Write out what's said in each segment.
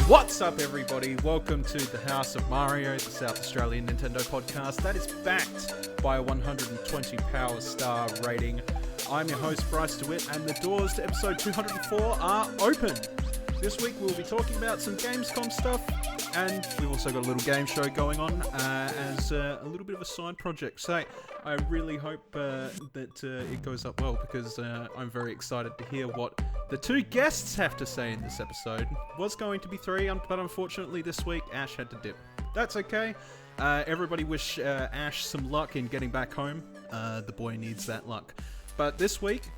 What's up, everybody? Welcome to the House of Mario, the South Australian Nintendo podcast that is backed by a 120 power star rating. I'm your host, Bryce DeWitt, and the doors to episode 204 are open. This week we'll be talking about some Gamescom stuff, and we've also got a little game show going on as a little bit of a side project. So I really hope that it goes up well, because I'm very excited to hear what the two guests have to say in this episode. Was going to be three, but unfortunately this week Ash had to dip. That's okay. Everybody wish Ash some luck in getting back home. The boy needs that luck. But this week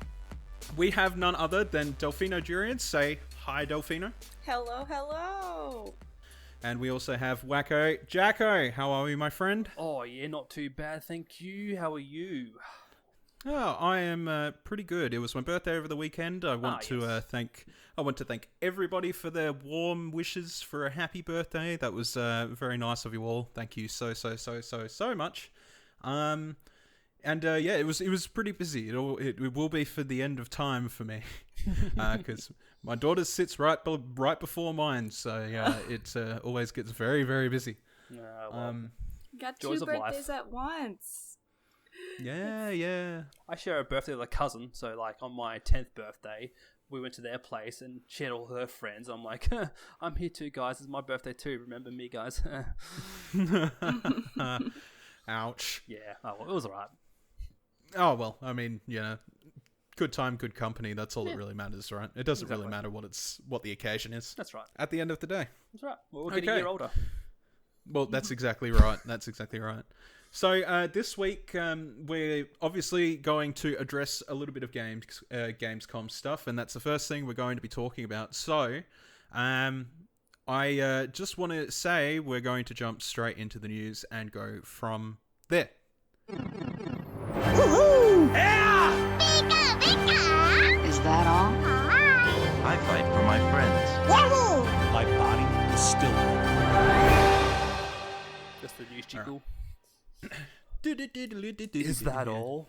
we have none other than Delfino Durian. Say hi, Delfino. Hello, hello. And we also have Wacko Jacko. How are you, my friend? Oh, yeah, not too bad, thank you. How are you? Oh, I am pretty good. It was my birthday over the weekend. I want to thank everybody for their warm wishes for a happy birthday. That was very nice of you all. Thank you so much. Yeah, it was pretty busy. It will be for the end of time for me, because my daughter sits right before mine. So yeah, it always gets very, very busy. Got two birthdays at once. Yeah. I share a birthday with a cousin, so like on my 10th birthday, we went to their place and she had all her friends. I'm like, I'm here too, guys. It's my birthday too. Remember me, guys? Ouch. Yeah. Oh, well, it was alright. Oh, well, I mean, good time, good company. That's all that really matters, right? It doesn't really matter what the occasion is. That's right. At the end of the day. That's right. Well, we're getting a year older. Well, that's exactly right. So this week we're obviously going to address a little bit of Gamescom stuff, and that's the first thing we're going to be talking about. So I just want to say we're going to jump straight into the news and go from there. Woohoo! Yeah! Pika, pika! Is that all? I fight for my friends. Wahoo! My body is still. Just the news jingle. Is that all?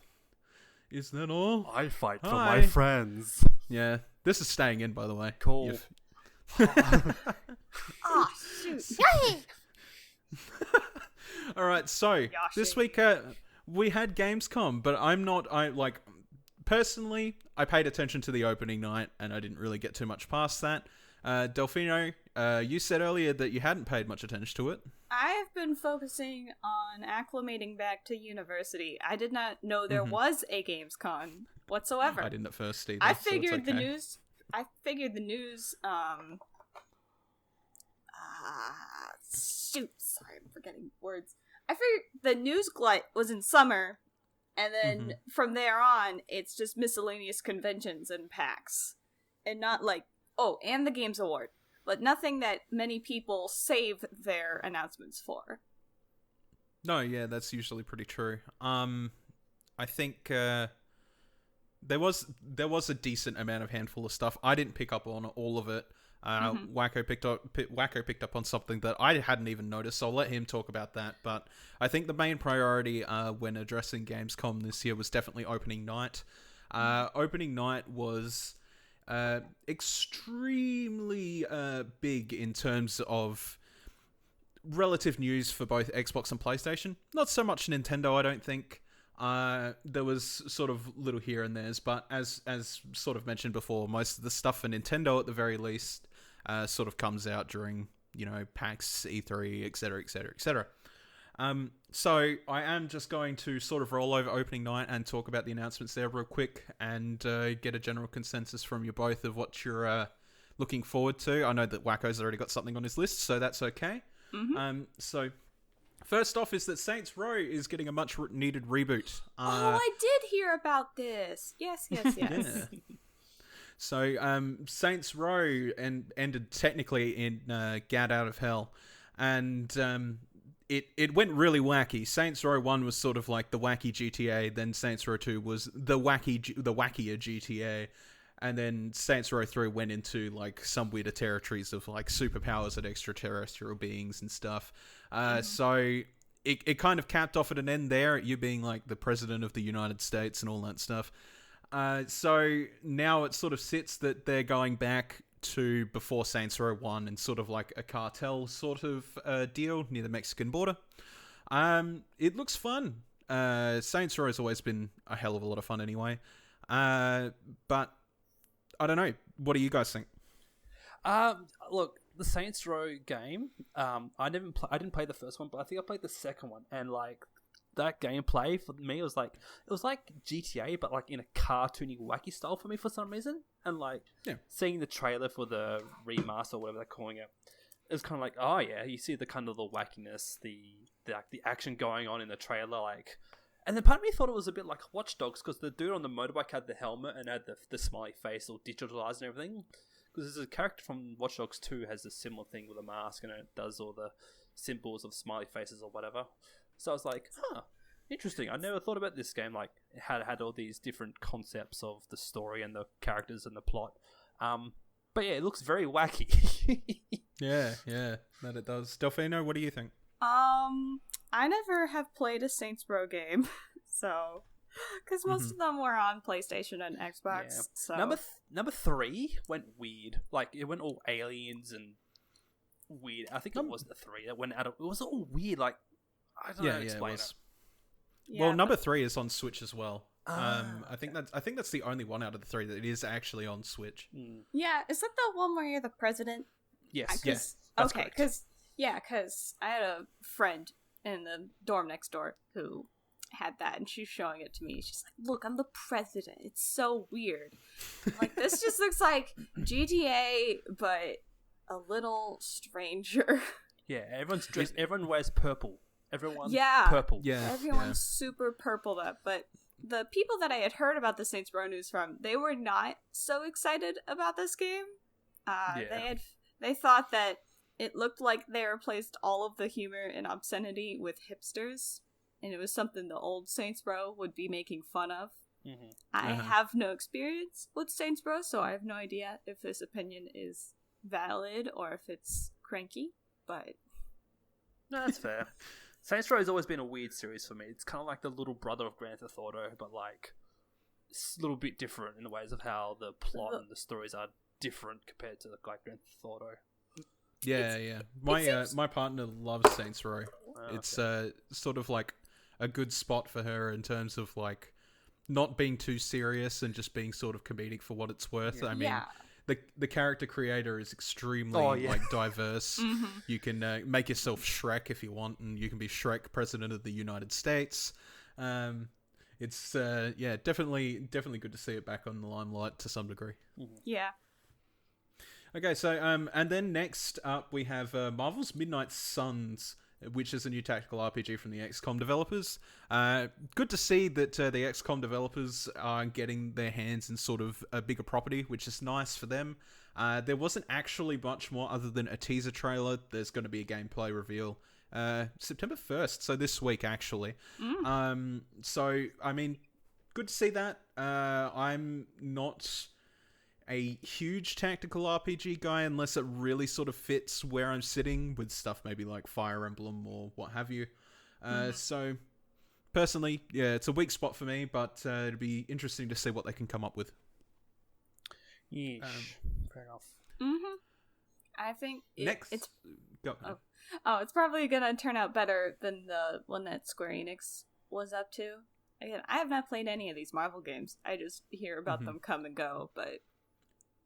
Is that all? I fight for my friends. Yeah, this is staying in, by the way. Cool. Oh, shoot. Yay! Alright, so this week we had Gamescom, but personally, I paid attention to the opening night and I didn't really get too much past that. Delfino, you said earlier that you hadn't paid much attention to it. I have been focusing on acclimating back to university. I did not know there was a Gamescom whatsoever. I didn't at first either. I figured the news. Sorry, I'm forgetting words. I figured the news glut was in summer, and then from there on, it's just miscellaneous conventions and PAX, and not like and the Games Award. But nothing that many people save their announcements for. No, yeah, that's usually pretty true. I think there was a decent handful of stuff. I didn't pick up on all of it. Wacko picked up on something that I hadn't even noticed, so I'll let him talk about that. But I think the main priority when addressing Gamescom this year was definitely opening night. Opening night was extremely big in terms of relative news for both Xbox and PlayStation. Not so much Nintendo, I don't think. There was sort of little here and there's, but as sort of mentioned before, most of the stuff for Nintendo at the very least sort of comes out during, PAX, E3, etc. So I am just going to sort of roll over opening night and talk about the announcements there real quick and get a general consensus from you both of what you're looking forward to. I know that Wacko's already got something on his list, so that's okay. So first off is that Saints Row is getting a much needed reboot. I did hear about this. Yes. Yeah. So Saints Row ended technically in Gad Out of Hell, and it went really wacky. Saints Row 1 was sort of like the wacky GTA, then Saints Row 2 was the wackier GTA, and then Saints Row 3 went into like some weirder territories of like superpowers and extraterrestrial beings and stuff. So it kind of capped off at an end there, you being like the president of the United States and all that stuff. So now it sort of sits that they're going back 2 before Saints Row 1 and sort of like a cartel sort of deal near the Mexican border. It looks fun. Saints Row has always been a hell of a lot of fun anyway. But I don't know. What do you guys think? Look, the Saints Row game. I didn't play the first one, but I think I played the second one, and like that gameplay for me it was like GTA, but like in a cartoony, wacky style for me for some reason. And like seeing the trailer for the remaster or whatever they're calling it, it's kind of like, oh yeah, you see the kind of the wackiness, the action going on in the trailer, like. And then part of me thought it was a bit like Watch Dogs because the dude on the motorbike had the helmet and had the smiley face all digitalized and everything. Because there's a character from Watch Dogs 2 has a similar thing with a mask and it does all the symbols of smiley faces or whatever. So I was like, interesting. I never thought about this game. Like, it had all these different concepts of the story and the characters and the plot. But yeah, it looks very wacky. Yeah, that it does. Delfino, what do you think? I never have played a Saints Row game, so because most of them were on PlayStation and Xbox. Yeah. So Number 3 went weird. Like it went all aliens and weird. I think it was the 3 that went out of. It was all weird. Like I don't know how to explain it. Yeah, Well, number 3 is on Switch as well. I think that's the only one out of the 3 that is actually on Switch. Yeah, is that the one where you're the president? Yes. Yes. Okay, because I had a friend in the dorm next door who had that, and she's showing it to me. She's like, "Look, I'm the president. It's so weird. Like this just looks like GTA, but a little stranger." Yeah, everyone's dressed. Everyone wears purple. Everyone, Yeah. purple. Yeah, Everyone's super purpled up, but the people that I had heard about the Saints Row news from, they were not so excited about this game. They thought that it looked like they replaced all of the humor and obscenity with hipsters, and it was something the old Saints Row would be making fun of. Mm-hmm. I have no experience with Saints Row, so I have no idea if this opinion is valid or if it's cranky, but... No, that's fair. Saints Row has always been a weird series for me. It's kind of like the little brother of Grand Theft Auto, but like it's a little bit different in the ways of how the plot and the stories are different compared to like Grand Theft Auto. Yeah. My partner loves Saints Row. It's sort of like a good spot for her in terms of like not being too serious and just being sort of comedic for what it's worth. I mean, the character creator is extremely like diverse. You can make yourself Shrek if you want, and you can be Shrek, President of the United States. It's definitely good to see it back on the limelight to some degree. Yeah. Okay, so and then next up we have Marvel's Midnight Suns, which is a new tactical RPG from the XCOM developers. Good to see that the XCOM developers are getting their hands in sort of a bigger property, which is nice for them. There wasn't actually much more other than a teaser trailer. There's going to be a gameplay reveal September 1st, so this week actually. So, I mean, good to see that. I'm not a huge tactical RPG guy unless it really sort of fits where I'm sitting with stuff maybe like Fire Emblem or what have you. So personally, yeah, it's a weak spot for me, but it'd be interesting to see what they can come up with. Yeesh. Fair enough. I think it's go. It's probably gonna turn out better than the one that Square Enix was up to. Again, I have not played any of these Marvel games. I just hear about them come and go, but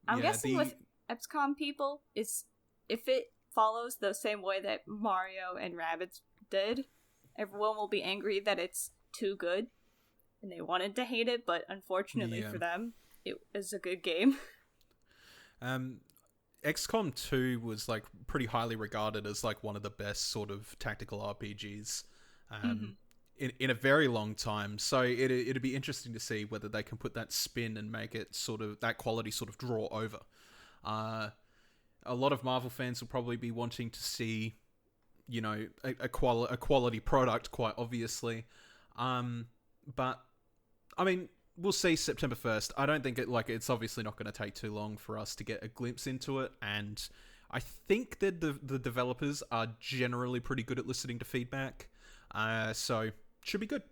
I'm guessing with XCOM people, if it follows the same way that Mario and Rabbids did, everyone will be angry that it's too good, and they wanted to hate it, but unfortunately for them, it is a good game. XCOM 2 was like pretty highly regarded as like one of the best sort of tactical RPGs in a very long time. So it'd be interesting to see whether they can put that spin and make it sort of that quality sort of draw over. A lot of Marvel fans will probably be wanting to see, you know, a quality product, quite obviously. But I mean, we'll see September 1st. I don't think it's obviously not going to take too long for us to get a glimpse into it, and I think that the developers are generally pretty good at listening to feedback. So should be good.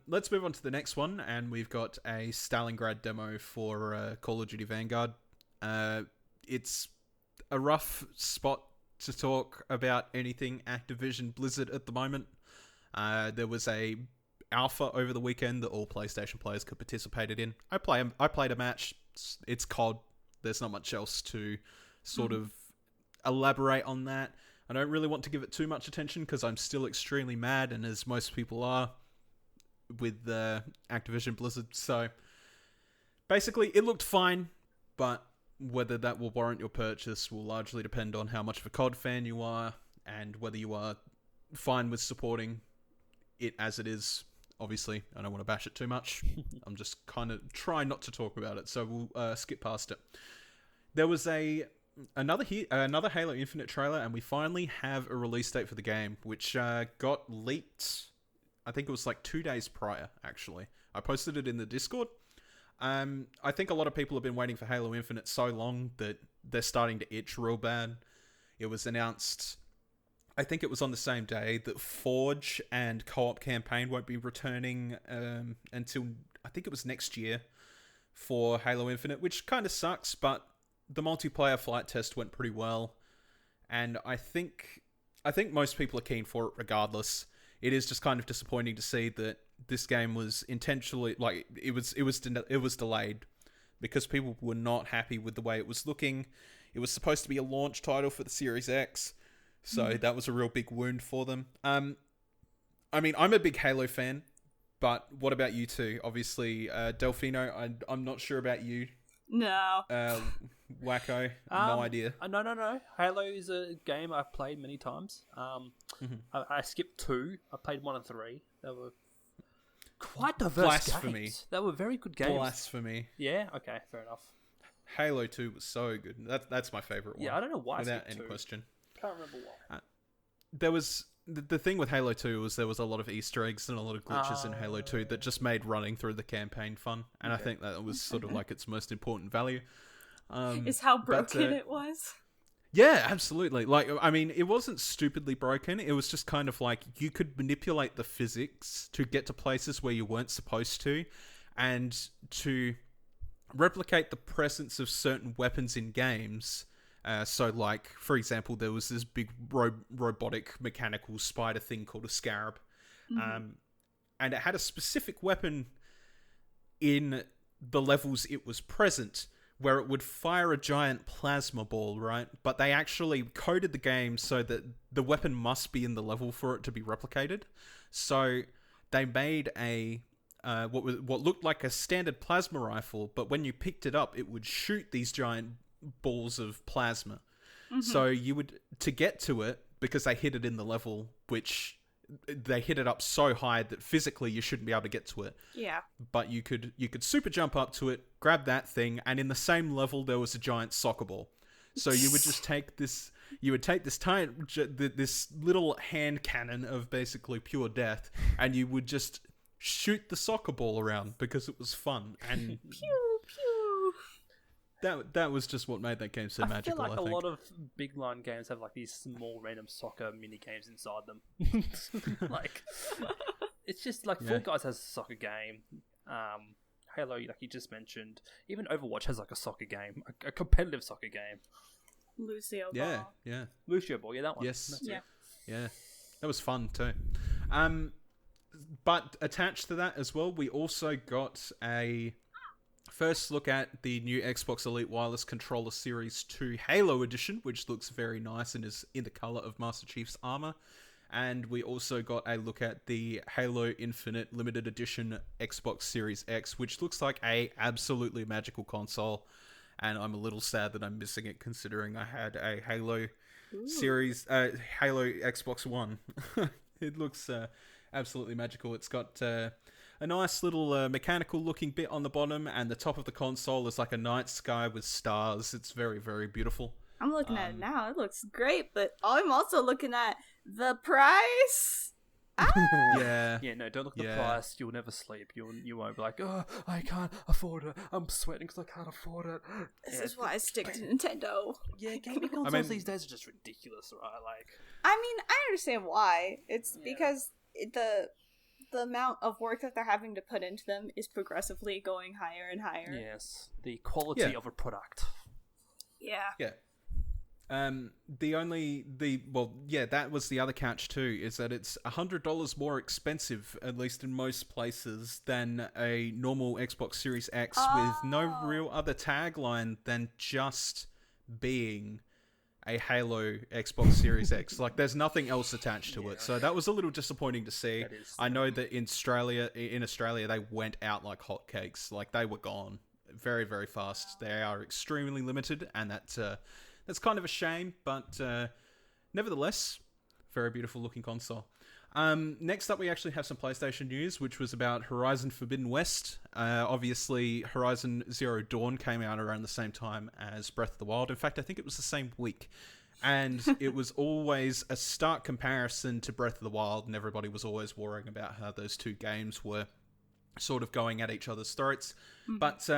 Let's move on to the next one, and we've got a Stalingrad demo for Call of Duty Vanguard. it's a rough spot to talk about anything Activision Blizzard at the moment. There was a alpha over the weekend that all PlayStation players could participate in. I played a match. It's COD. There's not much else to sort of elaborate on that. I don't really want to give it too much attention because I'm still extremely mad, and as most people are with Activision Blizzard. So basically, it looked fine, but whether that will warrant your purchase will largely depend on how much of a COD fan you are and whether you are fine with supporting it as it is. Obviously, I don't want to bash it too much. I'm just kind of trying not to talk about it, so we'll skip past it. There was another Halo Infinite trailer, and we finally have a release date for the game, which got leaked. I think it was like 2 days prior, actually. I posted it in the Discord. I think a lot of people have been waiting for Halo Infinite so long that they're starting to itch real bad. It was announced, I think it was on the same day, that Forge and Co-op Campaign won't be returning until, I think it was next year for Halo Infinite, which kind of sucks, but the multiplayer flight test went pretty well. And I think most people are keen for it regardless. It is just kind of disappointing to see that this game was intentionally, like, it was delayed because people were not happy with the way it was looking. It was supposed to be a launch title for the Series X, so that was a real big wound for them. I mean, I'm a big Halo fan, but what about you two? Obviously, Delfino, I'm not sure about you. No. Wacko, no idea. No. Halo is a game I've played many times. I skipped 2. I played 1 and 3. They were quite diverse games. They were very good games. Blasphemy. Yeah, okay, fair enough. Halo 2 was so good. That's my favourite one. Yeah, I don't know why without I any 2. question. Can't remember why. There was... The thing with Halo 2 was there was a lot of Easter eggs and a lot of glitches in Halo 2 that just made running through the campaign fun. And I think that was sort of like its most important value. Is how broken it was. Yeah, absolutely. Like, I mean, it wasn't stupidly broken. It was just kind of like you could manipulate the physics to get to places where you weren't supposed to, and to replicate the presence of certain weapons in games. So, like, for example, there was this big robotic mechanical spider thing called a scarab. And it had a specific weapon in the levels it was present, where it would fire a giant plasma ball, right? But they actually coded the game so that the weapon must be in the level for it to be replicated. So they made a what looked like a standard plasma rifle, but when you picked it up, it would shoot these giant balls of plasma. So you would, to get to it, because they hid it in the level, which they hit it up so high that physically you shouldn't be able to get to it. Yeah. But you could super jump up to it, grab that thing, and in the same level there was a giant soccer ball. So you would just take this, this little hand cannon of basically pure death, and you would just shoot the soccer ball around because it was fun. And Pew, pew. that was just what made that game so magical. I feel like I a think. lot of big line games have like these small random soccer mini games inside them. Like, it's just like Fall Guys has a soccer game. Halo, like you just mentioned, even Overwatch has like a soccer game, a competitive soccer game. Lucio Ball. Yeah. Lucio Ball, yeah, that one. Yes. That's it. Yeah, that was fun too. But attached to that as well, we also got a first look at the new Xbox Elite Wireless Controller Series 2 Halo Edition, which looks very nice and is in the colour of Master Chief's armour. And we also got a look at the Halo Infinite Limited Edition Xbox Series X, which looks like a absolutely magical console. And I'm a little sad that I'm missing it, considering I had a Halo Series, Halo Xbox One. It looks absolutely magical. It's got a nice little mechanical looking bit on the bottom, and the top of the console is like a night sky with stars. It's very, very beautiful. I'm looking at it now. It looks great, but I'm also looking at the price. Yeah. Yeah, no, don't look at the price. You'll never sleep. You won't be like, oh, I can't afford it. I'm sweating because I can't afford it. This is why I stick to Nintendo. Yeah, gaming consoles these days are just ridiculous, right? Like, I mean, I understand why. It's because the amount of work that they're having to put into them is progressively going higher and higher. yes, the quality of a product. Yeah. Yeah. That was the other catch too, is that it's $100 more expensive, at least in most places, than a normal Xbox Series X, with no real other tagline than just being a Halo Xbox Series X. Like, there's nothing else attached to it, so that was a little disappointing to see. I know that in Australia, they went out like hotcakes. Like, they were gone very, very fast. They are extremely limited, and that's kind of a shame, but nevertheless, very beautiful looking console. Next up, we actually have some PlayStation news, which was about Horizon Forbidden West. Obviously, Horizon Zero Dawn came out around the same time as Breath of the Wild. In fact, I think it was the same week. And it was always a stark comparison to Breath of the Wild, and everybody was always worrying about how those two games were sort of going at each other's throats. But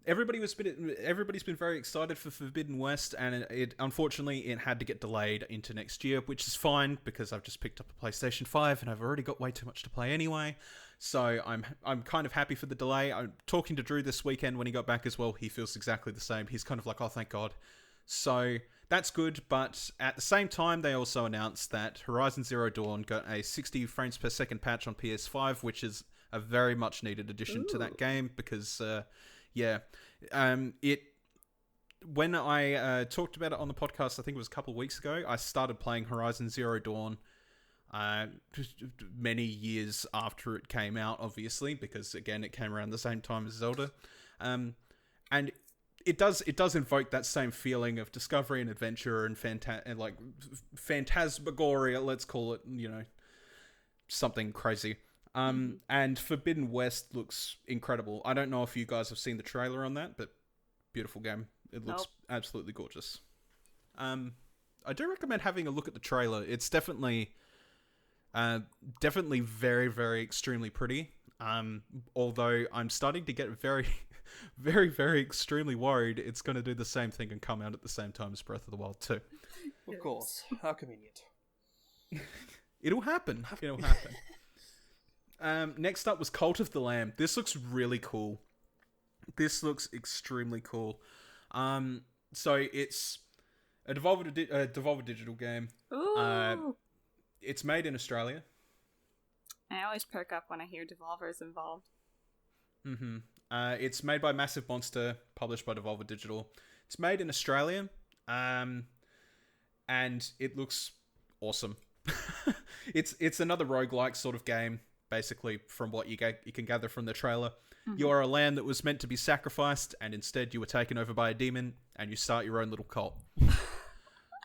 everybody's been very excited for Forbidden West, and unfortunately it had to get delayed into next year, which is fine because I've just picked up a PlayStation 5 and I've already got way too much to play anyway. So I'm kind of happy for the delay. I'm talking to Drew this weekend when he got back as well. He feels exactly the same. He's kind of like, oh, thank God. So that's good, but at the same time, they also announced that Horizon Zero Dawn got a 60 frames per second patch on PS5, which is a very much needed addition to that game because, when I talked about it on the podcast, I think it was a couple of weeks ago, I started playing Horizon Zero Dawn many years after it came out, obviously, because, again, it came around the same time as Zelda. And it does invoke that same feeling of discovery and adventure and phantasmagoria, let's call it, something crazy. And Forbidden West looks incredible. I don't know if you guys have seen the trailer on that, but beautiful game. It looks absolutely gorgeous. I do recommend having a look at the trailer. It's definitely very, very extremely pretty. Although I'm starting to get very, very, very extremely worried it's going to do the same thing and come out at the same time as Breath of the Wild 2. Of course. How convenient. It'll happen. Next up was Cult of the Lamb. This looks really cool. This looks extremely cool. So it's a Devolver Digital game. Ooh. It's made in Australia. I always perk up when I hear Devolver's involved. Mm-hmm. It's made by Massive Monster, published by Devolver Digital. It's made in Australia, and it looks awesome. It's another roguelike sort of game, basically, from what you can gather from the trailer. Mm-hmm. You are a lamb that was meant to be sacrificed, and instead you were taken over by a demon, and you start your own little cult. Of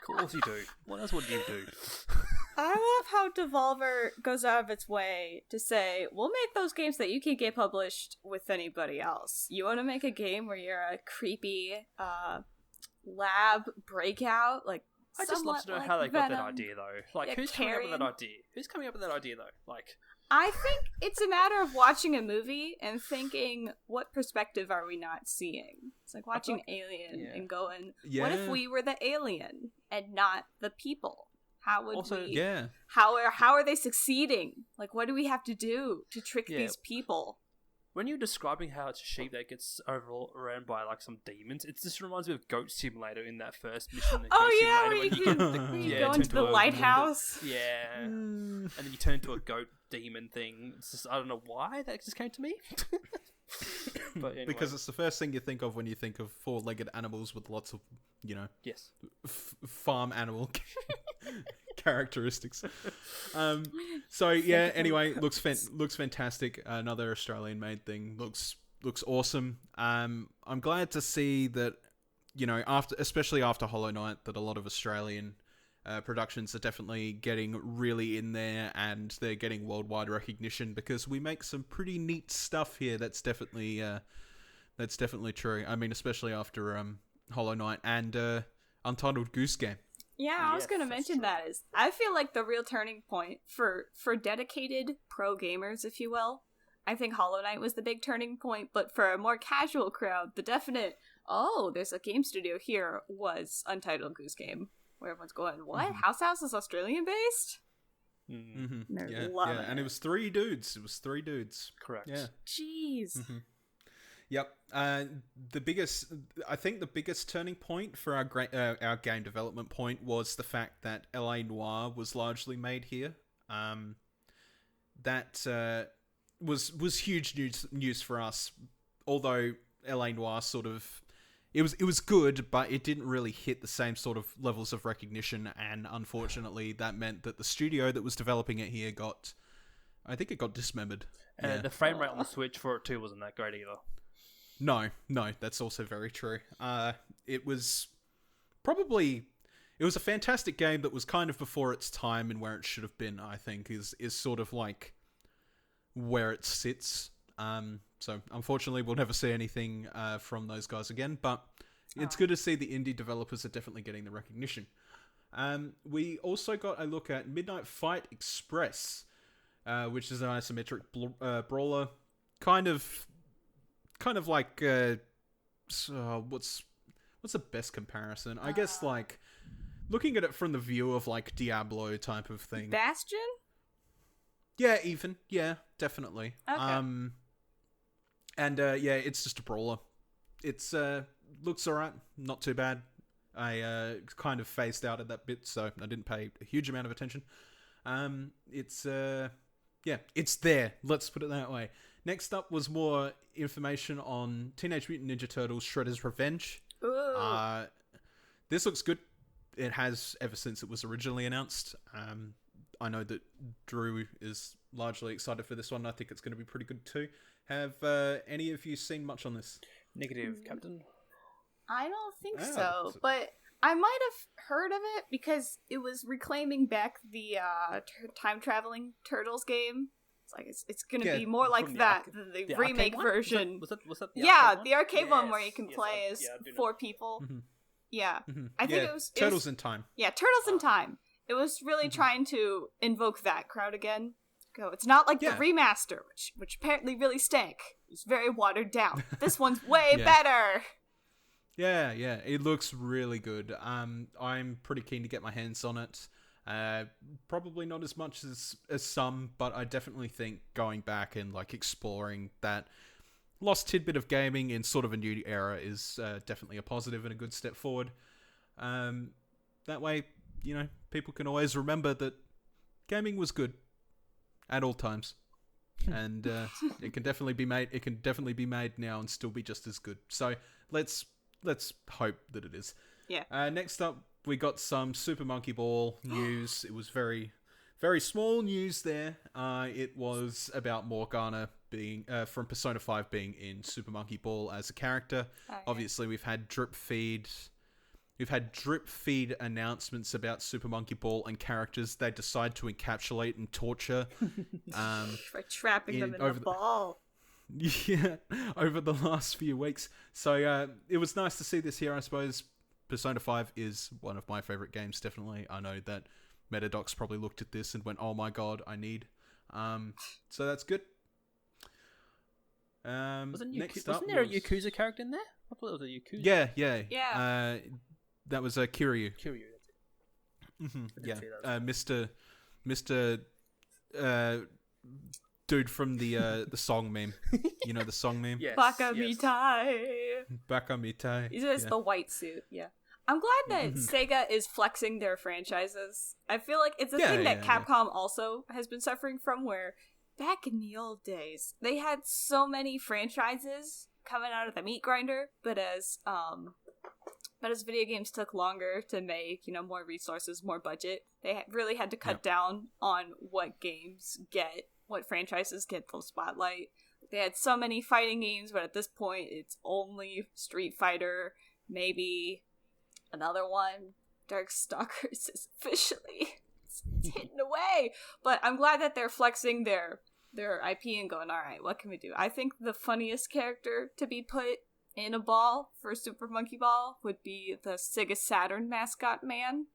course you do. What else would you do? I love how Devolver goes out of its way to say, we'll make those games that you can get published with anybody else. You want to make a game where you're a creepy lab breakout? Like, I just love to know how they got that idea, though. Like, who's coming up with that idea? Who's coming up with that idea, though? Like, I think it's a matter of watching a movie and thinking, what perspective are we not seeing? It's like watching Alien and going, what if we were the alien and not the people? How would How are they succeeding? Like, what do we have to do to trick these people? When you're describing how it's a sheep that gets overrun by like some demons, it just reminds me of Goat Simulator in that first mission. Where you go into the lighthouse. And then you turn into a goat demon thing. It's just, I don't know why that just came to me. But anyway. Because it's the first thing you think of when you think of four-legged animals with lots of, farm animal characteristics. Anyway, looks fantastic. Another Australian-made thing. Looks awesome. I'm glad to see that, especially after Hollow Knight, that a lot of Australian productions are definitely getting really in there, and they're getting worldwide recognition because we make some pretty neat stuff here. That's definitely true. I mean, especially after Hollow Knight and Untitled Goose Game. Yeah, I was going to mention that is, I feel like the real turning point for dedicated pro gamers, if you will. I think Hollow Knight was the big turning point, but for a more casual crowd, the definite, there's a game studio here, was Untitled Goose Game. Where everyone's going, what? Mm-hmm. House is Australian-based? Mm-hmm. And it was 3 dudes. Correct. Yeah. Jeez. Mm-hmm. Yep. I think the biggest turning point for our game development point was the fact that LA Noire was largely made here. That was huge news for us. Although LA Noire sort of, it was good, but it didn't really hit the same sort of levels of recognition, and unfortunately, that meant that the studio that was developing it here got dismembered. And the frame rate on the Switch for it too wasn't that great either. No, that's also very true. It was a fantastic game that was kind of before its time and where it should have been, I think, is sort of like where it sits. So unfortunately, we'll never see anything from those guys again, but it's good to see the indie developers are definitely getting the recognition. We also got a look at Midnight Fight Express, which is an isometric brawler, kind of like what's the best comparison? I guess like looking at it from the view of like Diablo type of thing. Bastion? Yeah, definitely. Okay. It's just a brawler. It's looks alright, not too bad. I kind of phased out at that bit, so I didn't pay a huge amount of attention. It's there. Let's put it that way. Next up was more information on Teenage Mutant Ninja Turtles Shredder's Revenge. Ooh. This looks good. It has ever since it was originally announced. I know that Drew is largely excited for this one. I think it's going to be pretty good too. Have any of you seen much on this? Negative, Captain. I don't think so, but I might have heard of it because it was reclaiming back the time-traveling Turtles game. It's like it's going to be more like that, the remake version. Was that the the arcade one where you can play as 4 people. Mm-hmm. Yeah. I think it was... Turtles in Time. Yeah, Turtles in Time. It was really trying to invoke that crowd again. It's not like the remaster, which apparently really stank. It's very watered down. This one's way better. Yeah, it looks really good. I'm pretty keen to get my hands on it. Probably not as much as some, but I definitely think going back and like exploring that lost tidbit of gaming in sort of a new era is definitely a positive and a good step forward. That way, people can always remember that gaming was good at all times, and it can definitely be made. It can definitely be made now and still be just as good. So let's hope that it is. Yeah. Next up, we got some Super Monkey Ball news. It was very, very small news there. It was about Morgana being from Persona 5 being in Super Monkey Ball as a character. Okay. Obviously, we've had drip feed announcements about Super Monkey Ball and characters they decide to encapsulate and torture. For trapping them in the ball. Yeah, over the last few weeks. So it was nice to see this here, I suppose. Persona 5 is one of my favorite games, definitely. I know that Mettadox probably looked at this and went, oh my god, I need. So that's good. Wasn't there a Yakuza character in there? I thought it was a Yakuza. Yeah. That was Kiryu. Kiryu, that's it. Mm-hmm. Yeah, Mr. Dude from the song meme. You know the song meme? Yes. Baka Mitai. Baka Mitai. It's the white suit, yeah. I'm glad that Sega is flexing their franchises. I feel like it's a thing that Capcom also has been suffering from, where back in the old days, they had so many franchises coming out of the meat grinder, but as video games took longer to make, more resources, more budget, they really had to cut down on what franchises get the spotlight. They had so many fighting games, but at this point, it's only Street Fighter, maybe another one. Darkstalkers is officially hidden away. But I'm glad that they're flexing their IP and going, alright, what can we do? I think the funniest character to be put in a ball for Super Monkey Ball would be the Sega Saturn mascot man.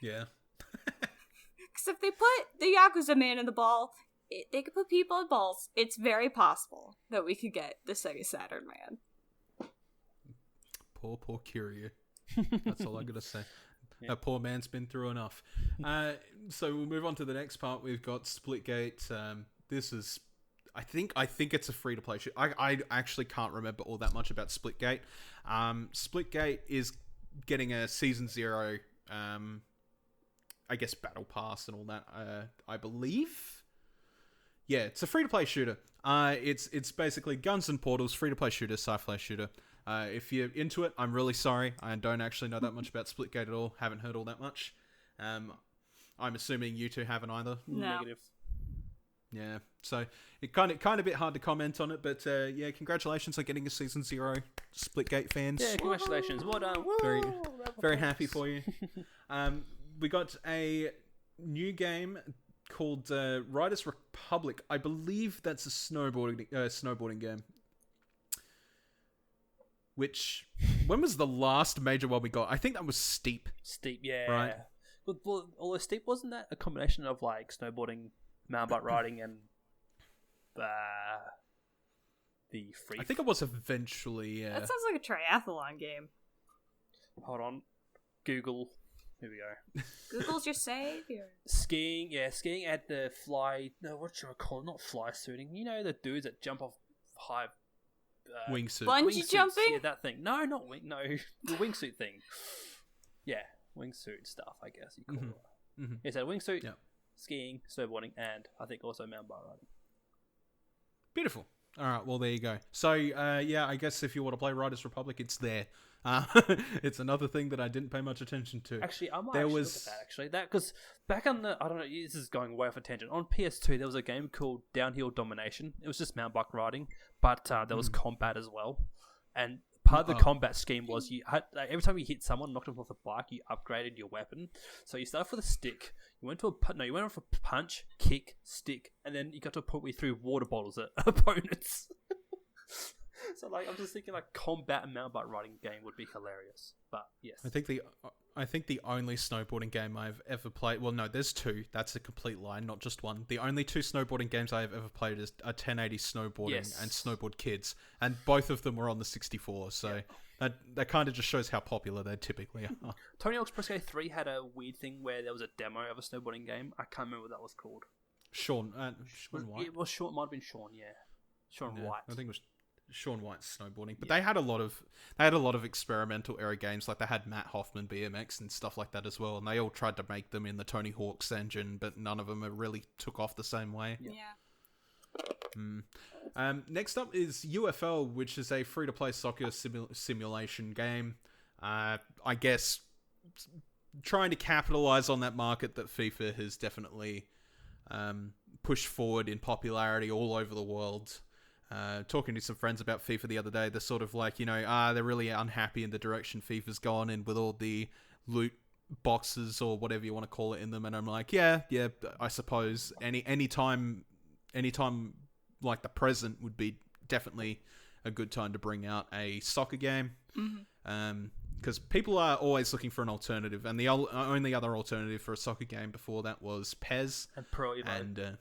Yeah. Because if they put the Yakuza man in the ball, they could put people in balls. It's very possible that we could get the Sega Saturn man. Poor Kiryu. That's all I gotta say. That poor man's been through enough. So we'll move on to the next part. We've got Splitgate. This is I think it's a free-to-play shooter. I actually can't remember all that much about Splitgate. Splitgate is getting a Season 0, I guess, Battle Pass and all that, I believe. Yeah, it's a free-to-play shooter. It's basically guns and portals, free-to-play shooter, sci-fi shooter. If you're into it, I'm really sorry. I don't actually know that much about Splitgate at all. Haven't heard all that much. I'm assuming you two haven't either. No. Negative. Yeah, so it kind of a bit hard to comment on it, but yeah, congratulations on getting a Season 0, Splitgate fans. Yeah, congratulations. Well done. Very, very happy for you. We got a new game called Riders Republic. I believe that's a snowboarding game. Which, when was the last major one we got? I think that was Steep. Steep, yeah. Right. Well, although Steep, wasn't that a combination of like snowboarding, mountain bike riding, and the free? I think it was eventually. That sounds like a triathlon game. Hold on, Google. Here we go. Google's your savior. Skiing, yeah, skiing at the fly. No, what should I call it? Not fly suiting. You know the dudes that jump off high. Wingsuit. Bungee Wingsuits, jumping? Yeah, that thing. No, not wing. No, the wingsuit thing. Yeah, wingsuit stuff. I guess you call it. Mm-hmm. Yeah, so wingsuit, Yeah. skiing, snowboarding, and I think also mountain bike riding. Beautiful. All right, well, there you go. So, yeah, I guess if you want to play Riders Republic, it's there. It's another thing that I didn't pay much attention to. Actually, I might look at that. Actually, that because back on the I don't know. This is going way off a tangent. On PS2, there was a game called Downhill Domination. It was just mountain bike riding, but there was combat as well. And part of the combat scheme was you had every time you hit someone, knocked them off the bike, you upgraded your weapon. So you started with a stick. You went off a punch, kick, stick, and then you got to a point where you threw water bottles at opponents. So like I'm just thinking like combat and mountain bike riding game would be hilarious. But yes. I think the only snowboarding game I've ever played, well no, there's two. That's a complete lie, not just one. The only two snowboarding games I have ever played is a 1080 Snowboarding and Snowboard Kids, and both of them were on the 64. So that kind of just shows how popular they typically are. Tony Hawk's Pro Skater 3 had a weird thing where there was a demo of a snowboarding game. I can't remember what that was called. Sean White. It was Sean. Might have been Sean. Yeah, Sean White. I think it was Sean White's snowboarding, but they had a lot of experimental era games. Like they had Matt Hoffman BMX and stuff like that as well, and they all tried to make them in the Tony Hawk's engine, but none of them really took off the same way. Next up is UFL, which is a free-to-play soccer simulation game. I guess trying to capitalize on that market that FIFA has definitely pushed forward in popularity all over the world. Talking to some friends about FIFA the other day, they're sort of like, they're really unhappy in the direction FIFA's gone in with all the loot boxes or whatever you want to call it in them. And I'm like, yeah, I suppose any time like the present would be definitely a good time to bring out a soccer game. Because people are always looking for an alternative, and the only other alternative for a soccer game before that was PES and Pro Evo.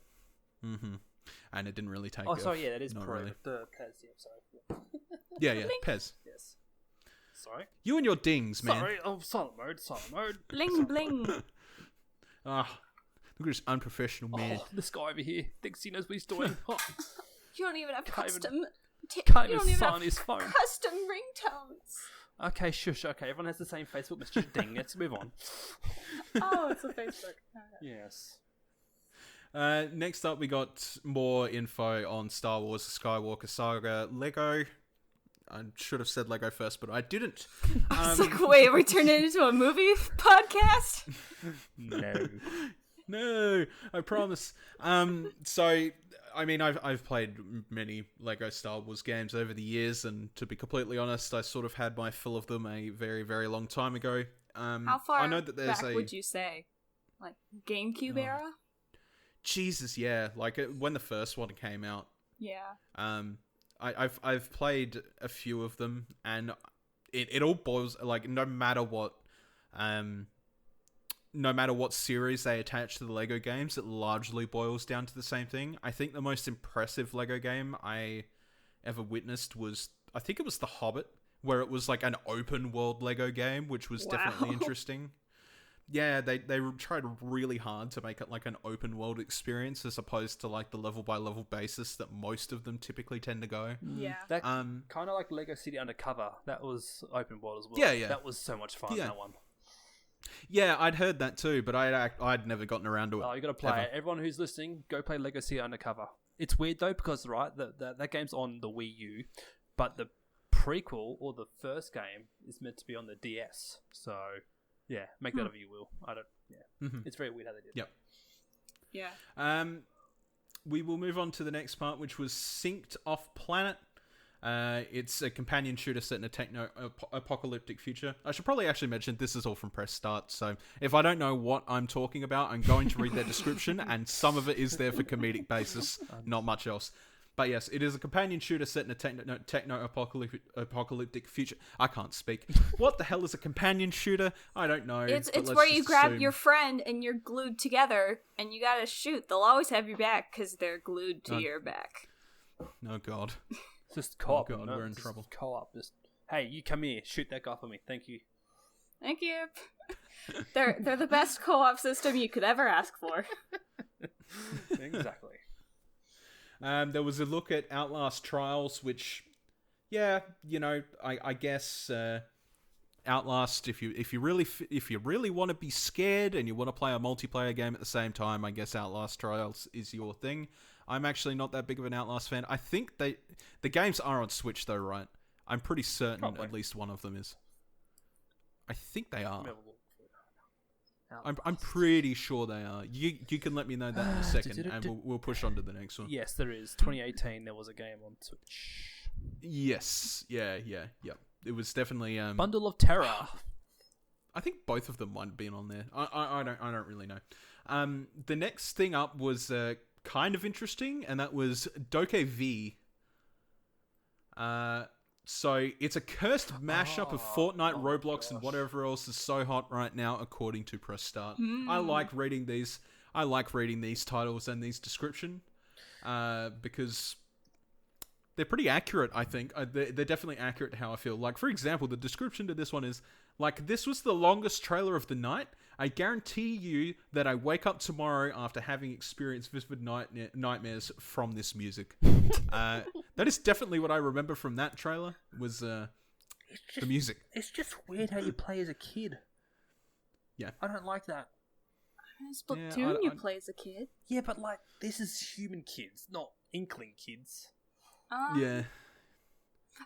And it didn't really take off. Oh, sorry, yeah, that is Not Pro. really. The PES, yeah, sorry. Yeah, PES. Yes. Sorry. You and your dings, man. Sorry, oh, silent mode. Bling bling. Ah, look at this unprofessional man. Oh, this guy over here thinks he knows what he's doing. Oh, You don't even have Can't custom. can't You even don't even sign have his phone. custom ringtones. Okay, shush. Okay, everyone has the same Facebook message. Ding. Let's move on. Oh, it's a Facebook. Yes. Next up, we got more info on Star Wars: The Skywalker Saga Lego. I should have said Lego first, but I didn't. It's like, wait, we're turning it into a movie podcast? No, I promise. So, I mean, I've played many Lego Star Wars games over the years, and to be completely honest, I sort of had my fill of them a very, very long time ago. How far I know that there's back would you say? Like GameCube era? Jesus, yeah. Like when the first one came out. Yeah. I've played a few of them, and it all boils like no matter what series they attach to the Lego games, it largely boils down to the same thing. I think the most impressive Lego game I ever witnessed was, I think it was The Hobbit, where it was like an open world Lego game, which was definitely interesting. yeah, they tried really hard to make it like an open world experience as opposed to like the level by level basis that most of them typically tend to go. Yeah. That kind of like Lego City Undercover. That was open world as well. Yeah. That was so much fun. Yeah. That one. Yeah, I'd heard that too, but I'd never gotten around to it. Oh, you got to play it. Everyone who's listening, go play Lego City Undercover. It's weird though because that game's on the Wii U, but the prequel or the first game is meant to be on the DS. So yeah, make that of you will. I don't. Yeah, It's very weird how they did. Yep. Yeah. We will move on to the next part, which was Synced Off Planet. It's a companion shooter set in a techno-apocalyptic future. I should probably actually mention this is all from press start, so if I don't know what I'm talking about, I'm going to read their description, and some of it is there for comedic basis, not much else. But yes, it is a companion shooter set in a techno-apocalyptic future. I can't speak. What the hell is a companion shooter? I don't know. It's where you grab your friend and you're glued together and you gotta shoot. They'll always have your back because they're glued to your back. Oh god. Just co-op. Oh god, we're in trouble. Co-op. Just, hey, you come here. Shoot that guy for me. Thank you. Thank you. They're the best co-op system you could ever ask for. Exactly. There was a look at Outlast Trials, which, yeah, you know, I guess Outlast. If you really want to be scared and you want to play a multiplayer game at the same time, I guess Outlast Trials is your thing. I'm actually not that big of an Outlast fan. I think the games are on Switch though, right? I'm pretty certain Probably. at least one of them is. I think they are. I'm pretty sure they are. You can let me know that in a second, and we'll push on to the next one. Yes, there is. 2018, there was a game on Switch. Yes. Yeah. It was definitely Bundle of Terror. I think both of them might have been on there. I don't really know. The next thing up was kind of interesting, and that was Doke V. So it's a cursed mashup of Fortnite, Roblox, and whatever else is so hot right now, according to Press Start. I like reading these. I like reading these titles and these description because they're pretty accurate. I think they're definitely accurate to how I feel. Like, for example, the description to this one is like, "This was the longest trailer of the night. I guarantee you that I wake up tomorrow after having experienced vivid nightmares from this music." That is definitely what I remember from that trailer, was the music. It's just weird how you play as a kid. Yeah. I don't like that. Splatoon, you play as a kid. Yeah, but like, this is human kids, not Inkling kids. Yeah.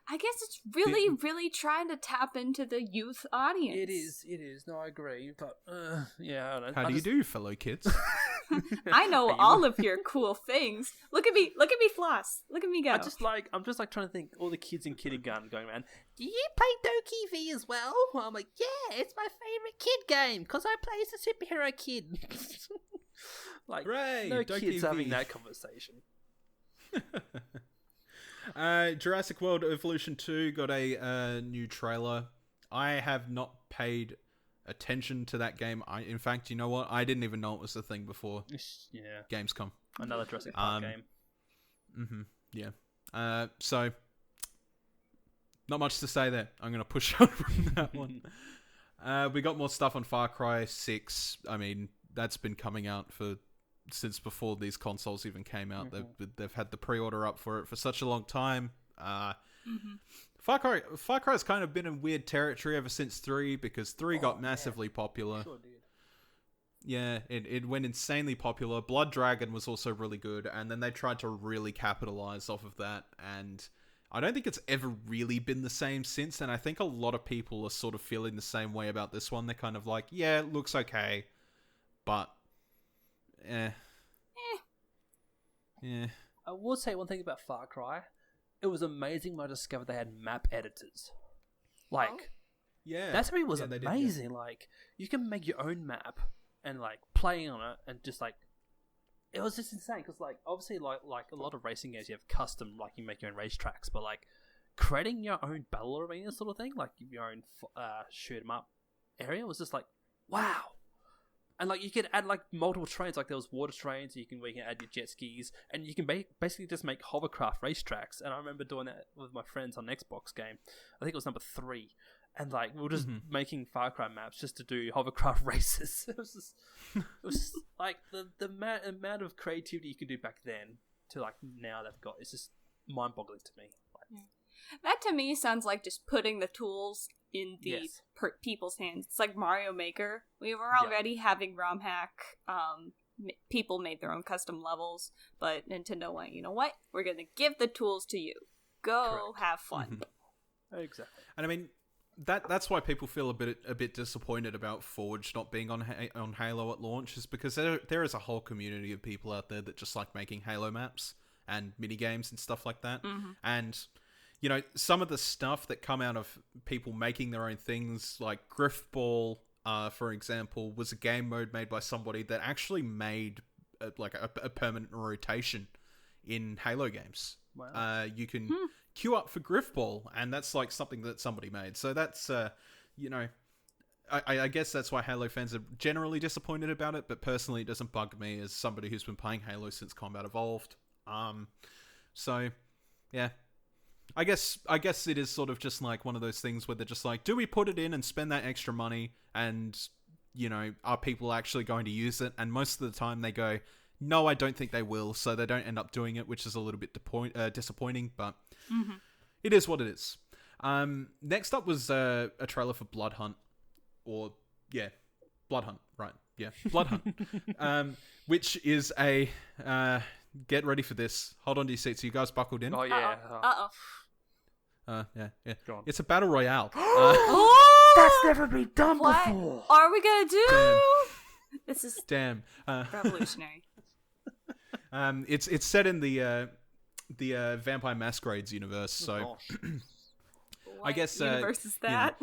I guess it's really trying to tap into the youth audience. It is. No, I agree. But, yeah, I don't know. How do you do, fellow kids? I know all of your cool things. Look at me floss. Look at me go. I'm just like trying to think all the kids in kindergarten going around, "Do you play Doki V as well?" I'm like, "Yeah, it's my favorite kid game because I play as a superhero kid." Like, Hooray, no Doki kids V. having that conversation. Jurassic World Evolution 2 got a new trailer. I have not paid attention to that game. In fact, you know what? I didn't even know it was a thing before Yeah, Gamescom. another Jurassic Park game. Yeah. So, not much to say there. I'm going to push on from that one. We got more stuff on Far Cry 6. I mean, that's been coming out since before these consoles even came out. They've had the pre-order up for it for such a long time. Far Cry's kind of been in weird territory ever since 3, because 3 got massively popular. Sure did. Yeah, it went insanely popular. Blood Dragon was also really good, and then they tried to really capitalize off of that, and I don't think it's ever really been the same since, and I think a lot of people are sort of feeling the same way about this one. They're kind of like, yeah, it looks okay, but yeah. I will say one thing about Far Cry. It was amazing when I discovered they had map editors. Like, Yeah, that's what was they did, amazing. Like, you can make your own map and like play on it, and just like, it was just insane. Because like, obviously, like a lot of racing games, you have custom, like you make your own racetracks, but like creating your own battle arena sort of thing, like your own shoot 'em up area, was just like, wow. And like, you could add like multiple trains, like there was water trains, where you can add your jet skis, and you can basically just make hovercraft racetracks. And I remember doing that with my friends on an Xbox game. I think it was number 3, and like we were just making Far Cry maps just to do hovercraft races. It was just like the amount of creativity you can do back then to like now they've got. It's just mind-boggling to me. Like, that to me sounds like just putting the tools in the people's hands. It's like Mario Maker. We were already having ROM hack. People made their own custom levels, but Nintendo went, you know what? We're gonna give the tools to you. Go have fun. Exactly. And I mean, that's why people feel a bit disappointed about Forge not being on Halo at launch, is because there is a whole community of people out there that just like making Halo maps and mini games and stuff like that. And you know, some of the stuff that come out of people making their own things, like Griffball, for example, was a game mode made by somebody that actually made a permanent rotation in Halo games. Wow. You can queue up for Griffball, and that's like something that somebody made. So that's, you know, I guess that's why Halo fans are generally disappointed about it, but personally it doesn't bug me as somebody who's been playing Halo since Combat Evolved. So, yeah. I guess it is sort of just like one of those things where they're just like, do we put it in and spend that extra money, and, you know, are people actually going to use it? And most of the time they go, no, I don't think they will, so they don't end up doing it, which is a little bit disappointing, but it is what it is. Next up was a trailer for Blood Hunt, Blood Hunt, right, yeah, Blood Hunt, which is a, get ready for this, hold on to your seats, so you guys buckled in? Oh yeah. Yeah. Go on. It's a battle royale. That's never been done What before. are we gonna do? Damn. This is Damn. revolutionary. It's set in the Vampire Masquerades universe, so I guess universe is that?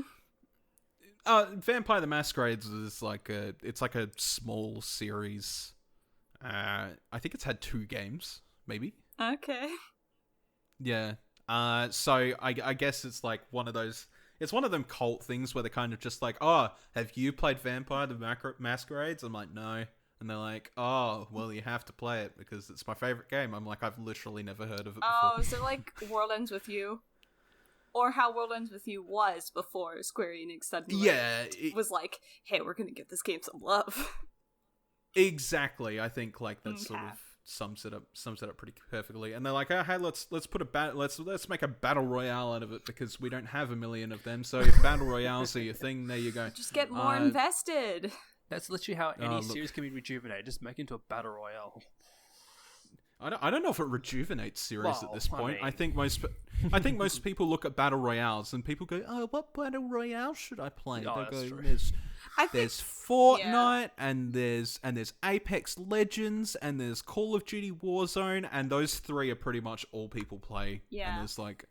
Vampire the Masquerades is like it's like a small series. I think it's had 2 games, maybe. Okay. Yeah. So I guess it's like one of those. It's one of them cult things where they're kind of just like, oh, have you played Vampire the Masquerades? I'm like, no. And they're like, oh, well, you have to play it because it's my favorite game. I'm like, I've literally never heard of it before. Oh, so like World Ends With You? Or how World Ends With You was before Square Enix suddenly was like, hey, we're going to give this game some love. Exactly. I think like that sort of sums it up pretty perfectly. And they're like, oh, hey, let's put let's make a battle royale out of it because we don't have a million of them. So if battle royales are your thing, there you go. Just get more invested. That's literally how any series can be rejuvenated. Just make it into a battle royale. I don't know if it rejuvenates series at this point. I mean... I think most people look at battle royales and people go, "Oh, what battle royale should I play?" Oh, they go, true. "There's Fortnite and there's Apex Legends and there's Call of Duty Warzone, and those 3 are pretty much all people play." Yeah, and there's like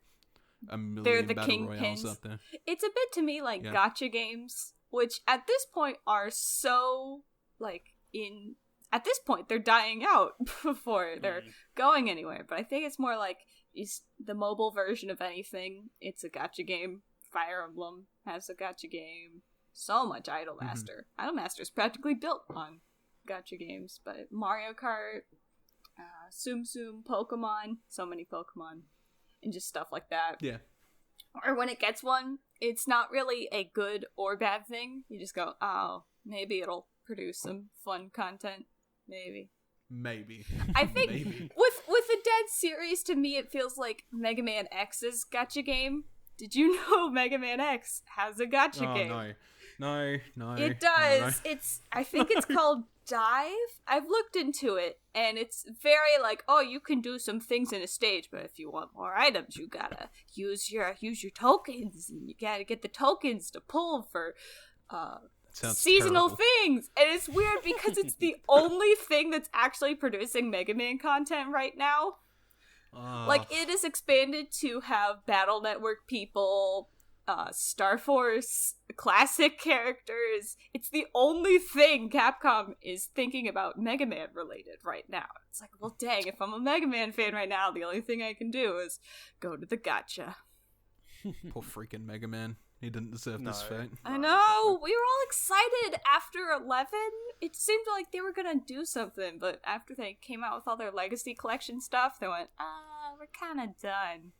a million they're the battle royales out there. It's a bit to me like gacha games, which at this point are so like at this point they're dying out before they're going anywhere. But I think it's more like the mobile version of anything. It's a gacha game. Fire Emblem has a gacha game. So much Idolmaster. Idolmaster is practically built on gacha games. But Mario Kart, Tsum Tsum, Pokemon, so many Pokemon, and just stuff like that. Yeah. Or when it gets one, it's not really a good or bad thing. You just go, oh, maybe it'll produce some fun content. Maybe. I think with the Dead series, to me, it feels like Mega Man X's gacha game. Did you know Mega Man X has a gacha game? No. It does. No. I think it's called Dive. I've looked into it, and it's very like, oh, you can do some things in a stage, but if you want more items, you gotta use your tokens, and you gotta get the tokens to pull for seasonal things. And it's weird because it's the only thing that's actually producing Mega Man content right now. Like, it is expanded to have Battle Network people, Star Force, classic characters. It's the only thing Capcom is thinking about Mega Man related right now. It's like, well, dang, if I'm a Mega Man fan right now, the only thing I can do is go to the gacha. Poor freaking Mega Man. He didn't deserve this fate. I know! We were all excited after 11. It seemed like they were gonna do something, but after they came out with all their Legacy Collection stuff, they went, we're kinda done.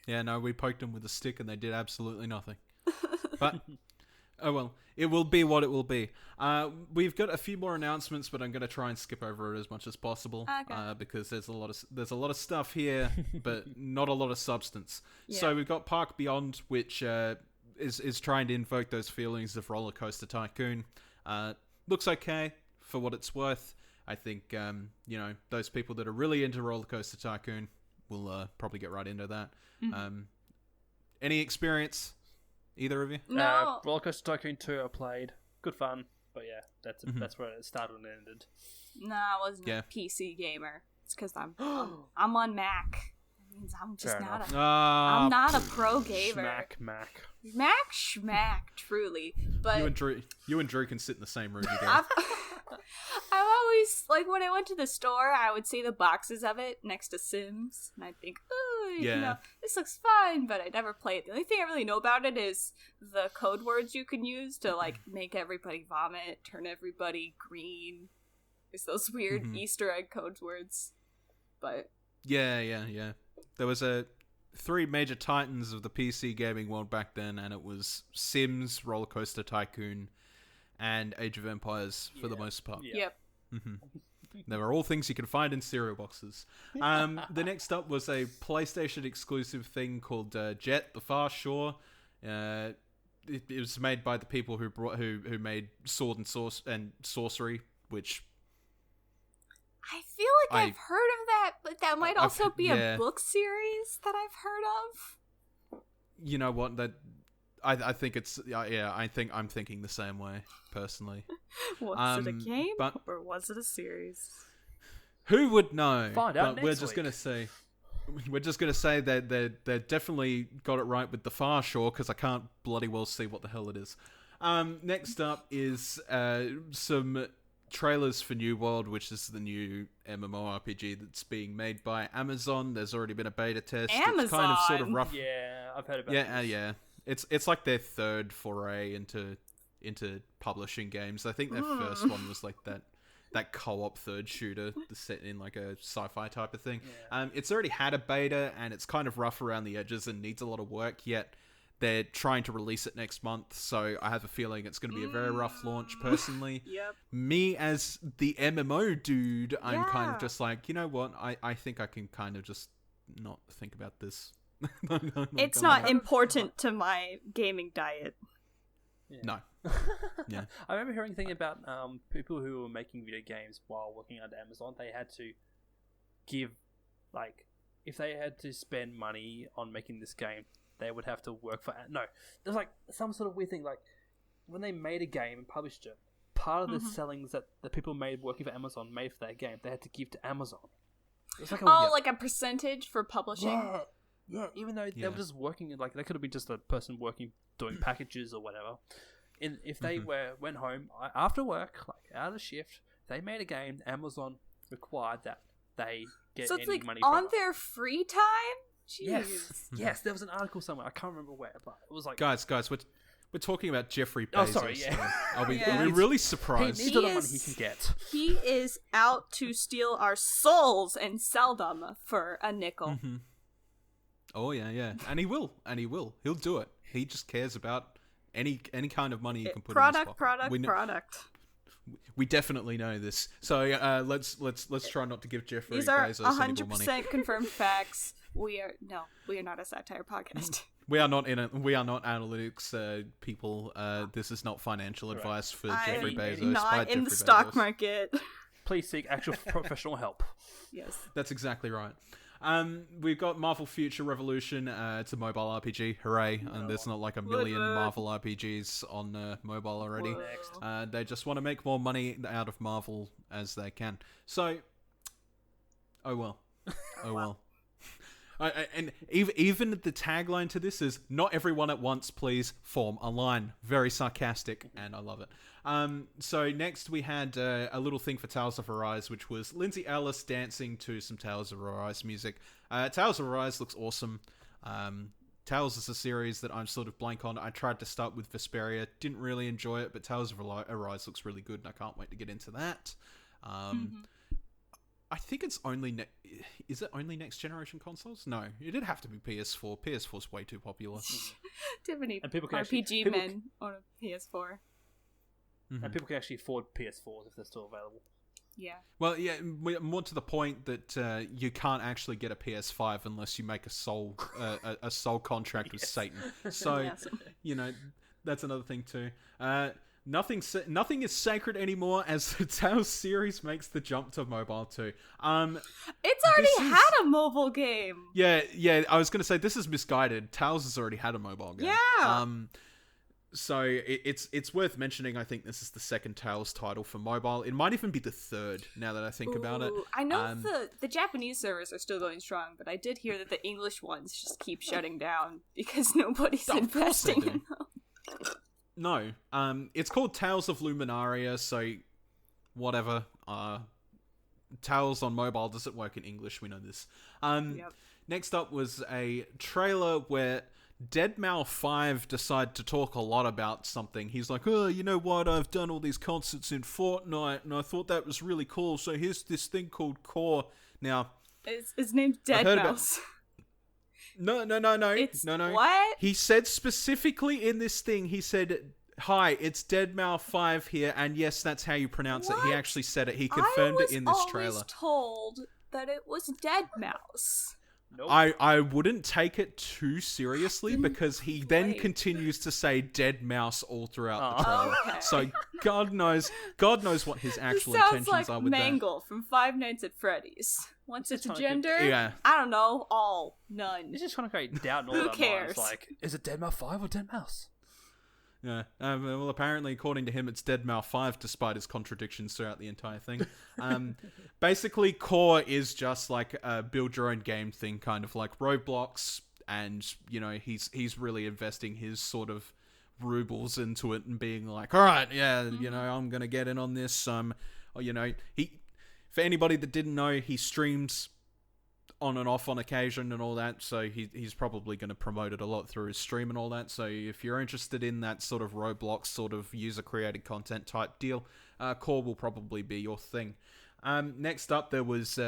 Yeah, no, we poked them with a stick and they did absolutely nothing. But, oh well, it will be what it will be. We've got a few more announcements, but I'm going to try and skip over it as much as possible. Okay. Because there's a lot of stuff here, but not a lot of substance. Yeah. So we've got Park Beyond, which is trying to invoke those feelings of Roller Coaster Tycoon. Looks okay for what it's worth. I think those people that are really into Roller Coaster Tycoon will probably get right into that. Mm-hmm. Any experience, either of you? No. Roller Coaster Tycoon 2 I played. Good fun. But yeah, that's where it started and ended. No, I wasn't a PC gamer. It's because I'm on Mac. That means I'm just I'm not a pro gamer. Mac. Mac schmack, truly. But you and Drew can sit in the same room together. I've always, like, when I went to the store, I would see the boxes of it next to Sims, and I'd think, this looks fun, but I never play it. The only thing I really know about it is the code words you can use to, like, make everybody vomit, turn everybody green. It's those weird Easter egg code words. But Yeah. There was 3 major titans of the PC gaming world back then, and it was Sims, Roller Coaster Tycoon, and Age of Empires for the most part. Yep. They were all things you could find in cereal boxes. The next up was a PlayStation exclusive thing called Jet: The Far Shore. It was made by the people who made Sword and Sorcery, which I feel like I've heard of that, but that might also be a book series that I've heard of. You know what? I think it's I'm thinking the same way personally. Was it a game or was it a series? Who would know? Find out but next we're just gonna say that they definitely got it right with the Far Shore, because I can't bloody well see what the hell it is. Next up is some trailers for New World, which is the new MMORPG that's being made by Amazon. There's already been a beta test. Amazon. It's kind of sort of rough. Yeah, I've heard about this. Yeah. It's like their third foray into publishing games. I think their first one was like that co-op third shooter set in like a sci-fi type of thing. Yeah. It's already had a beta, and it's kind of rough around the edges and needs a lot of work, yet they're trying to release it next month, so I have a feeling it's going to be a very rough launch, personally. Yep. Me, as the MMO dude, I'm kind of just like, you know what, I think I can kind of just not think about this. It's not important to my gaming diet. Yeah. No. Yeah. I remember hearing thing about people who were making video games while working under Amazon. They had to give, like, if they had to spend money on making this game, they would have to work for... No, there's like some sort of weird thing, like when they made a game and published it, part of the sellings that the people made working for Amazon made for that game, they had to give to Amazon. It was like like a percentage for publishing? Yeah, even though they were just working, like they could have been just a person working doing packages or whatever. And if they went home after work, like out of shift, they made a game. Amazon required that they get so it's any like money on from it. their free time. Jeez. Yes. There was an article somewhere. I can't remember where, but it was like Guys, we're talking about Jeffrey Bezos. Oh, sorry, yeah. Are we really surprised? he needs all the money he can get. He is out to steal our souls and sell them for a nickel. Oh yeah, and he will. He'll do it. He just cares about any kind of money you can put in his pocket. Product. We definitely know this. So let's try not to give Jeffrey These are Bezos any more money. 100% confirmed facts. We are not a satire podcast. We are not analytics people. This is not financial advice for Jeffrey Bezos. Not in the stock market. Please seek actual professional help. Yes, that's exactly right. We've got Marvel Future Revolution. It's a mobile RPG. Hooray! And there's not like a million Marvel RPGs on mobile already. They just want to make more money out of Marvel as they can. So, oh well. And even the tagline to this is "Not everyone at once, please form a line." Very sarcastic, and I love it. So next we had a little thing for Tales of Arise, which was Lindsay Ellis dancing to some Tales of Arise music. Tales of Arise looks awesome. Tales is a series that I'm sort of blank on. I tried to start with Vesperia, didn't really enjoy it, but Tales of Arise looks really good, and I can't wait to get into that. I think it's only is it only next generation consoles? No, it'd have to be PS4. PS4's way too popular. Too many And people can RPG men on a PS4. And people can actually afford PS4s if they're still available. Yeah. Well, yeah, more to the point that you can't actually get a PS5 unless you make a soul contract with Satan. So, Yes. That's another thing too. Nothing is sacred anymore as the Tales series makes the jump to mobile too. It's already had a mobile game. Yeah. I was gonna say this is misguided. Tales has already had a mobile game. Yeah. So it's worth mentioning. I think this is the second Tales title for mobile. It might even be the third now that I think about it. I know the Japanese servers are still going strong, but I did hear that the English ones just keep shutting down because nobody's Of course they investing do. in them. No, it's called Tales of Luminaria, so whatever. Tales on mobile doesn't work in English, we know this. Yep. Next up was a trailer where deadmau5 decided to talk a lot about something. He's like, oh, you know what, I've done all these concerts in Fortnite, and I thought that was really cool, so here's this thing called Core. Now... His name's Deadmau5. No. It's no. what? He said specifically in this thing, he said, hi, it's deadmau5 here, and yes, that's how you pronounce it. He actually said it. He confirmed it in this trailer. I was told that it was Deadmau5. Nope. I wouldn't take it too seriously because he then continues to say dead mouse all throughout the trailer. Okay. So God knows what his actual This sounds intentions like are with Mangle from Five Nights at Freddy's. What's its trying to gender? Yeah. I don't know. All. None. It's just trying to create doubt in all Who our minds. cares? Like, is it Deadmau5 or Deadmau5? Yeah. Well, apparently, according to him, it's deadmau5, despite his contradictions throughout the entire thing. Basically, Core is just like a build your own game thing, kind of like Roblox, and he's really investing his sort of rubles into it and being like, all right, yeah, I'm gonna get in on this. He, for anybody that didn't know, he streams on and off on occasion and all that, so he's probably going to promote it a lot through his stream and all that. So if you're interested in that sort of Roblox sort of user created content type deal, Core will probably be your thing. Next up, there was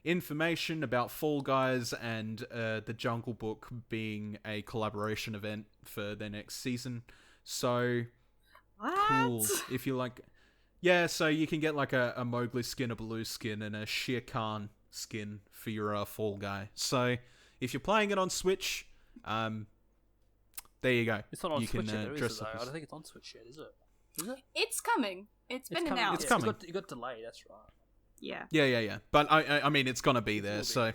information about Fall Guys and the Jungle Book being a collaboration event for their next season. So What? cool. If you like, yeah, so you can get like a Mowgli skin, a Baloo skin, and a Shere Khan skin for your Fall Guy. So if you're playing it on Switch, there you go. It's not on you Switch can, yet, though, dress is it? up I as- don't think it's on Switch yet, is it? Is it? It's coming. It's been coming. announced. It's coming. It got delayed, that's right. Yeah. Yeah. But I mean, it's gonna be there. So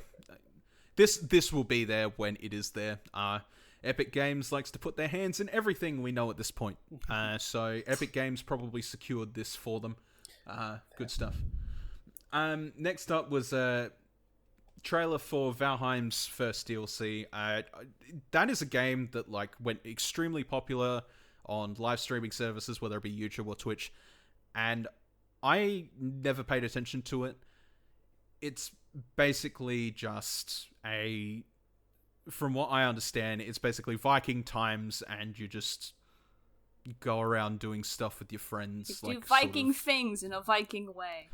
this will be there when it is there. Epic Games likes to put their hands in everything, we know at this point. So Epic Games probably secured this for them. Good stuff. Next up was a trailer for Valheim's first DLC. That is a game that like went extremely popular on live streaming services, whether it be YouTube or Twitch, and I never paid attention to it. It's basically just from what I understand, it's basically Viking times, and you just go around doing stuff with your friends. You do Viking things in a Viking way.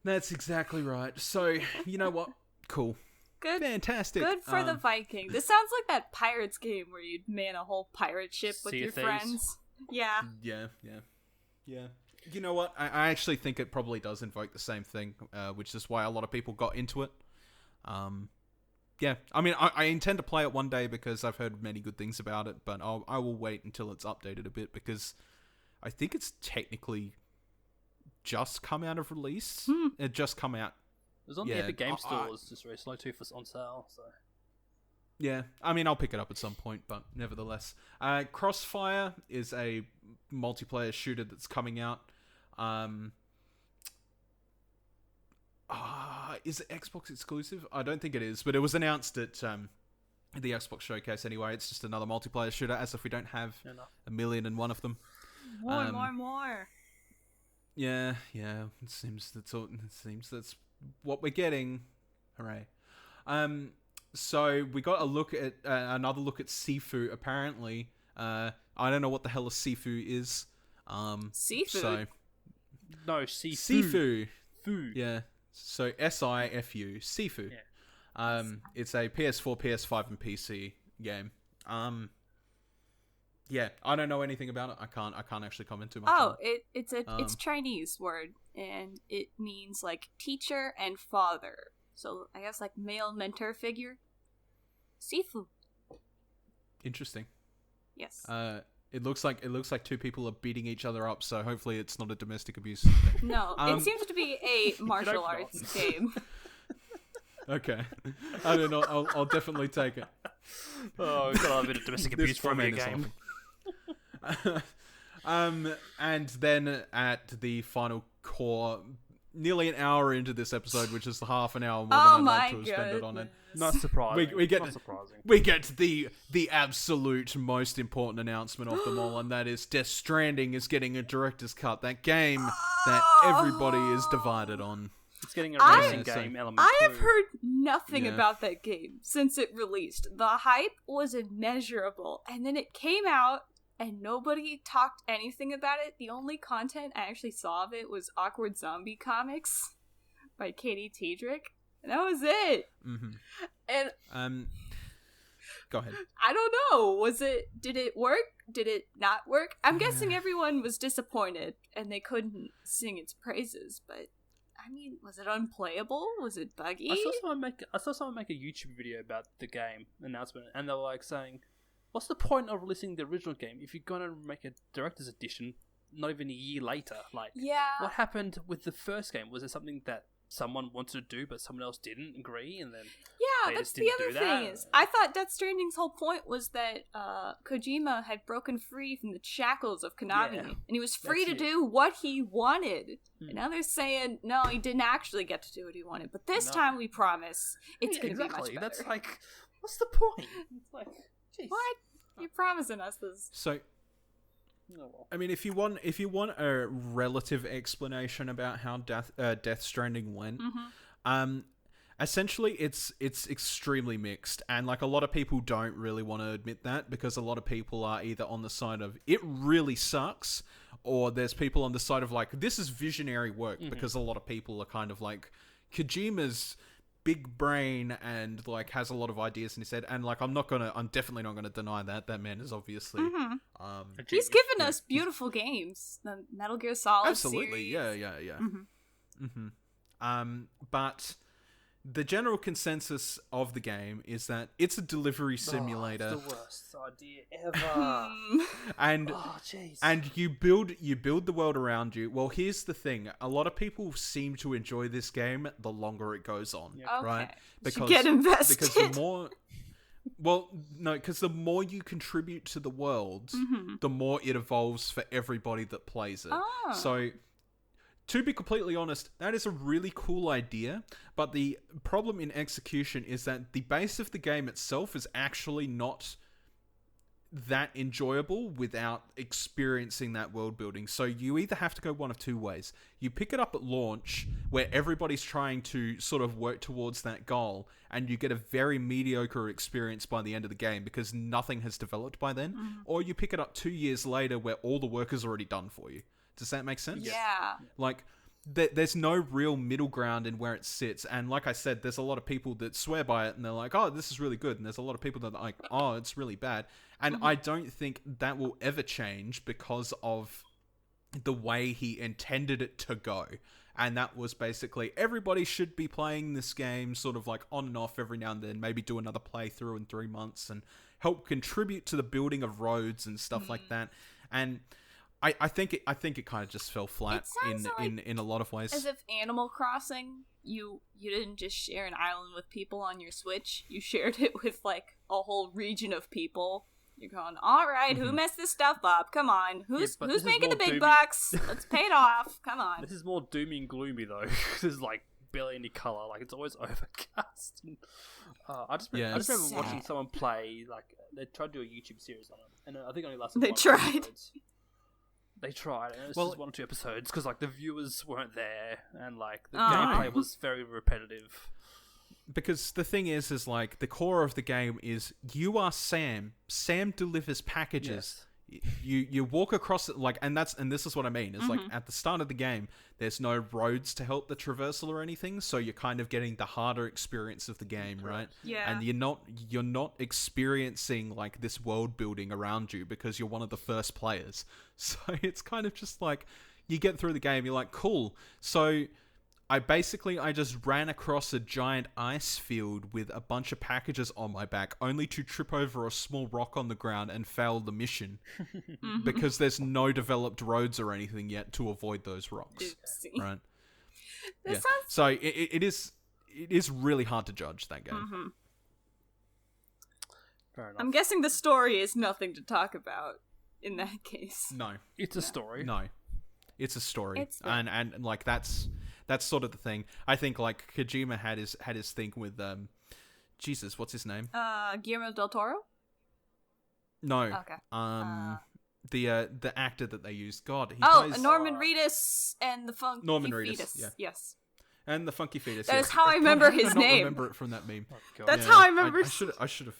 That's exactly right. So, you know what? Cool. Good. Fantastic. Good for the Viking. This sounds like that Pirates game where you'd man a whole pirate ship with Sea of your Thieves. friends. Yeah. Yeah. You know what? I actually think it probably does invoke the same thing, which is why a lot of people got into it. Yeah, I mean, I intend to play it one day because I've heard many good things about it, but I will wait until it's updated a bit because I think it's technically just come out of release. It just come out. It was on the Epic Game Stores just recently too for on sale. So yeah, I mean, I'll pick it up at some point, but nevertheless, Crossfire is a multiplayer shooter that's coming out. Is it Xbox exclusive? I don't think it is, but it was announced at the Xbox showcase anyway. It's just another multiplayer shooter, as if we don't have a million and one of them. More. Yeah. It seems that's what we're getting. Hooray! So we got a look at another look at Sifu. Apparently, I don't know what the hell a Sifu is. Seafood? So no, Sifu. Sifu. Fu. Yeah. So Sifu, Sifu. Yeah. It's a PS4, PS5, and PC game. Yeah, I don't know anything about it. I can't actually comment too much. Oh, on it. it's Chinese word, and it means like teacher and father. So I guess like male mentor figure. Sifu. Interesting. Yes. It looks like two people are beating each other up. So hopefully it's not a domestic abuse. No, it seems to be a martial arts game. Okay, I don't know. I'll definitely take it. Oh, we've got a bit of domestic abuse from a comment is game. And then at the final core, nearly an hour into this episode, which is half an hour more than I'd like to have spent it on it. Not surprising. Not surprising. We get the absolute most important announcement of them all, and that is Death Stranding is getting a director's cut. That game that everybody is divided on. It's getting a racing game element. I have heard nothing about that game since it released. The hype was immeasurable, and then it came out, and nobody talked anything about it. The only content I actually saw of it was Awkward Zombie Comics by Katie Tiedrick, and that was it. Mm-hmm. And go ahead. I don't know. Did it work? Did it not work? I'm guessing everyone was disappointed, and they couldn't sing its praises, but I mean, was it unplayable? Was it buggy? I saw someone make a YouTube video about the game announcement, and they were like saying, "What's the point of releasing the original game if you're gonna make a director's edition not even a year later? Like, what happened with the first game? Was it something that someone wanted to do but someone else didn't agree, and then that's the other thing is I thought Death Stranding's whole point was that Kojima had broken free from the shackles of Konami, and he was free to do what he wanted. And now they're saying no, he didn't actually get to do what he wanted, but this time we promise it's going to be much better. That's like, what's the point? It's like, geez. What? You're promising us this. So I mean, if you want a relative explanation about how Death Stranding went, essentially it's extremely mixed, and like a lot of people don't really want to admit that because a lot of people are either on the side of it really sucks, or there's people on the side of like this is visionary work because a lot of people are kind of like Kojima's big brain and like has a lot of ideas in his head, and like I'm definitely not gonna deny that man is obviously he's given us beautiful games, the Metal Gear Solid absolutely series. But the general consensus of the game is that it's a delivery simulator. It's the worst idea ever. and you build the world around you. Well, here's the thing: a lot of people seem to enjoy this game the longer it goes on, right? Because you get invested. Because the more, because the more you contribute to the world, the more it evolves for everybody that plays it. Oh. So, to be completely honest, that is a really cool idea, but the problem in execution is that the base of the game itself is actually not that enjoyable without experiencing that world building. So you either have to go one of two ways. You pick it up at launch, where everybody's trying to sort of work towards that goal, and you get a very mediocre experience by the end of the game because nothing has developed by then, or you pick it up 2 years later where all the work is already done for you. Does that make sense? Yeah. Like, there's no real middle ground in where it sits. And like I said, there's a lot of people that swear by it and they're like, oh, this is really good. And there's a lot of people that are like, oh, it's really bad. And I don't think that will ever change because of the way he intended it to go. And that was basically everybody should be playing this game sort of like on and off every now and then, maybe do another playthrough in 3 months and help contribute to the building of roads and stuff like that. And I think it kind of just fell flat in a lot of ways. As if Animal Crossing, you didn't just share an island with people on your Switch. You shared it with like a whole region of people. You're going, all right, who messed this stuff up? Come on, who's making the big bucks? Let's pay it off. Come on. This is more doomy and gloomy though. There's like barely any color. Like it's always overcast. I just remember watching someone play. Like they tried to do a YouTube series on it, and I think it only lasted. They tried, and it was just 1 or 2 episodes because like the viewers weren't there, and like the gameplay was very repetitive. Because the thing is like the core of the game is you are Sam. Sam delivers packages. you walk across it like, and this is what I mean. It's like at the start of the game, there's no roads to help the traversal or anything, so you're kind of getting the harder experience of the game, right? Yeah. And you're not experiencing like this world building around you because you're one of the first players. So it's kind of just like you get through the game, you're like, cool. So I just ran across a giant ice field with a bunch of packages on my back, only to trip over a small rock on the ground and fail the mission because there's no developed roads or anything yet to avoid those rocks. Oopsie. Right? This Yeah. sounds... So it is really hard to judge that game. Fair enough. I'm guessing the story is nothing to talk about in that case. No, It's a story. no, it's a story, It's- and like that's sort of the thing. I think like Kojima had his thing with Jesus, what's his name? Guillermo del Toro? No, Okay. the actor that they used. God, he Oh, plays Norman Reedus and the Funky Norman Reedus, Fetus. yeah. Yes. and the Funky Fetus. That yes. is how I God, remember how did his I not name. Remember it from that meme. Oh, God. That's how I remember. I should have.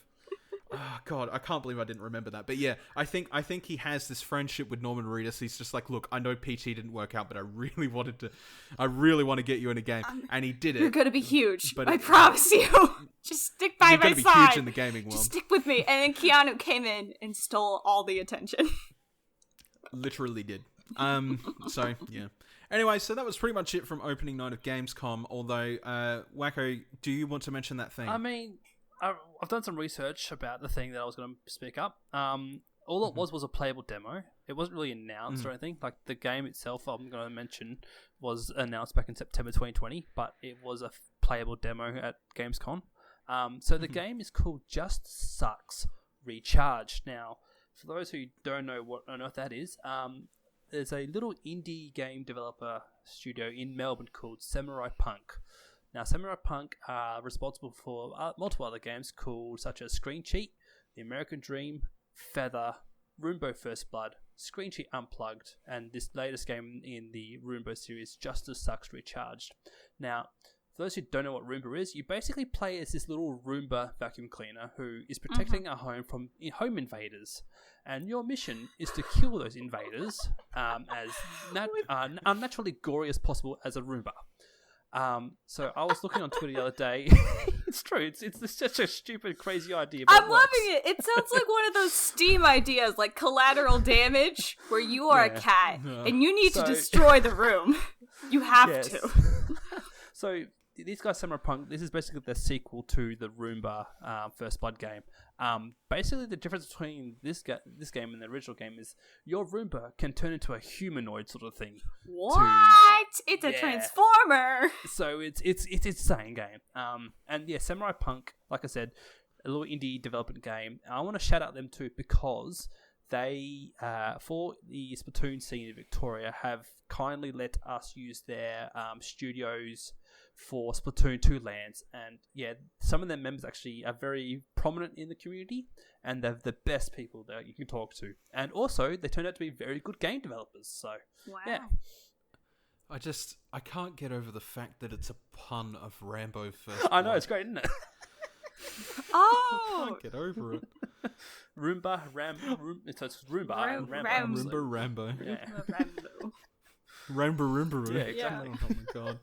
Oh, God, I can't believe I didn't remember that. But yeah, I think he has this friendship with Norman Reedus. He's just like, look, I know PT didn't work out, but I really want to get you in a game, and he did it. You're gonna be huge. But I promise you. Just stick by You're my gonna be side. huge in the gaming world. Just stick with me. And then Keanu came in and stole all the attention. Literally did. So yeah. Anyway, so that was pretty much it from opening night of Gamescom. Although, Wacko, do you want to mention that thing? I mean, I've done some research about the thing that I was going to speak up. All it was a playable demo. It wasn't really announced or anything. Like, the game itself, I'm going to mention, was announced back in September 2020, but it was a playable demo at Gamescom. So the game is called Just Sucks Recharge. Now, for those who don't know what that is, there's a little indie game developer studio in Melbourne called Samurai Punk. Now, Samurai Punk are responsible for multiple other games such as Screen Cheat, The American Dream, Feather, Roombo First Blood, Screen Cheat Unplugged, and this latest game in the Roombo series, Justice Sucks Recharged. Now, for those who don't know what Roomba is, you basically play as this little Roomba vacuum cleaner who is protecting a home from home invaders. And your mission is to kill those invaders as unnaturally gory as possible as a Roomba. So I was looking on Twitter the other day. It's true. It's such a stupid, crazy idea. But I'm loving it. It sounds like one of those Steam ideas, like Collateral Damage, where you are a cat and you need to destroy the room. You have to. So these guys, Samurai Punk, this is basically the sequel to the Roomba First Blood game. Basically, the difference between this game and the original game is your Roomba can turn into a humanoid sort of thing. What? It's a transformer. So it's an insane game. And yeah, Samurai Punk, like I said, a little indie development game. I want to shout out them too because they, for the Splatoon scene in Victoria, have kindly let us use their studios for Splatoon 2 lands, and yeah, some of their members actually are very prominent in the community, and they're the best people that you can talk to, and also they turned out to be very good game developers. So Wow. yeah, I can't get over the fact that it's a pun of Rambo First I know, Blood. it's great, isn't it? Oh, Can't get over it. Roomba, it's Roomba and Rambo. Rambo. Roomba Rambo. Rambo. Rambo. Yeah, exactly. Oh my god.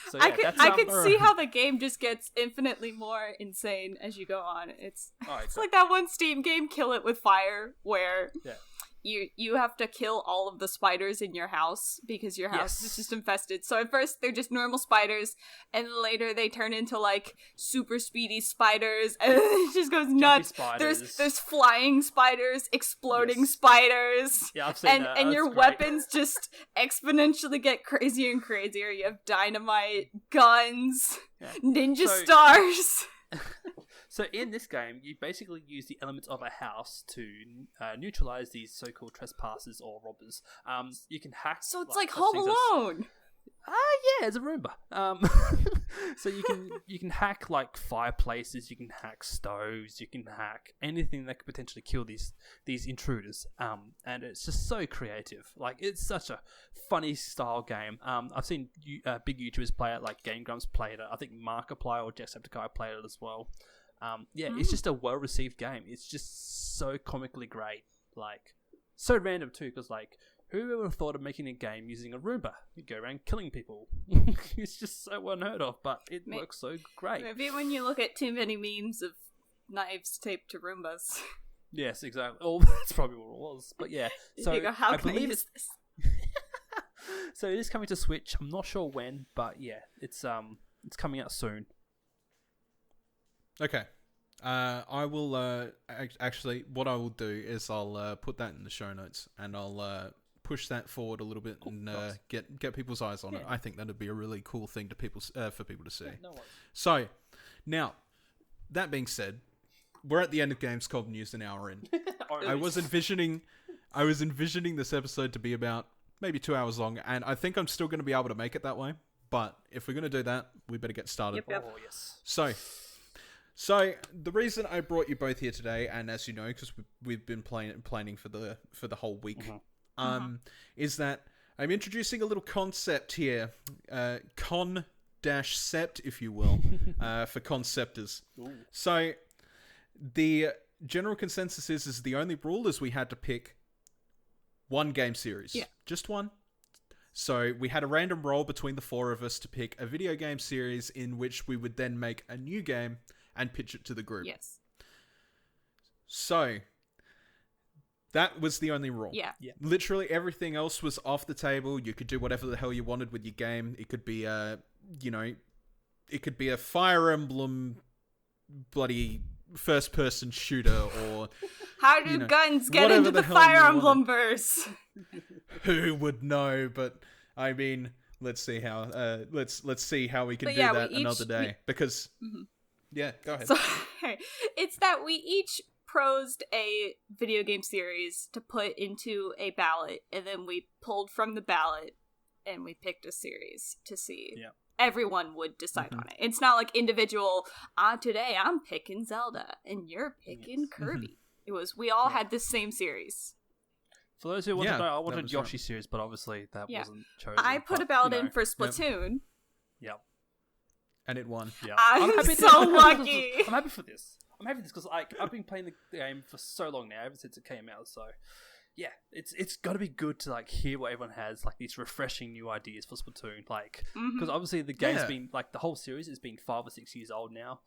So, I yeah, could that's, see how the game just gets infinitely more insane as you go on. It's Oh, it's exactly. like that one Steam game, Kill It with Fire, where Yeah. you have to kill all of the spiders in your house because your house is Yes. just infested. So at first they're just normal spiders, and later they turn into like super speedy spiders, and it just goes nuts. spiders. There's flying spiders, exploding Yes. spiders. Yeah, I've seen And that. and That's your great. weapons just exponentially get crazier and crazier. You have dynamite, guns, Yeah. ninja So- stars. So in this game, you basically use the elements of a house to neutralize these so-called trespassers or robbers. You can hack. So it's like such Home things as- Alone. Yeah, it's a Roomba. So you can hack like fireplaces, you can hack stoves, you can hack anything that could potentially kill these intruders. And it's just so creative. Like, it's such a funny style game. I've seen big YouTubers play it, like Game Grumps played it. I think Markiplier or Jacksepticeye played it as well. It's just a well-received game. It's just so comically great. Like, so random too, because like, who would have thought of making a game using a Roomba? You go around killing people. It's just so unheard of, but it works so great. Maybe when you look at too many memes of knives taped to Roombas. Yes, exactly. Oh, that's probably what it was. But yeah, so You go, how I can I believe use it's. this? So it is coming to Switch. I'm not sure when, but yeah, it's coming out soon. Okay. I will actually. What I will do is I'll put that in the show notes, and I'll push that forward a little bit and nice. get people's eyes on it. Yeah. I think that'd be a really cool thing to for people to see. Yeah, no worries. So, now that being said, we're at the end of Gamescom news an hour in. I was envisioning this episode to be about maybe 2 hours long, and I think I'm still going to be able to make it that way. But if we're going to do that, we better get started. Yep. Oh yes. So the reason I brought you both here today, and as you know, because we've been planning for the whole week, is that I'm introducing a little concept here, Con-ceptors, if you will, for Con-ceptors. So the general consensus is the only rule is we had to pick one game series, just one. So we had a random roll between the four of us to pick a video game series in which we would then make a new game and pitch it to the group. Yes. So that was the only rule. Yeah. Literally everything else was off the table. You could do whatever the hell you wanted with your game. It could be a Fire Emblem bloody first-person shooter, or How do guns get whatever into the hell Fire you Emblem wanted. verse? Who would know? But I mean, let's see how let's see how we can But do yeah, that we each- another day. Because yeah, go ahead. So, it's that we each prosed a video game series to put into a ballot, and then we pulled from the ballot and we picked a series to see. Yeah. Everyone would decide on it. It's not like individual, today I'm picking Zelda and you're picking Kirby. It was, we all had this same series. For those who want Yeah, to know, I that wanted was Yoshi series, but obviously that Yeah. wasn't chosen. I put but, a ballot you know, in for Splatoon. Yeah. And it won. Yeah. I'm happy so lucky. I'm happy for this. I'm happy for this because I've been playing the game for so long now, ever since it came out. So, yeah, it's got to be good to like hear what everyone has, like these refreshing new ideas for Splatoon. Like, because obviously the game's been like the whole series has been 5 or 6 years old now,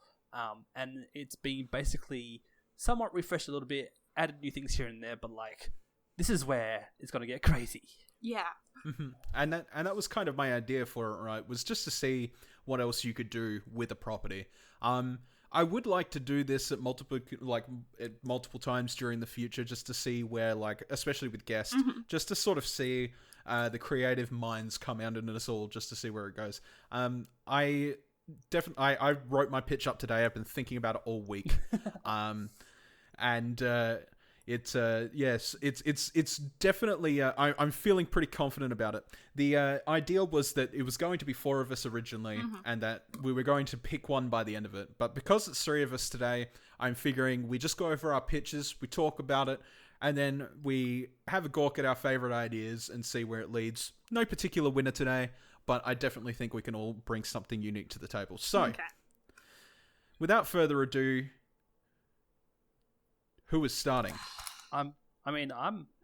and it's been basically somewhat refreshed a little bit, added new things here and there, but like this is where it's gonna get crazy. Yeah. And that was kind of my idea for it, right? Was just to see what else you could do with a property. I would like to do this at multiple times during the future, just to see where, like, especially with guests, just to sort of see the creative minds come out in us all, just to see where it goes. I wrote my pitch up today. I've been thinking about it all week, it's definitely I'm feeling pretty confident about it. The idea was that it was going to be 4 of us originally, and that we were going to pick one by the end of it. But because it's 3 of us today, I'm figuring we just go over our pitches, we talk about it, and then we have a gawk at our favorite ideas and see where it leads. No particular winner today, but I definitely think we can all bring something unique to the table. So, without further ado, who is starting? I'm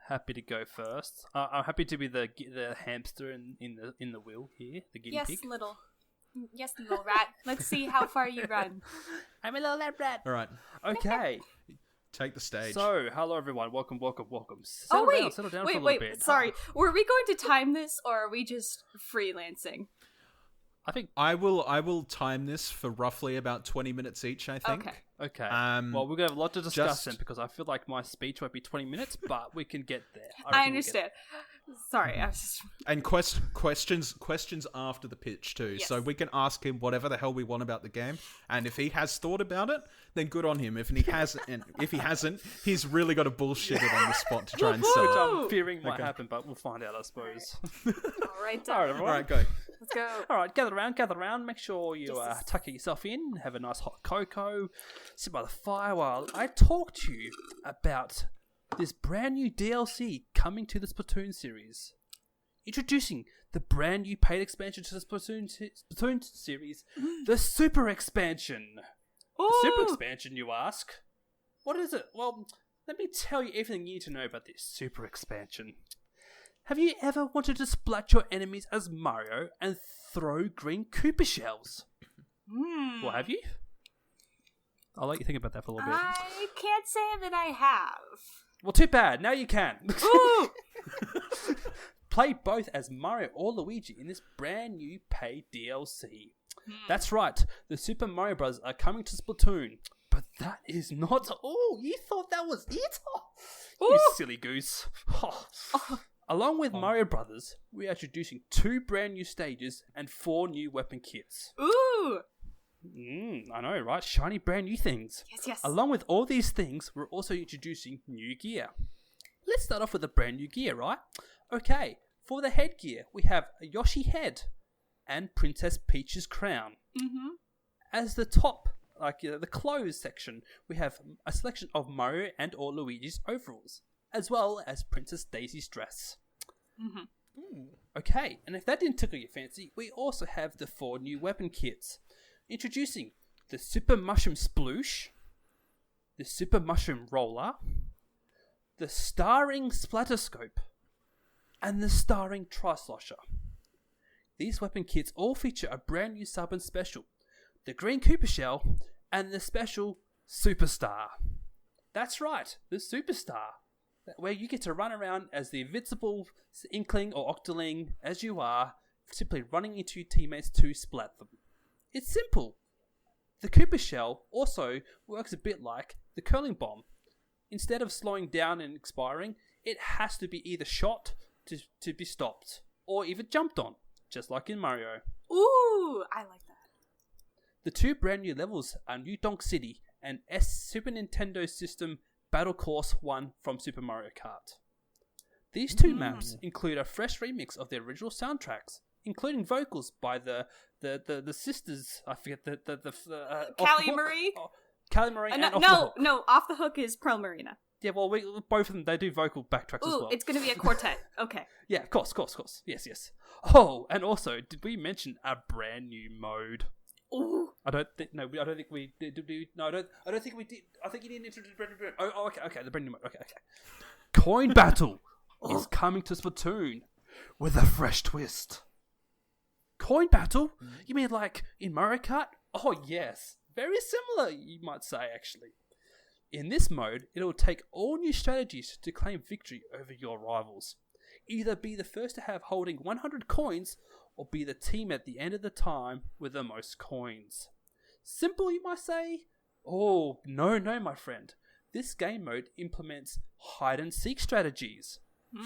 happy to go first. I'm happy to be the hamster in the wheel here, the guinea pig. Yes, little rat. Let's see how far you run. I'm a little rat. All right, Okay. take the stage. So, hello everyone. Welcome. Settle Settle down for a little bit. Sorry. Were we going to time this, or are we just freelancing? I think. I will time this for roughly about 20 minutes each, I think. Okay. Well, we're gonna have a lot to discuss just- then, because I feel like my speech won't be 20 minutes, but we can get there. I understand. Sorry, I was just... And questions after the pitch too, Yes. so we can ask him whatever the hell we want about the game. And if he has thought about it, then good on him. If he hasn't, he's really got to bullshit it on the spot to try and sell Which it. I'm fearing might Okay. happen, but we'll find out, I suppose. All right, All right, everyone. All right, go. let's go. All right, gather around. Make sure you tuck yourself in, have a nice hot cocoa, sit by the fire while I talk to you about this brand new DLC coming to the Splatoon series. Introducing the brand new paid expansion to the Splatoon series, the Super Expansion. The Super Expansion, you ask? What is it? Well, let me tell you everything you need to know about this super expansion. Have you ever wanted to splat your enemies as Mario and throw green Koopa shells? Well, have you? I'll let you think about that for a little bit. I can't say that I have. Well, too bad. Now you can. Ooh! Play both as Mario or Luigi in this brand new paid DLC. That's right. The Super Mario Bros. Are coming to Splatoon. But that is not all. You thought that was it? Oh, you silly goose. Along with Mario Brothers, we are introducing 2 brand new stages and 4 new weapon kits. Ooh! I know, right? Shiny brand new things. Yes. Along with all these things, we're also introducing new gear. Let's start off with the brand new gear, right? Okay, for the headgear, we have a Yoshi head and Princess Peach's crown. As the top, the clothes section, we have a selection of Mario and or Luigi's overalls, as well as Princess Daisy's dress. Okay, and if that didn't tickle your fancy, we also have the 4 new weapon kits. Introducing the Super Mushroom Sploosh, the Super Mushroom Roller, the Starring Splatterscope, and the Starring Tri-Slosher. These weapon kits all feature a brand new sub and special, the Green Koopa Shell, and the special Superstar. That's right, the Superstar, where you get to run around as the invincible Inkling or Octoling as you are, simply running into your teammates to splat them. It's simple. The Koopa Shell also works a bit like the curling bomb. Instead of slowing down and expiring, it has to be either shot to be stopped, or even jumped on, just like in Mario. Ooh, I like that. The 2 brand new levels are New Donk City and Super Nintendo System Battle Course 1 from Super Mario Kart. These 2 maps include a fresh remix of the original soundtracks, including vocals by the sisters. I forget Callie Marie. Callie Marie. And no, Off the Hook is Pearl Marina. Yeah, well, both of them, they do vocal backtracks as well. It's going to be a quartet. Okay. Yeah, of course. Yes. Oh, and also, did we mention a brand new mode? Ooh. I don't think we did. I don't think we did. I think you didn't introduce brand new mode. Oh, okay, the brand new mode. Okay. Coin Battle is coming to Splatoon with a fresh twist. Coin Battle? You mean like in Mario Kart? Oh, yes. Very similar, you might say, actually. In this mode, it'll take all new strategies to claim victory over your rivals. Either be the first to have holding 100 coins, or be the team at the end of the time with the most coins. Simple, you might say? Oh, no, my friend. This game mode implements hide-and-seek strategies.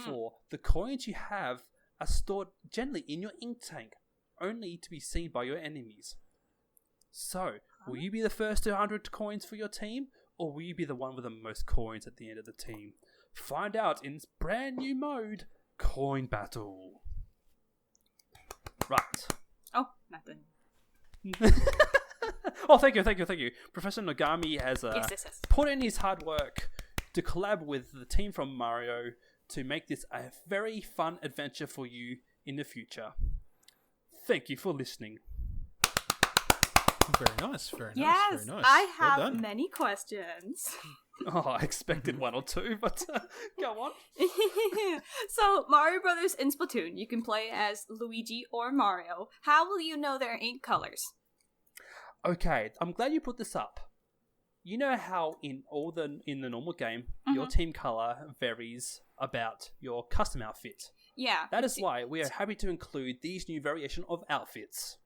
For the coins you have are stored gently in your ink tank, only to be seen by your enemies. So, will you be the first to 100 coins for your team, or will you be the one with the most coins at the end of the team? Find out in this brand new mode, Coin Battle. Right. Oh, nothing. Oh, thank you. Professor Nogami has Yes. put in his hard work to collab with the team from Mario to make this a very fun adventure for you in the future. Thank you for listening. Very nice. Yes, very nice. I Well have done. many questions. Oh, I expected 1 or 2, but go on. So, Mario Brothers in Splatoon, you can play as Luigi or Mario. How will you know their ink colors? Okay, I'm glad you put this up. You know how in the normal game, your team color varies about your custom outfit. Yeah. That is why we are happy to include these new variation of outfits.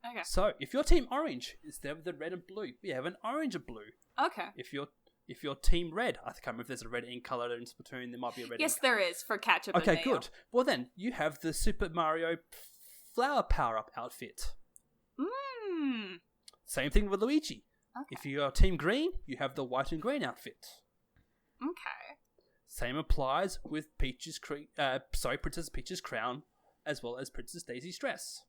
Okay. So, if your team orange, instead of the red and blue, we have an orange and blue. Okay. If your team red, I can't remember if there's a red ink color in Splatoon, there might be a red Yes, ink there is for ketchup. Okay, and mayo. good. Well then, you have the Super Mario flower power-up outfit. Same thing with Luigi. Okay. If you are Team Green, you have the white and green outfit. Okay. Same applies with Princess Peach's crown, as well as Princess Daisy's dress.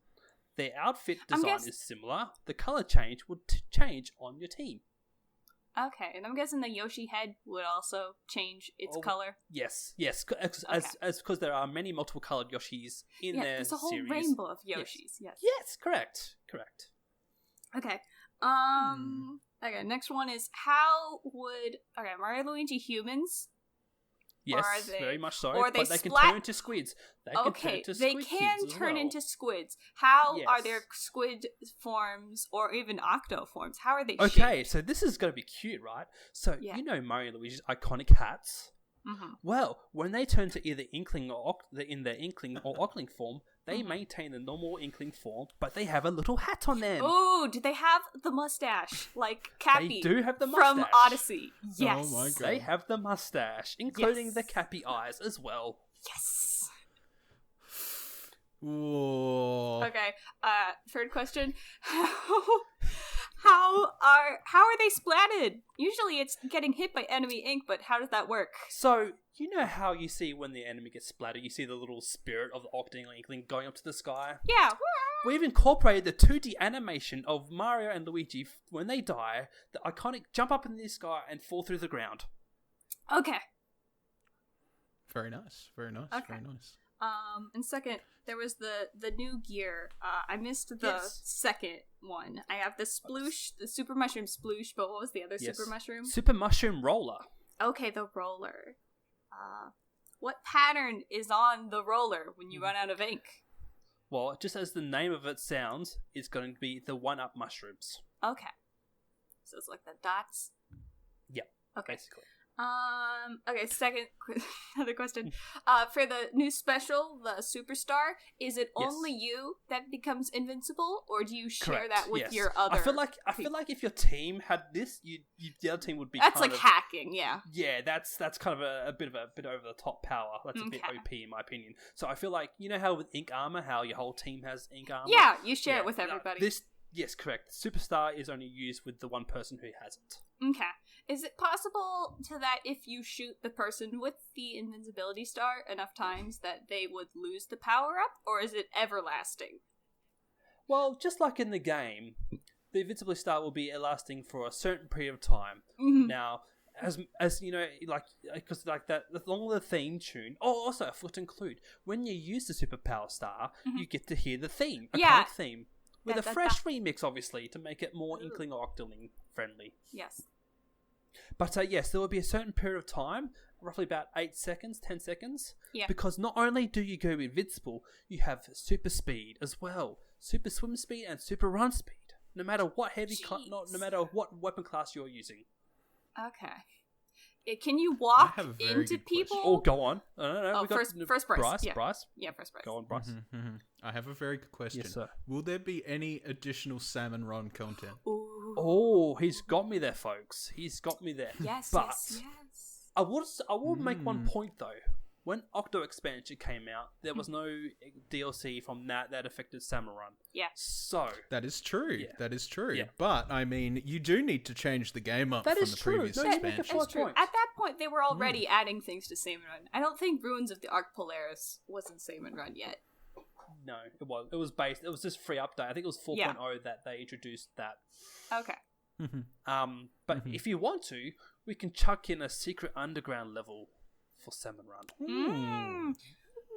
Their outfit design is similar. The color change would change on your team. Okay, and I'm guessing the Yoshi head would also change its color. Yes, as because there are many multiple colored Yoshis in their there's a whole series. rainbow of Yoshis. Yes. Yes, correct. Okay. Okay, next one is how would Mario and Luigi humans? Yes, are they, very much so. or But they can turn into squids. They can turn into they squid can kids as turn well. into squids. How are Yes. their squid forms or even octo forms? How are they Okay, shaped? so this is going to be cute, right? So, Yeah. you know Mario and Luigi's iconic hats? Mm-hmm. Well, when they turn to either Inkling or in their Inkling or Ockling form, they maintain the normal Inkling form, but they have a little hat on them. Ooh, do they have the mustache like Cappy? They do have the from mustache. Odyssey. Yes. Oh my god. They have the mustache, including the Yes. Cappy eyes as well. Yes. Whoa. Okay. Third question. How are they splatted? Usually it's getting hit by enemy ink, but how does that work? So, you know how you see when the enemy gets splattered, you see the little spirit of the Octoling or Inkling going up to the sky? Yeah. We've incorporated the 2D animation of Mario and Luigi when they die, the iconic jump up in the sky and fall through the ground. Okay. Very nice. Very nice. Okay. Very nice. And second, there was the new gear. I missed the Yes. second one. I have the sploosh, the super mushroom sploosh, but what was the other super mushroom? Super Mushroom Roller. Okay, the roller. What pattern is on the roller when you run out of ink? Well, just as the name of it sounds, it's going to be the 1-up mushrooms. Okay. So it's like the dots. Yep, Okay. basically. Okay, another question. For the new special, the Superstar, is it Yes. only you that becomes invincible, or do you share Correct, that with yes. your other? I feel like if your team had this, the other team would be. That's kind like of, hacking, yeah. Yeah, that's kind of a bit over the top power. That's a bit Okay. OP in my opinion. So I feel like you know how with ink armor, how your whole team has ink armor. Yeah, you share Yeah, it with everybody. Yes, correct. Superstar is only used with the one person who has it. Okay. Is it possible to that if you shoot the person with the invincibility star enough times that they would lose the power up, or is it everlasting? Well, just like in the game, the invincibility star will be lasting for a certain period of time. Mhm. Now, as you know, because like that, along with the theme tune. Oh, also I forgot to include when you use the superpower star, you get to hear the theme, a Yeah. iconic theme, with Da, a da, fresh remix, obviously, to make it more Inkling or Octoling friendly. Yes. But yes, there will be a certain period of time, roughly about 8 seconds, 10 seconds. Yeah. Because not only do you go invincible, you have super speed as well, super swim speed and super run speed. No matter what no matter what weapon class you're using. Okay. Can you walk I have a very into good question. people? Oh, go on. No. Oh, we got first Bryce. Bryce. Yeah. Bryce. Yeah, first Bryce. Go on, Bryce. I have a very good question. Yes, sir. Will there be any additional Salmon Run content? Ooh. Oh, he's got me there, folks. He's got me there. Yes, but yes, yes. I will make one point though. When Octo Expansion came out, there was no DLC from that affected Salmon. Yeah. So That is true. Yeah. That is true. Yeah. But I mean, you do need to change the game up That from is the true. previous No, you make a expansion. That's point. At that point, they were already adding things to Salmon Run. I don't think Ruins of the Arc Polaris was in Salmon Run yet. no, it was. It was based. It was just free update. I think it was 4.0 that they introduced that. Okay. But if you want to, we can chuck in a secret underground level for Salmon Run.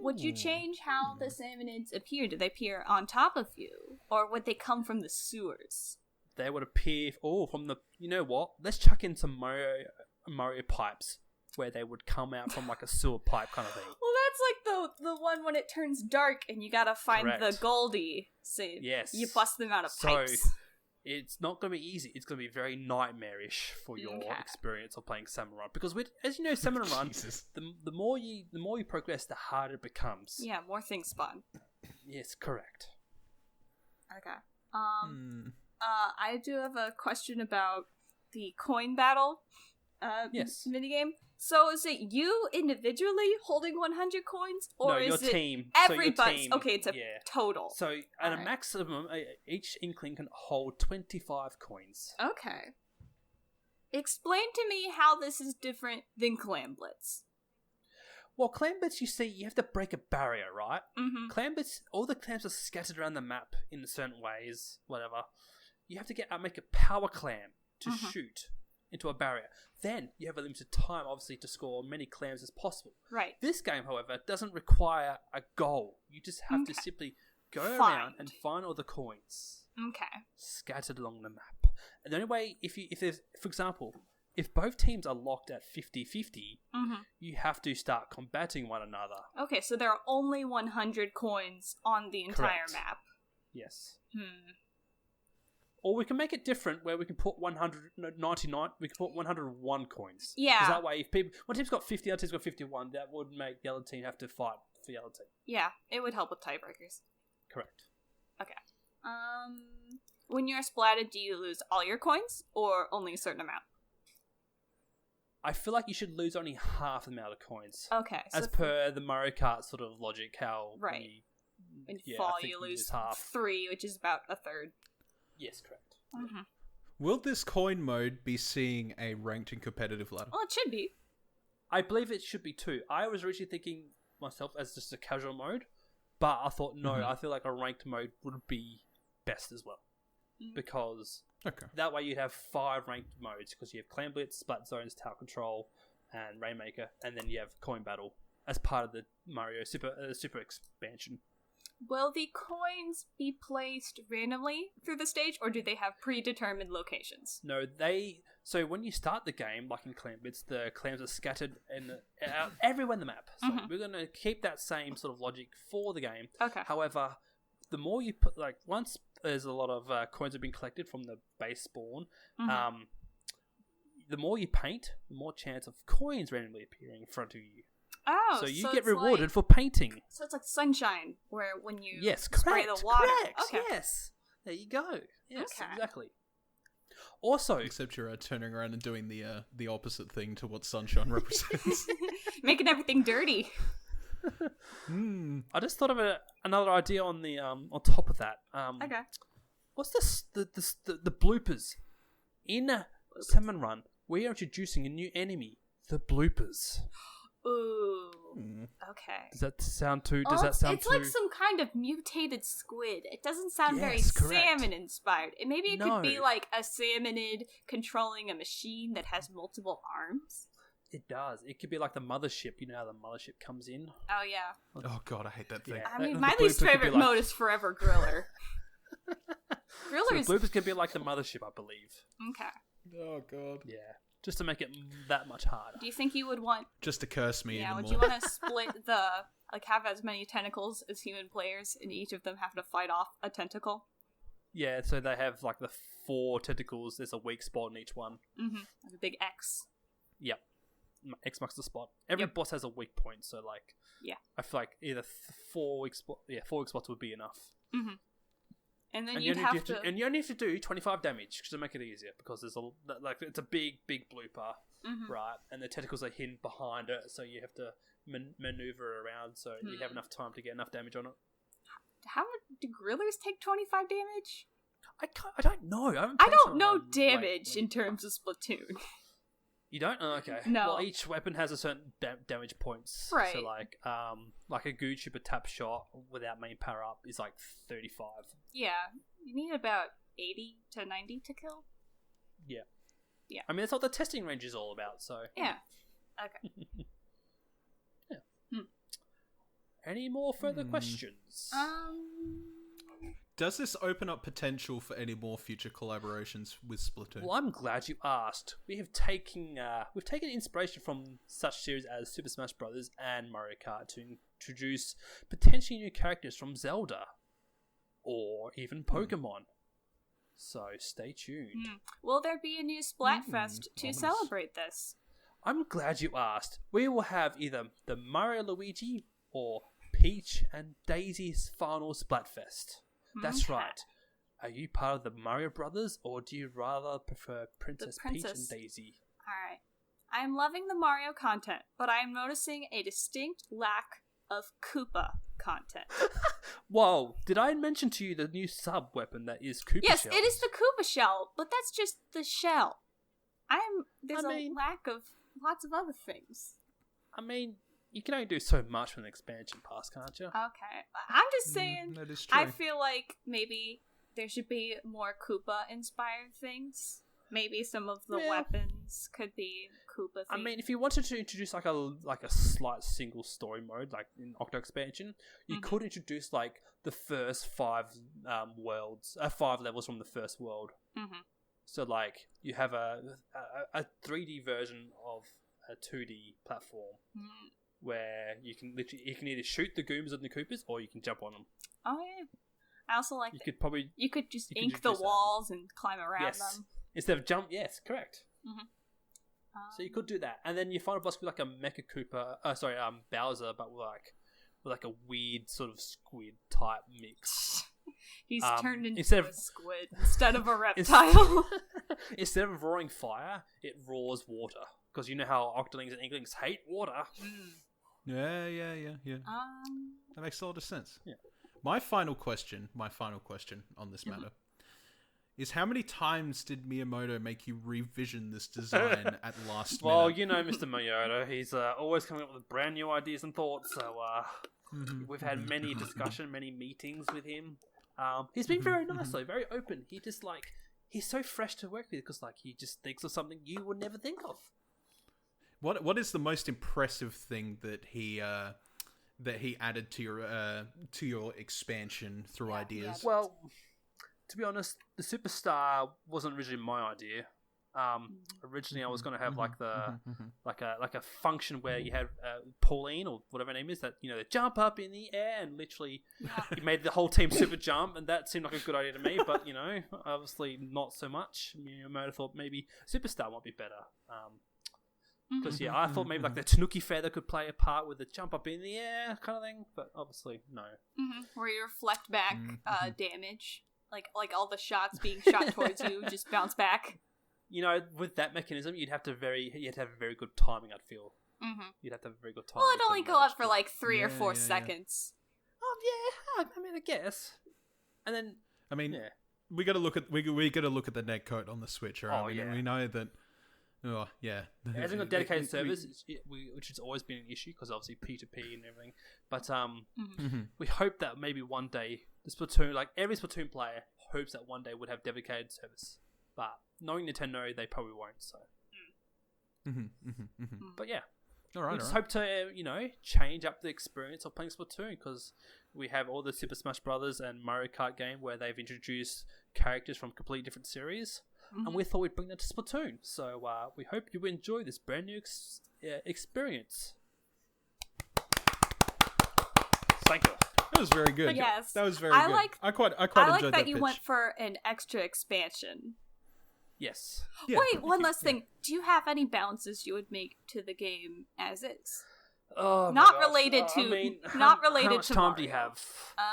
Would you change how the Salmonids appear? Do they appear on top of you? Or would they come from the sewers? They would appear from the. You know what? Let's chuck in some Mario pipes where they would come out from like a sewer pipe kind of thing. Well, that's like the one when it turns dark and you gotta find the Correct. Goldie. So Yes. you bust them out of So pipes. it's not going to be easy. It's going to be very nightmarish for your Okay. experience of playing Salmon Run because, as you know, Salmon Run, Jesus. the more you progress, the harder it becomes. Yeah, more things spawn. Yes, correct. Okay. I do have a question about the coin battle Yes. minigame. So is it you individually holding 100 coins, or No, your is it team. So your everybody? team, Okay, it's a yeah. total. So at a Alright. maximum, each Inkling can hold 25 coins. Okay. Explain to me how this is different than Clam Blitz. Well, clam bits, you see, you have to break a barrier, right? Mm-hmm. Clam bits, all the clams are scattered around the map in certain ways, whatever. You have to make a power clam to shoot into a barrier. Then you have a limited time, obviously, to score many clams as possible. Right. This game, however, doesn't require a goal. You just have to simply go around and find all the coins Okay. scattered along the map. And the only way, if there's, for example, if both teams are locked at 50-50, you have to start combating one another. Okay, so there are only 100 coins on the entire Correct. map. Yes. Or we can make it different, where we can put 199. We can put 101 coins. Yeah. Because that way, if one team's got 50, the other team's got 51, that would make the other team have to fight for the other team. Yeah, it would help with tiebreakers. Correct. Okay. When you're splatted, do you lose all your coins or only a certain amount? I feel like you should lose only half the amount of coins. Okay. So As per the Mario Kart sort of logic, how Right. when in I fall, think you lose half. 3, which is about a third. Yes, correct. Will this coin mode be seeing a ranked and competitive ladder? Well, it should be. I believe it should be too. I was originally thinking myself as just a casual mode, but I thought no, I feel like a ranked mode would be best as well. Because that way you'd have 5 ranked modes, because you have Clan Blitz, Splat Zones, Tower Control, and Rainmaker, and then you have Coin Battle as part of the Mario Super expansion. Will the coins be placed randomly through the stage, or do they have predetermined locations? No, so when you start the game, like in Clan Blitz, the clams are scattered everywhere in the map. So we're going to keep that same sort of logic for the game. Okay. However, the more you put, like, once there's a lot of coins have been collected from the base spawn, the more you paint, the more chance of coins randomly appearing in front of you. Oh, so you so get it's rewarded like, for painting. So it's like sunshine, where when you Correct, spray the water. correct, Okay. yes. There you go. Yes, Okay. exactly. Also, Except you're turning around and doing the opposite thing to what sunshine represents. Making everything dirty. I just thought of another idea on the on top of that. Okay. What's this? The bloopers in Salmon Run? We are introducing a new enemy, the bloopers. Ooh. Okay. Does that sound too? Oh, It's like some kind of mutated squid. It doesn't sound very Yes, correct. salmon inspired. Maybe it could be No. like a salmonid controlling a machine that has multiple arms. It does. It could be like the mothership. You know how the mothership comes in. Oh yeah. Oh god, I hate that thing. Yeah. I mean, The my blooper least could be favorite like- mode is Forever Griller. So Griller is the bloopers could be like the mothership, I believe. okay. Oh god. Yeah, just to make it that much harder. Do you think you would want? Just to curse me Yeah. even Would more. you want to split have as many tentacles as human players, and each of them have to fight off a tentacle? Yeah, so they have like the 4 tentacles. There's a weak spot in each one. Like a big X. Yep. X marks the spot. Every Yep. boss has a weak point, so like, Yeah. I feel like either 4 weak spots. Yeah, 4 weak spots would be enough. And then And you'd have to. and you only have to do 25 damage to make it easier, because there's it's a big blooper, right? And the tentacles are hidden behind it, so you have to maneuver around, so you have enough time to get enough damage on it. How do grillers take 25 damage? I don't know. I don't know damage in terms of Splatoon. You don't? Oh, okay. No. Well, each weapon has a certain damage points. Right. So like a good super tap shot without main power up is like 35. Yeah, you need about 80 to 90 to kill. Yeah. Yeah. I mean, that's what the testing range is all about. So. Yeah. Okay. Any more further questions? Does this open up potential for any more future collaborations with Splatoon? Well, I'm glad you asked. We have taken inspiration from such series as Super Smash Bros. And Mario Kart to introduce potentially new characters from Zelda, or even Pokemon. So stay tuned. Will there be a new Splatfest to ominous. celebrate this? I'm glad you asked. We will have either the Mario Luigi or Peach and Daisy's final Splatfest. That's Okay. right. Are you part of the Mario Brothers, or do you rather prefer Princess Peach and Daisy? Alright. I am loving the Mario content, but I am noticing a distinct lack of Koopa content. Whoa, did I mention to you the new sub weapon that is Koopa Yes, shells? it is the Koopa shell, but that's just the shell. There's I mean- a lack of lots of other things. I mean, you can only do so much with an expansion pass, can't you? Okay. I'm just saying, that is true. I feel like maybe there should be more Koopa-inspired things. Maybe some of the Yeah. weapons could be Koopa-themed. I mean, if you wanted to introduce like a slight single story mode, like in Octo expansion, you could introduce like the first 5 levels from the first world. So like you have a 3D version of a 2D platform where you can either shoot the Goombas and the Koopas or you can jump on them. Oh yeah. I also like you could probably just ink the walls and climb around them instead of jump. Yes, correct. Mm-hmm. So you could do that, and then you find a boss with like a Mecha Koopa, Bowser, but with like a weird sort of squid type mix. He's turned into instead a of squid instead of a reptile. Instead of roaring fire, it roars water, because you know how Octolings and Inklings hate water. Yeah. That makes a lot of sense. Yeah. My final question on this matter is, how many times did Miyamoto make you revision this design at last minute? Well, you know Mr. Miyamoto, he's always coming up with brand new ideas and thoughts, so we've had many discussions, many meetings with him. He's been very nice though, very open. He's so fresh to work with, because like he just thinks of something you would never think of. What is the most impressive thing that he added to your expansion through ideas? Well, to be honest, the Superstar wasn't originally my idea. Originally, I was going to have like a function where you had Pauline or whatever her name is, that they jump up in the air, and literally he made the whole team super jump, and that seemed like a good idea to me. But obviously not so much. Miyamoto thought maybe Superstar might be better. Because I thought maybe like the Tanuki feather could play a part with the jump up in the air kind of thing, but obviously no. Where you reflect back damage, like all the shots being shot towards you just bounce back. With that mechanism, you'd have to have very good timing. I'd feel. You'd have to have very good timing. Well, it'd only go up for like 3 or 4 seconds. Oh yeah, I mean, I guess. And then we got to look at the netcode on the Switch. Right? We know that. Oh yeah, it hasn't got dedicated servers, which has always been an issue, because obviously P2P and everything. But we hope that maybe one day the Splatoon, like every Splatoon player, hopes that one day would have dedicated service. But knowing Nintendo, they probably won't. So, but yeah, we just hope to change up the experience of playing Splatoon, because we have all the Super Smash Brothers and Mario Kart game where they've introduced characters from completely different series. And we thought we'd bring that to Splatoon. So we hope you enjoy this brand new experience. Thank you. That was very good. Yes, that was very good. I quite enjoyed that you pitch. went for an extra expansion. Yes. Yeah. Wait, one last thing. Do you have any bounces you would make to the game as is? Oh, not related to. how much to time Mario. do you have?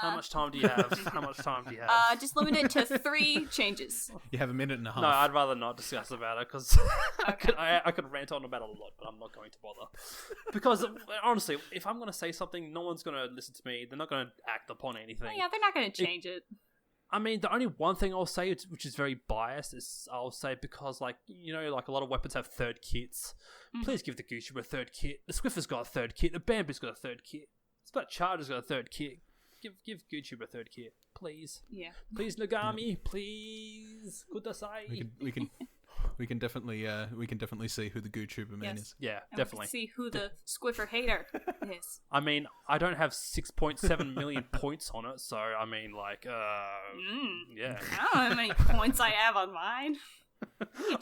How much time do you have? Just limit it to 3 changes. You have a minute and a half. No, I'd rather not discuss about it, because I could rant on about it a lot, but I'm not going to bother. Because honestly, if I'm going to say something, no one's going to listen to me. They're not going to act upon anything. Oh, yeah, they're not going to change it. I mean, the only one thing I'll say, which is very biased, is I'll say, because, like a lot of weapons have third kits. Please give the Gucci a third kit. The Swiffer's got a third kit. The Bambi's got a third kit. Charger's got a third kit. Give Gucci a third kit, please. Yeah. Please, Nagami. Please, kudasai. We can definitely see who the Gootuber man is. Yeah, and definitely. We can see who the Squiffer hater is. I mean, I don't have 6.7 million points on it, so I mean, like, yeah. I don't know how many points I have on mine.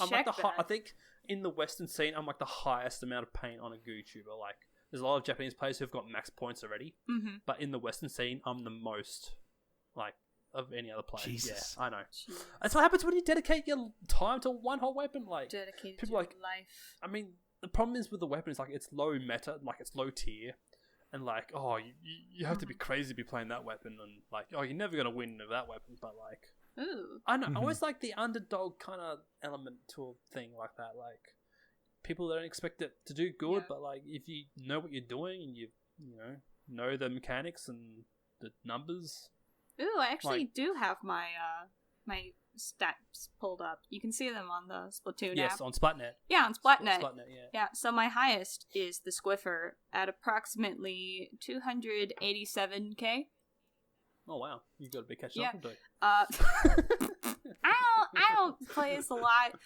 I'm like I think in the Western scene, I'm like the highest amount of paint on a Gootuber. Like, there's a lot of Japanese players who've got max points already, but in the Western scene, I'm the most, like, of any other player. Jesus. Yeah, I know. Jeez. That's what happens when you dedicate your time to one whole weapon. Like, dedicated people to like life. I mean, the problem is with the weapon is like it's low meta, like it's low tier, and like you have to be crazy to be playing that weapon, and like you're never gonna win with that weapon. But like, ooh, I know I always like the underdog kind of element to a thing like that. Like, people don't expect it to do good, but like if you know what you're doing and you know the mechanics and the numbers. Ooh, I actually do have my my stats pulled up. You can see them on the Splatoon app. Yes, on Splatnet. Yeah, on Splatnet. Yeah, so my highest is the Squiffer at approximately 287k. Oh wow, you've got a big catch up. I don't play this a lot.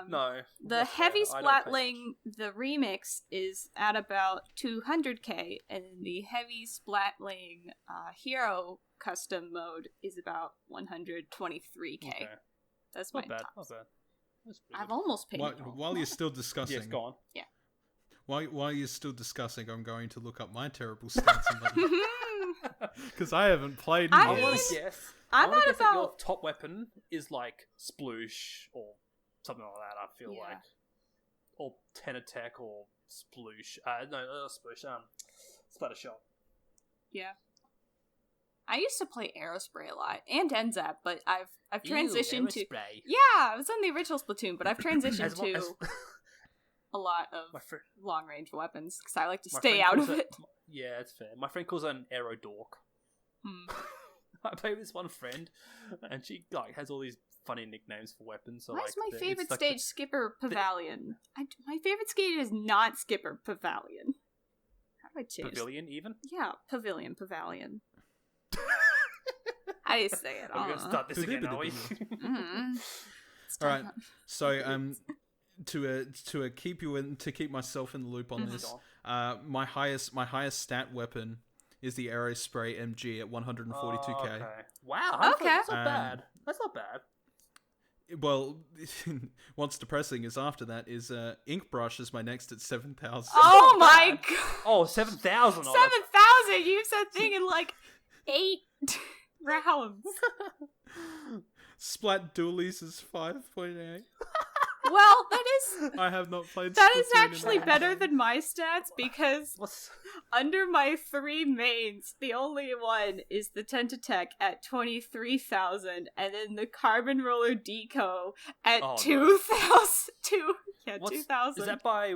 No. The Heavy Splatling, the remix, is at about 200k, and the Heavy Splatling Hero custom mode is about 123k. Okay. That's my Not bad. top. Not bad. That's pretty I've good. almost paid. While you're still discussing, Yes, go on. while you're still discussing, I'm going to look up my terrible stats because I haven't played in I I years. want mean, to guess. I'm I want at to guess that your about- top weapon is like sploosh or something like that. I feel Yeah. like, or 10 attack or sploosh. No, not sploosh. Splatter shot. Yeah. I used to play Aerospray a lot and Enzap, but I've transitioned to Aerospray. yeah, I was on the original Splatoon, but I've transitioned As well to as- a lot of my friend. long range weapons because I like to My stay friend out calls of it. Yeah, it's fair. My friend calls her an aero dork. Hmm. I play with this one friend, and she like has all these funny nicknames for weapons. So, Why like, is my it's favorite like stage Skipper Pavilion? My favorite stage is not Skipper Pavilion. How do I the change? pavilion even. Yeah, Pavilion. How do you say it? Are we gonna start this again? Are we? Mm-hmm. All right. So to keep myself in the loop on this, my highest stat weapon is the Aerospray MG at 142k. Oh, okay. Wow. Okay. That's not bad. That's not bad. Well, what's depressing is after that is Ink Brush is my next at 7,000. Oh my god! Oh, 7,000. 7,000! You used that thing in like 8 rounds. Splat Dualies is 5.8. Well, that is I have not played. that is Splatoon in actually that better long. than my stats because What's... under my 3 mains, the only one is the Tentatek at 23,000, and then the Carbon Roller Deco at Oh, no. 2,000. Yeah, What's... 2,000. Is that by...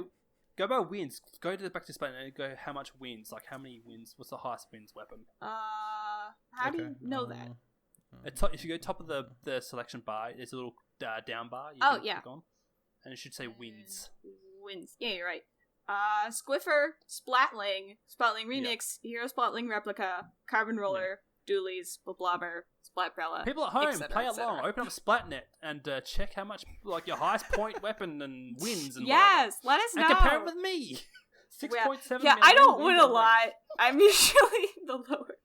Go by wins. Go to the back to Spain and go how much wins. Like how many wins. What's the highest wins weapon? How do you know that? If you go top of the selection bar, there's a little down bar. You Oh, can yeah. click on, and it should say wins. Wins. Yeah, you're right. Squiffer, Splatling Remix, Hero Splatling Replica, Carbon Roller, Doolies, Blobber, Splatbrella. People at home, etc., play etc. along. Open up Splatnet and check how much, like your highest point weapon and wins and Yes, let us know. whatever. And compare it with me. 6.7 Yeah, million I don't win wins. a lot. I'm usually the lower.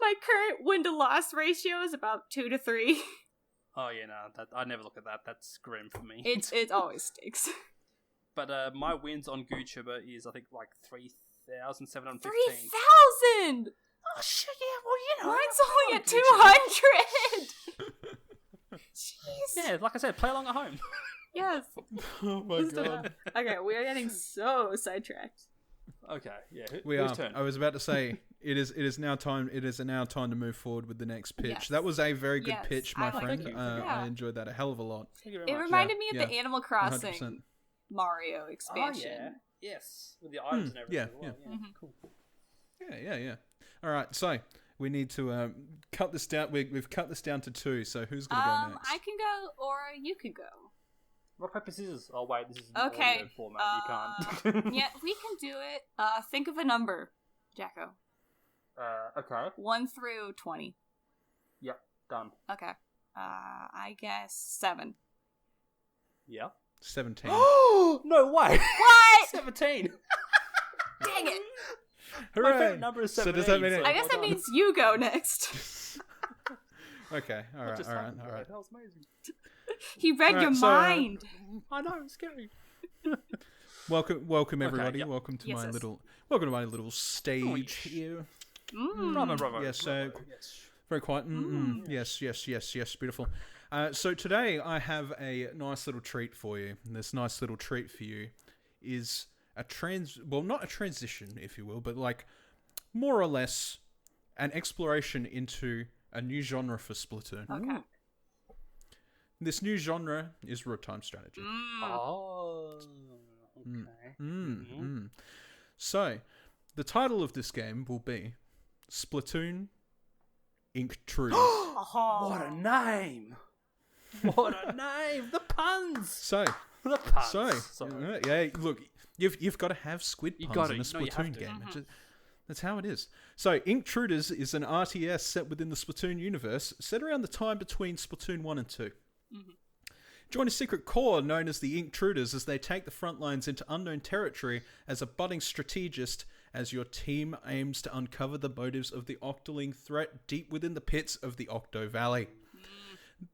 My current win to loss ratio is about 2 to 3. Oh yeah, no, I never look at that. That's grim for me. It always stinks. But my wins on GooTuber is I think like 3,715. 3,000. Oh shit! Yeah, well you know, Mine's I'm only on at GooTuber. 200. Jeez. Yeah, like I said, play along at home. Yes. Oh my god. Okay, we are getting so sidetracked. Okay, yeah. We whose are. turn? I was about to say it is now time to move forward with the next pitch. Yes. That was a very good Yes, pitch, I my like friend. it. Yeah. I enjoyed that a hell of a lot. Thank you very It much. reminded me of Yeah, the Animal Crossing 100%. Mario Oh expansion. yeah, yes, with the items and everything. yeah, as well. yeah. Cool. Yeah. All right, so we need to cut this down. We've cut this down to 2. So who's going to go next? I can go, or you can go. Rock paper scissors. Oh wait, this is an Okay. audio format. You can't. Yeah, we can do it. Think of a number, Jacko. Okay. 1 through 20. Yep. Done. Okay. I guess 7. Yeah. 17. No way. What? 17. Dang it! My favorite number is So 17. does that mean it- I guess that well done. means you go next. Okay. All right. Just All right. happened, All bro. right. That was amazing. He read Alright, your so, mind. I know, it's scary. Welcome everybody. yep. Welcome to Yes, my yes. little stage yes. here. Bravo. Yes, Yes. Very quiet. Yes. Beautiful. So today I have a nice little treat for you. And this nice little treat for you is not a transition, if you will, but like more or less an exploration into a new genre for Splatoon. Okay. This new genre is real-time strategy. Oh. Okay. So, the title of this game will be Splatoon Intruders. What a name! What a name! The puns! So, The puns. So, yeah, look, you've got to have squid You puns gotta- in a no, you have Splatoon to. game. That's how it is. So, Intruders is an RTS set within the Splatoon universe, set around the time between Splatoon 1 and 2. Join a secret corps known as the Intruders as they take the front lines into unknown territory as a budding strategist as your team aims to uncover the motives of the Octoling threat deep within the pits of the Octo Valley.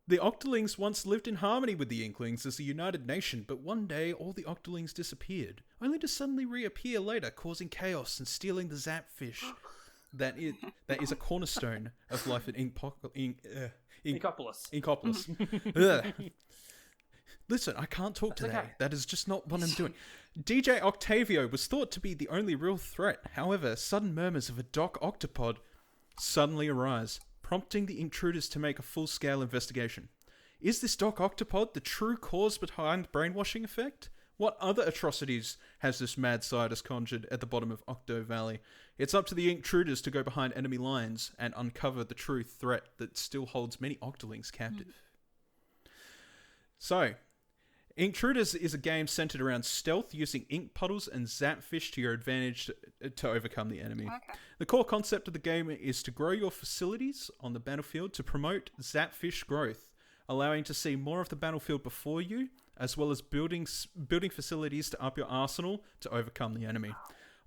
The Octolings once lived in harmony with the Inklings as a united nation, but one day all the Octolings disappeared, only to suddenly reappear later, causing chaos and stealing the Zapfish. That is a cornerstone of life at Inkopolis. Ugh. Listen, I can't talk today. Okay. That is just not what I'm doing. DJ Octavio was thought to be the only real threat. However, sudden murmurs of a Doc Octopod suddenly arise, prompting the intruders to make a full-scale investigation. Is this Doc Octopod the true cause behind the brainwashing effect? What other atrocities has this mad scientist conjured at the bottom of Octo Valley? It's up to the intruders to go behind enemy lines and uncover the true threat that still holds many Octolings captive. So, Intruders is a game centered around stealth, using ink puddles and Zapfish to your advantage to overcome the enemy. Okay. The core concept of the game is to grow your facilities on the battlefield to promote Zapfish growth, allowing to see more of the battlefield before you, as well as building facilities to up your arsenal to overcome the enemy.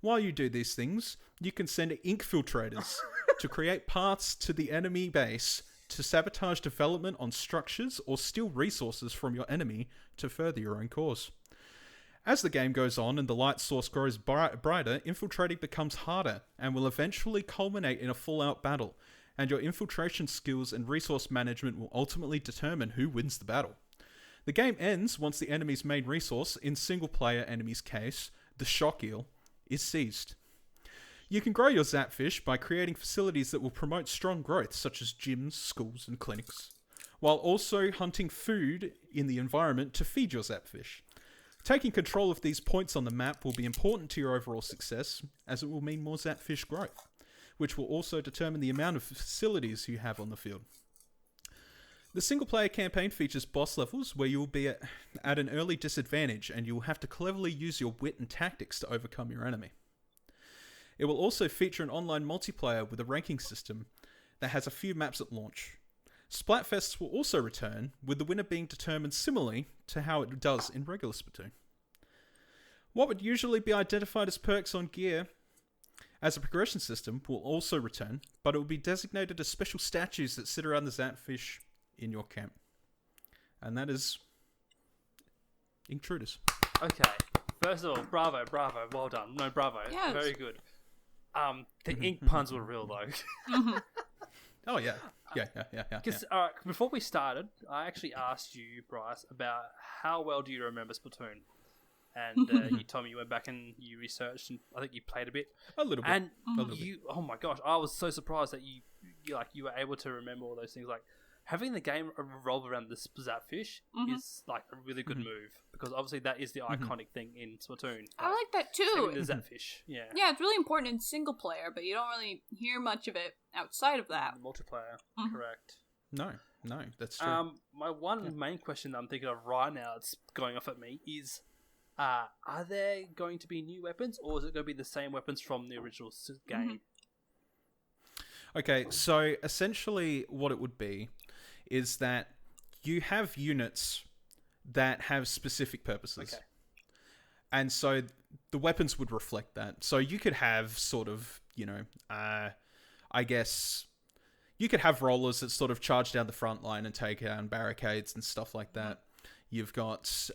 While you do these things, you can send ink filtrators to create paths to the enemy base to sabotage development on structures or steal resources from your enemy to further your own cause. As the game goes on and the light source grows brighter, infiltrating becomes harder and will eventually culminate in a full-out battle, and your infiltration skills and resource management will ultimately determine who wins the battle. The game ends once the enemy's main resource, in single-player enemy's case, the shock eel, is seized. You can grow your Zapfish by creating facilities that will promote strong growth, such as gyms, schools, and clinics, while also hunting food in the environment to feed your Zapfish. Taking control of these points on the map will be important to your overall success, as it will mean more Zapfish growth, which will also determine the amount of facilities you have on the field. The single-player campaign features boss levels where you will be at an early disadvantage, and you will have to cleverly use your wit and tactics to overcome your enemy. It will also feature an online multiplayer with a ranking system that has a few maps at launch. Splatfests will also return, with the winner being determined similarly to how it does in regular Splatoon. What would usually be identified as perks on gear as a progression system will also return, but it will be designated as special statues that sit around the Zapfish in your camp. And that is Intruders. Okay. First of all, bravo, well done. No, bravo. Yes. Very good. The ink puns were real though. Oh yeah. Yeah. Because before we started, I actually asked you, Bryce, about how well do you remember Splatoon, and you told me you went back and you researched, and I think you played a bit. A little bit. And A little you, oh my gosh, I was so surprised that you were able to remember all those things. Like having the game revolve around this Zapfish is like a really good move, because obviously that is the iconic thing in Splatoon. I like that too. The Zapfish, yeah. Yeah, it's really important in single player, but you don't really hear much of it outside of that. Multiplayer, correct. No, that's true. My one main question that I'm thinking of right now that's going off at me is, are there going to be new weapons, or is it going to be the same weapons from the original game? Okay, so essentially what it would be is that you have units that have specific purposes. Okay. And so the weapons would reflect that. So you could have sort of, I guess, you could have rollers that sort of charge down the front line and take down barricades and stuff like that. You've got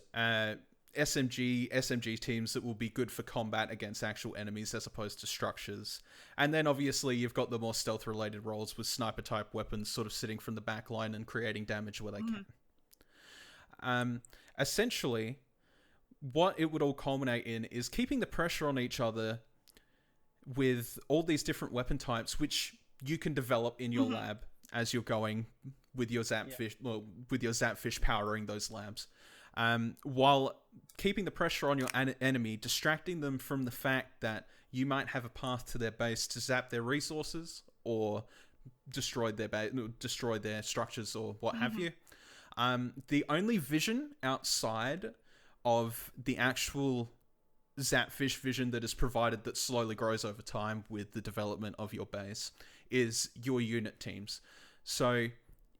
SMG teams that will be good for combat against actual enemies as opposed to structures. And then obviously you've got the more stealth related roles with sniper type weapons sort of sitting from the back line and creating damage where they can. Essentially, what it would all culminate in is keeping the pressure on each other with all these different weapon types, which you can develop in your lab as you're going with your Zapfish, with your Zapfish powering those labs. While keeping the pressure on your enemy, distracting them from the fact that you might have a path to their base to zap their resources or destroy their structures or what have you. The only vision outside of the actual Zapfish vision that is provided that slowly grows over time with the development of your base is your unit teams. So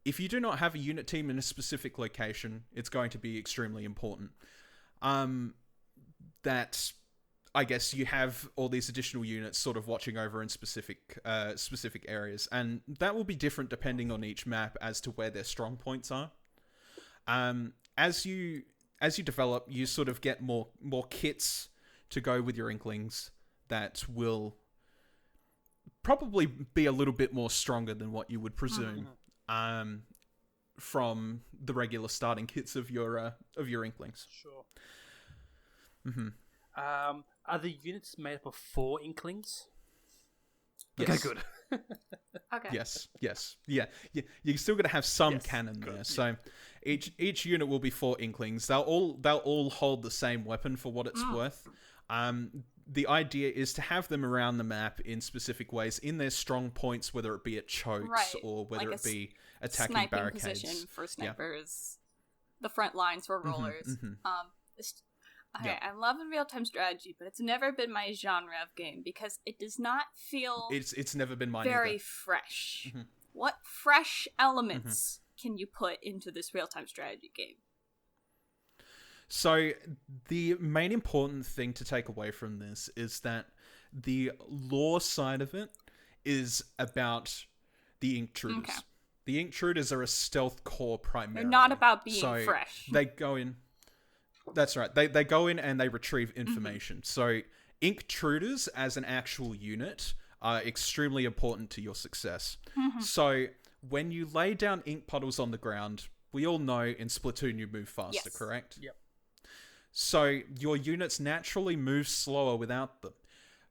if you do not have a unit team in a specific location, it's going to be extremely important. That I guess you have all these additional units sort of watching over in specific areas, and that will be different depending on each map as to where their strong points are. As you develop, you sort of get more kits to go with your Inklings that will probably be a little bit more stronger than what you would presume from the regular starting kits of your Inklings. Sure. Mm-hmm. Are the units made up of 4 Inklings? Yes. Okay, good. Okay. Yes. Yeah. You're still going to have some Yes, cannon good. there. So each unit will be 4 Inklings. They'll all hold the same weapon for what it's worth. The idea is to have them around the map in specific ways in their strong points, whether it be at chokes Right. or whether Like it be attacking sniping barricades. position for snipers, the front lines for rollers. Okay, I love the real-time strategy, but it's never been my genre of game because it does not feel It's never been mine very either. fresh. Mhm. What fresh elements can you put into this real-time strategy game? So the main important thing to take away from this is that the lore side of it is about the Intruders. Okay. The Intruders are a stealth core primarily. They're not about being So fresh. They go in. That's right. They go in and they retrieve information. So Intruders as an actual unit are extremely important to your success. So when you lay down ink puddles on the ground, we all know in Splatoon you move faster, Yes. correct? Yep. So your units naturally move slower without them.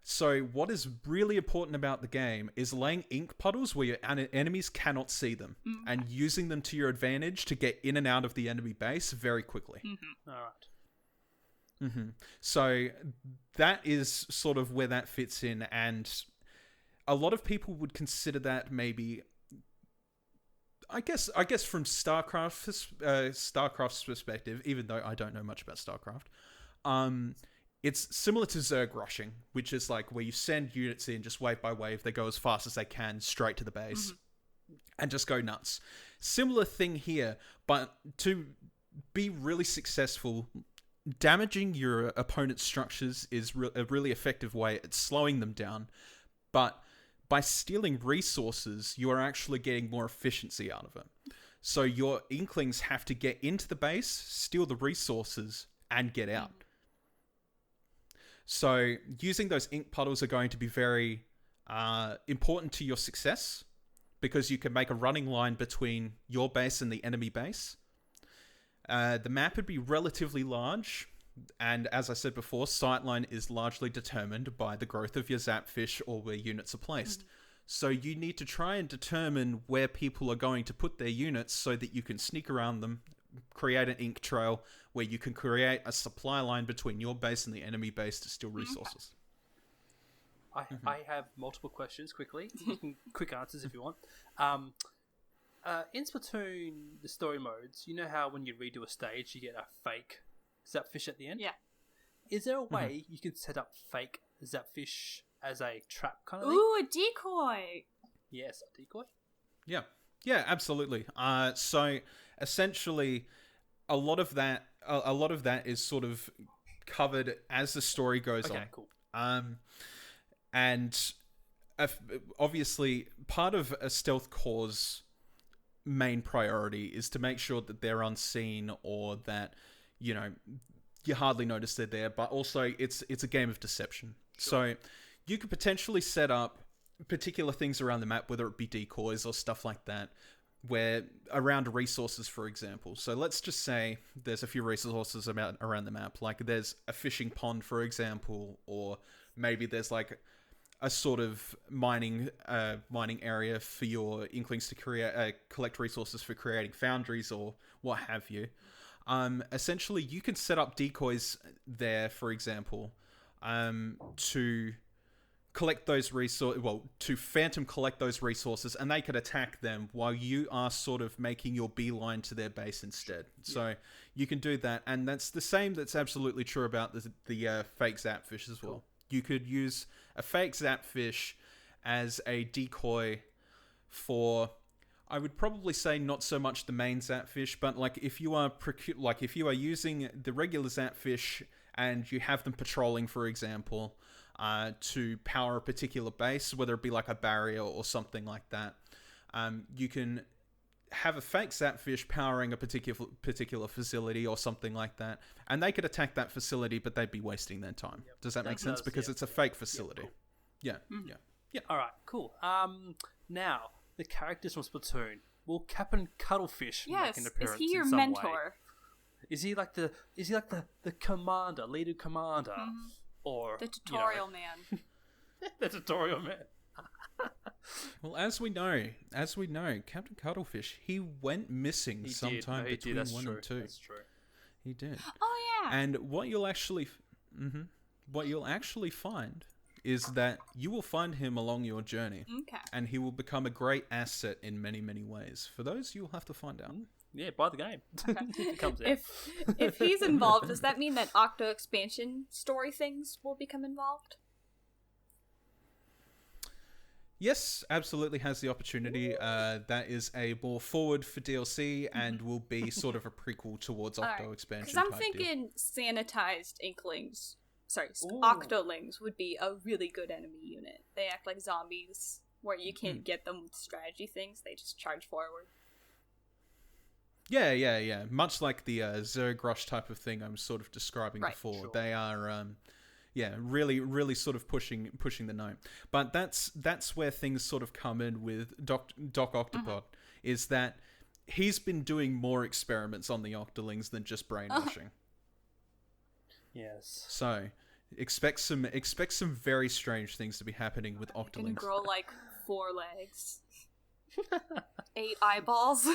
So what is really important about the game is laying ink puddles where your enemies cannot see them and using them to your advantage to get in and out of the enemy base very quickly. All right. So that is sort of where that fits in, and a lot of people would consider that maybe, I guess from StarCraft's perspective, even though I don't know much about StarCraft, it's similar to Zerg rushing, which is like where you send units in just wave by wave, they go as fast as they can straight to the base and just go nuts. Similar thing here, but to be really successful, damaging your opponent's structures is a really effective way at slowing them down, but by stealing resources, you are actually getting more efficiency out of it. So your Inklings have to get into the base, steal the resources, and get out. So using those ink puddles are going to be very important to your success, because you can make a running line between your base and the enemy base. The map would be relatively large, and as I said before, sightline is largely determined by the growth of your Zapfish or where units are placed. So you need to try and determine where people are going to put their units so that you can sneak around them, create an ink trail where you can create a supply line between your base and the enemy base to steal resources. I have multiple questions quickly. You can quick answers if you want. In Splatoon, the story modes, you know how when you redo a stage, you get a fake Zapfish at the end? Yeah. Is there a way you can set up fake Zapfish as a trap kind of thing? Ooh, a decoy! Yes, a decoy. Yeah, absolutely. So essentially, a lot of that is sort of covered as the story goes on. Okay, cool. And obviously, part of a stealth core's main priority is to make sure that they're unseen, or that, you know, you hardly notice they're there. But also, it's a game of deception. Sure. So you could potentially set up particular things around the map, whether it be decoys or stuff like that, where around resources, for example. So let's just say there's a few resources around the map, like there's a fishing pond, for example, or maybe there's like a sort of mining area for your Inklings to collect resources for creating foundries or what have you. Essentially, you can set up decoys there, for example, to collect those to phantom collect those resources, and they could attack them while you are sort of making your beeline to their base instead. So you can do that, and that's the same. That's absolutely true about the fake Zapfish as well. You could use a fake Zapfish as a decoy for, I would probably say, not so much the main Zapfish, but like if you are using the regular Zapfish and you have them patrolling, for example, to power a particular base, whether it be like a barrier or something like that, you can have a fake Zapfish powering a particular facility or something like that, and they could attack that facility, but they'd be wasting their time. Does that make sense? Because it's a fake facility. Yeah, cool. Yeah. All right, cool. Now the characters from Splatoon. Will Captain Cuttlefish make an appearance? Is he your in some mentor? Way? Is he like the commander, leader commander, or The tutorial man? the tutorial man. Well, as we know, Captain Cuttlefish, he went missing sometime between 1 and 2. That's true. He did. Oh yeah. And what you'll actually find is that you will find him along your journey. Okay. And he will become a great asset in many, many ways. For those, you'll have to find out. Yeah, buy the game. If it comes out. If he's involved, does that mean that Octo expansion story things will become involved? Yes, absolutely has the opportunity. That is a more forward for DLC and will be sort of a prequel towards Octo expansion. Because I'm type thinking sanitized Inklings, Ooh. Octolings would be a really good enemy unit. They act like zombies, where you can't get them with strategy things. They just charge forward. Yeah. Much like the Zergrosh type of thing I'm sort of describing before. Sure. They are, really sort of pushing the note. But that's where things sort of come in with Doc Octopod, is that he's been doing more experiments on the Octolings than just brainwashing. Yes. So expect some very strange things to be happening with Gonna Octolings. grow like 4 legs, 8 eyeballs.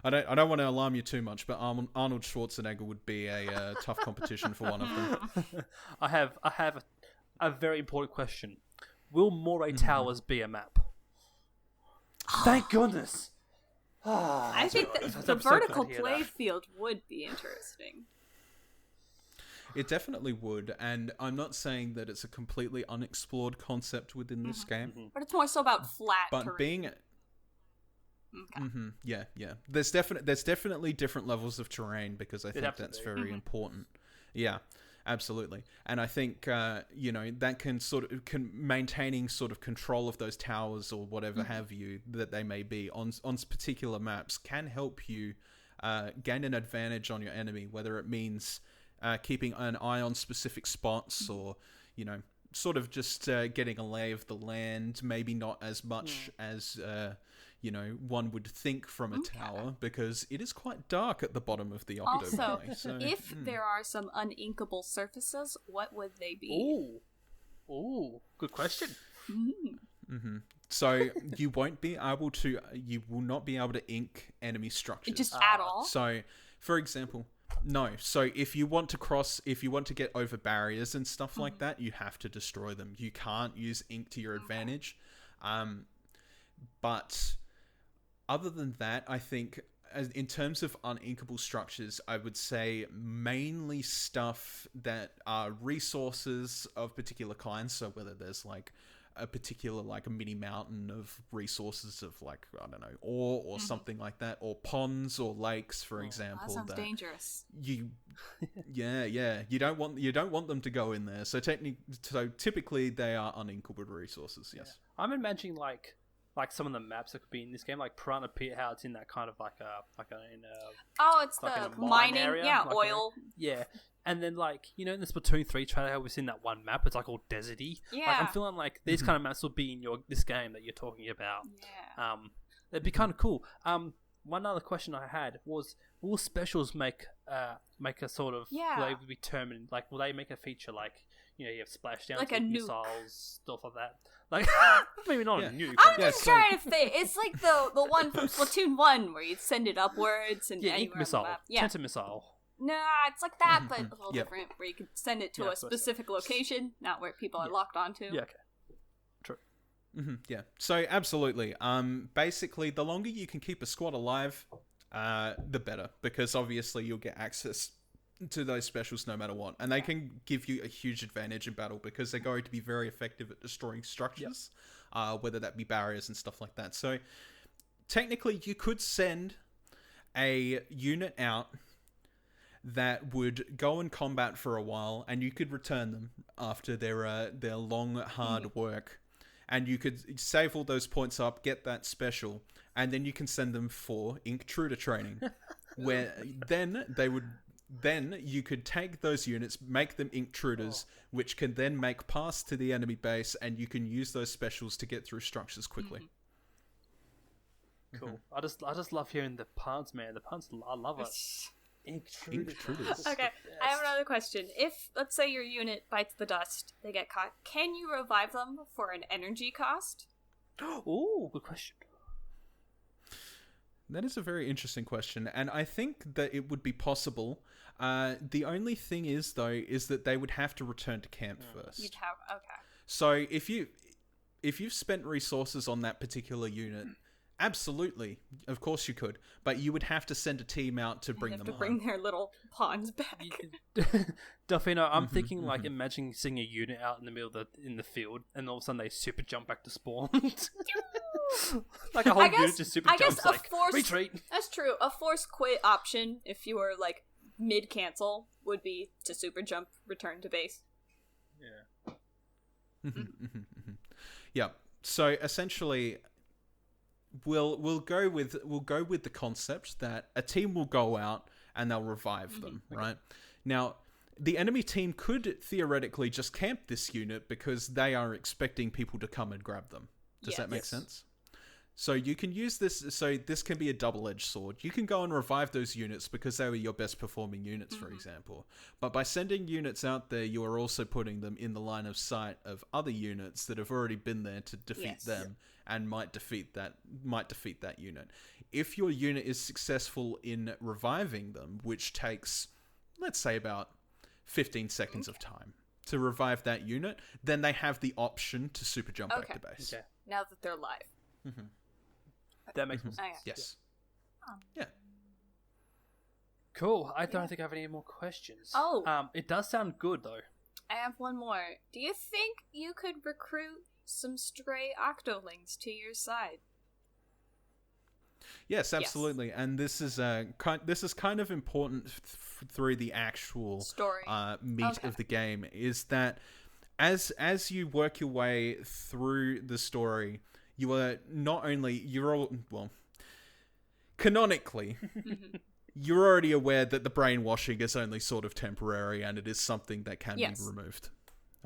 I don't want to alarm you too much, but Arnold Schwarzenegger would be a tough competition for one of them. I have a very important question. Will Moray Towers be a map? Thank goodness. I think that the vertical play field would be interesting. It definitely would, and I'm not saying that it's a completely unexplored concept within this game. But it's more so about flat But terrain. being... Yeah. There's definitely different levels of terrain, because I think that's very important. Yeah, absolutely. And I think that can maintaining sort of control of those towers or whatever have you that they may be on particular maps can help you gain an advantage on your enemy, whether it means keeping an eye on specific spots or sort of just getting a lay of the land, maybe not as much as one would think from a tower, because it is quite dark at the bottom of the Octo Also, Valley. So, if there are some uninkable surfaces, what would they be? Ooh, good question. So you will not be able to ink enemy structures. Just at all? So, for example, no. So if you want to get over barriers and stuff like that, you have to destroy them. You can't use ink to your advantage. But other than that, I think in terms of uninkable structures, I would say mainly stuff that are resources of particular kinds. So whether there's like a particular like a mini mountain of resources of like, I don't know, ore or something like that, or ponds or lakes, for example. That sounds dangerous. You don't want them to go in there. So typically they are uninkable resources. Yes. I'm imagining like some of the maps that could be in this game, like Piranha Pit, how it's in that kind of It's like the in a mine mining, area, like oil. And then in the Splatoon 3 trailer, how we've seen that one map, it's like all deserty. Yeah. Like, I'm feeling like these kind of maps will be in this game that you're talking about. Yeah. It'd be kind of cool. One other question I had was, will specials make a sort of, will they be determined, like will they make a feature like, you have splashdowns, like a missiles, stuff like that? Like, maybe not a nuke. I'm just trying to think. It's like the one from Splatoon 1 where you send it upwards and ink anywhere missile, on the map. Yeah. Tenta missile. Nah, it's like that, but a little different, where you can send it to a specific location, not where people are locked onto. Yeah, okay. True. Yeah. So absolutely. Basically, the longer you can keep a squad alive, the better, because obviously you'll get access to those specials no matter what, and they can give you a huge advantage in battle because they're going to be very effective at destroying structures, whether that be barriers and stuff like that. So technically, you could send a unit out that would go in combat for a while, and you could return them after their long, hard work. And you could save all those points up, get that special, and then you can send them for Intruder training, where then you could take those units, make them Intruders, which can then make paths to the enemy base, and you can use those specials to get through structures quickly. Cool. I just love hearing the puns, man. The puns, I love it. Intruders. Okay, I have another question. If, let's say, your unit bites the dust, they get caught, can you revive them for an energy cost? Ooh, good question. That is a very interesting question, and I think that it would be possible. The only thing is, though, is that they would have to return to camp first. You'd have, okay. So if you've spent resources on that particular unit, absolutely, of course you could, but you would have to send a team out to bring them home. Bring their little pawns back. Delfino, I'm thinking like imagine seeing a unit out in the middle in the field, and all of a sudden they super jump back to spawn. Like a whole unit just super jumps like retreat. That's true. A forced quit option, if you were like mid cancel, would be to super jump, return to base. Yeah. Yeah. So essentially, we'll go with the concept that a team will go out and they'll revive them, right? Now, the enemy team could theoretically just camp this unit because they are expecting people to come and grab them. Does that make sense? So you can use this, so this can be a double-edged sword. You can go and revive those units because they were your best performing units, for example. But by sending units out there, you are also putting them in the line of sight of other units that have already been there to defeat them and might defeat that unit. If your unit is successful in reviving them, which takes, let's say, about 15 seconds of time to revive that unit, then they have the option to super jump back to base. Okay. Now that they're live. That makes more sense. Yes. Yeah. Cool. I don't think I have any more questions. Oh. It does sound good though. I have one more. Do you think you could recruit some stray octolings to your side? Yes, absolutely. Yes. And this is kind of important through the actual story meat of the game, is that as you work your way through the story, you are not only canonically you're already aware that the brainwashing is only sort of temporary and it is something that can be removed.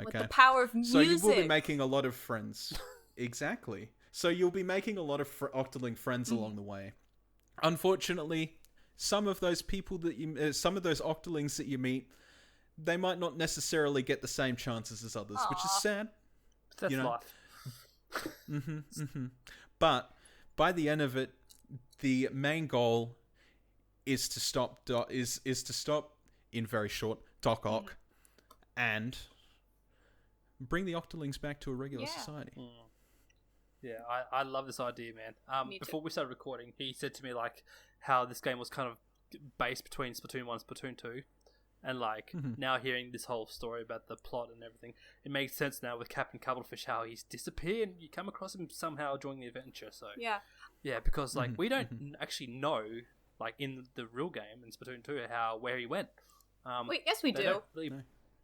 Okay. With the power of music. So you will be making a lot of friends. Exactly. So you'll be making a lot of Octoling friends along the way. Unfortunately, some of those people that some of those Octolings that you meet, they might not necessarily get the same chances as others, which is sad. That's life. But by the end of it, the main goal is to stop in very short Doc Ock and bring the Octolings back to a regular society. Yeah, I love this idea, man. Before we started recording, he said to me like how this game was kind of based between Splatoon 1 and Splatoon 2. And like now hearing this whole story about the plot and everything, it makes sense now with Captain Cuttlefish how he's disappeared. You come across him somehow during the adventure. So yeah, because like we don't actually know like in the real game in Splatoon 2 where he went. Wait, yes we do. Really,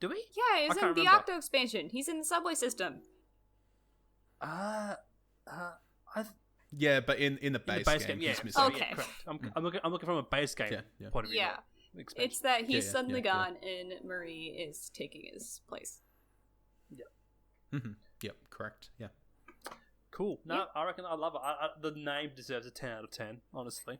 do we? Yeah, he's in the Octo expansion. He's in the subway system. Yeah, but in the base game, yeah. he's missing. Okay. Correct. I'm looking from a base game point of view. Yeah. It's that he's suddenly gone and Marie is taking his place. Yeah. Yep, correct. Yeah. Cool. No, I reckon I love it. The name deserves a 10 out of 10, honestly.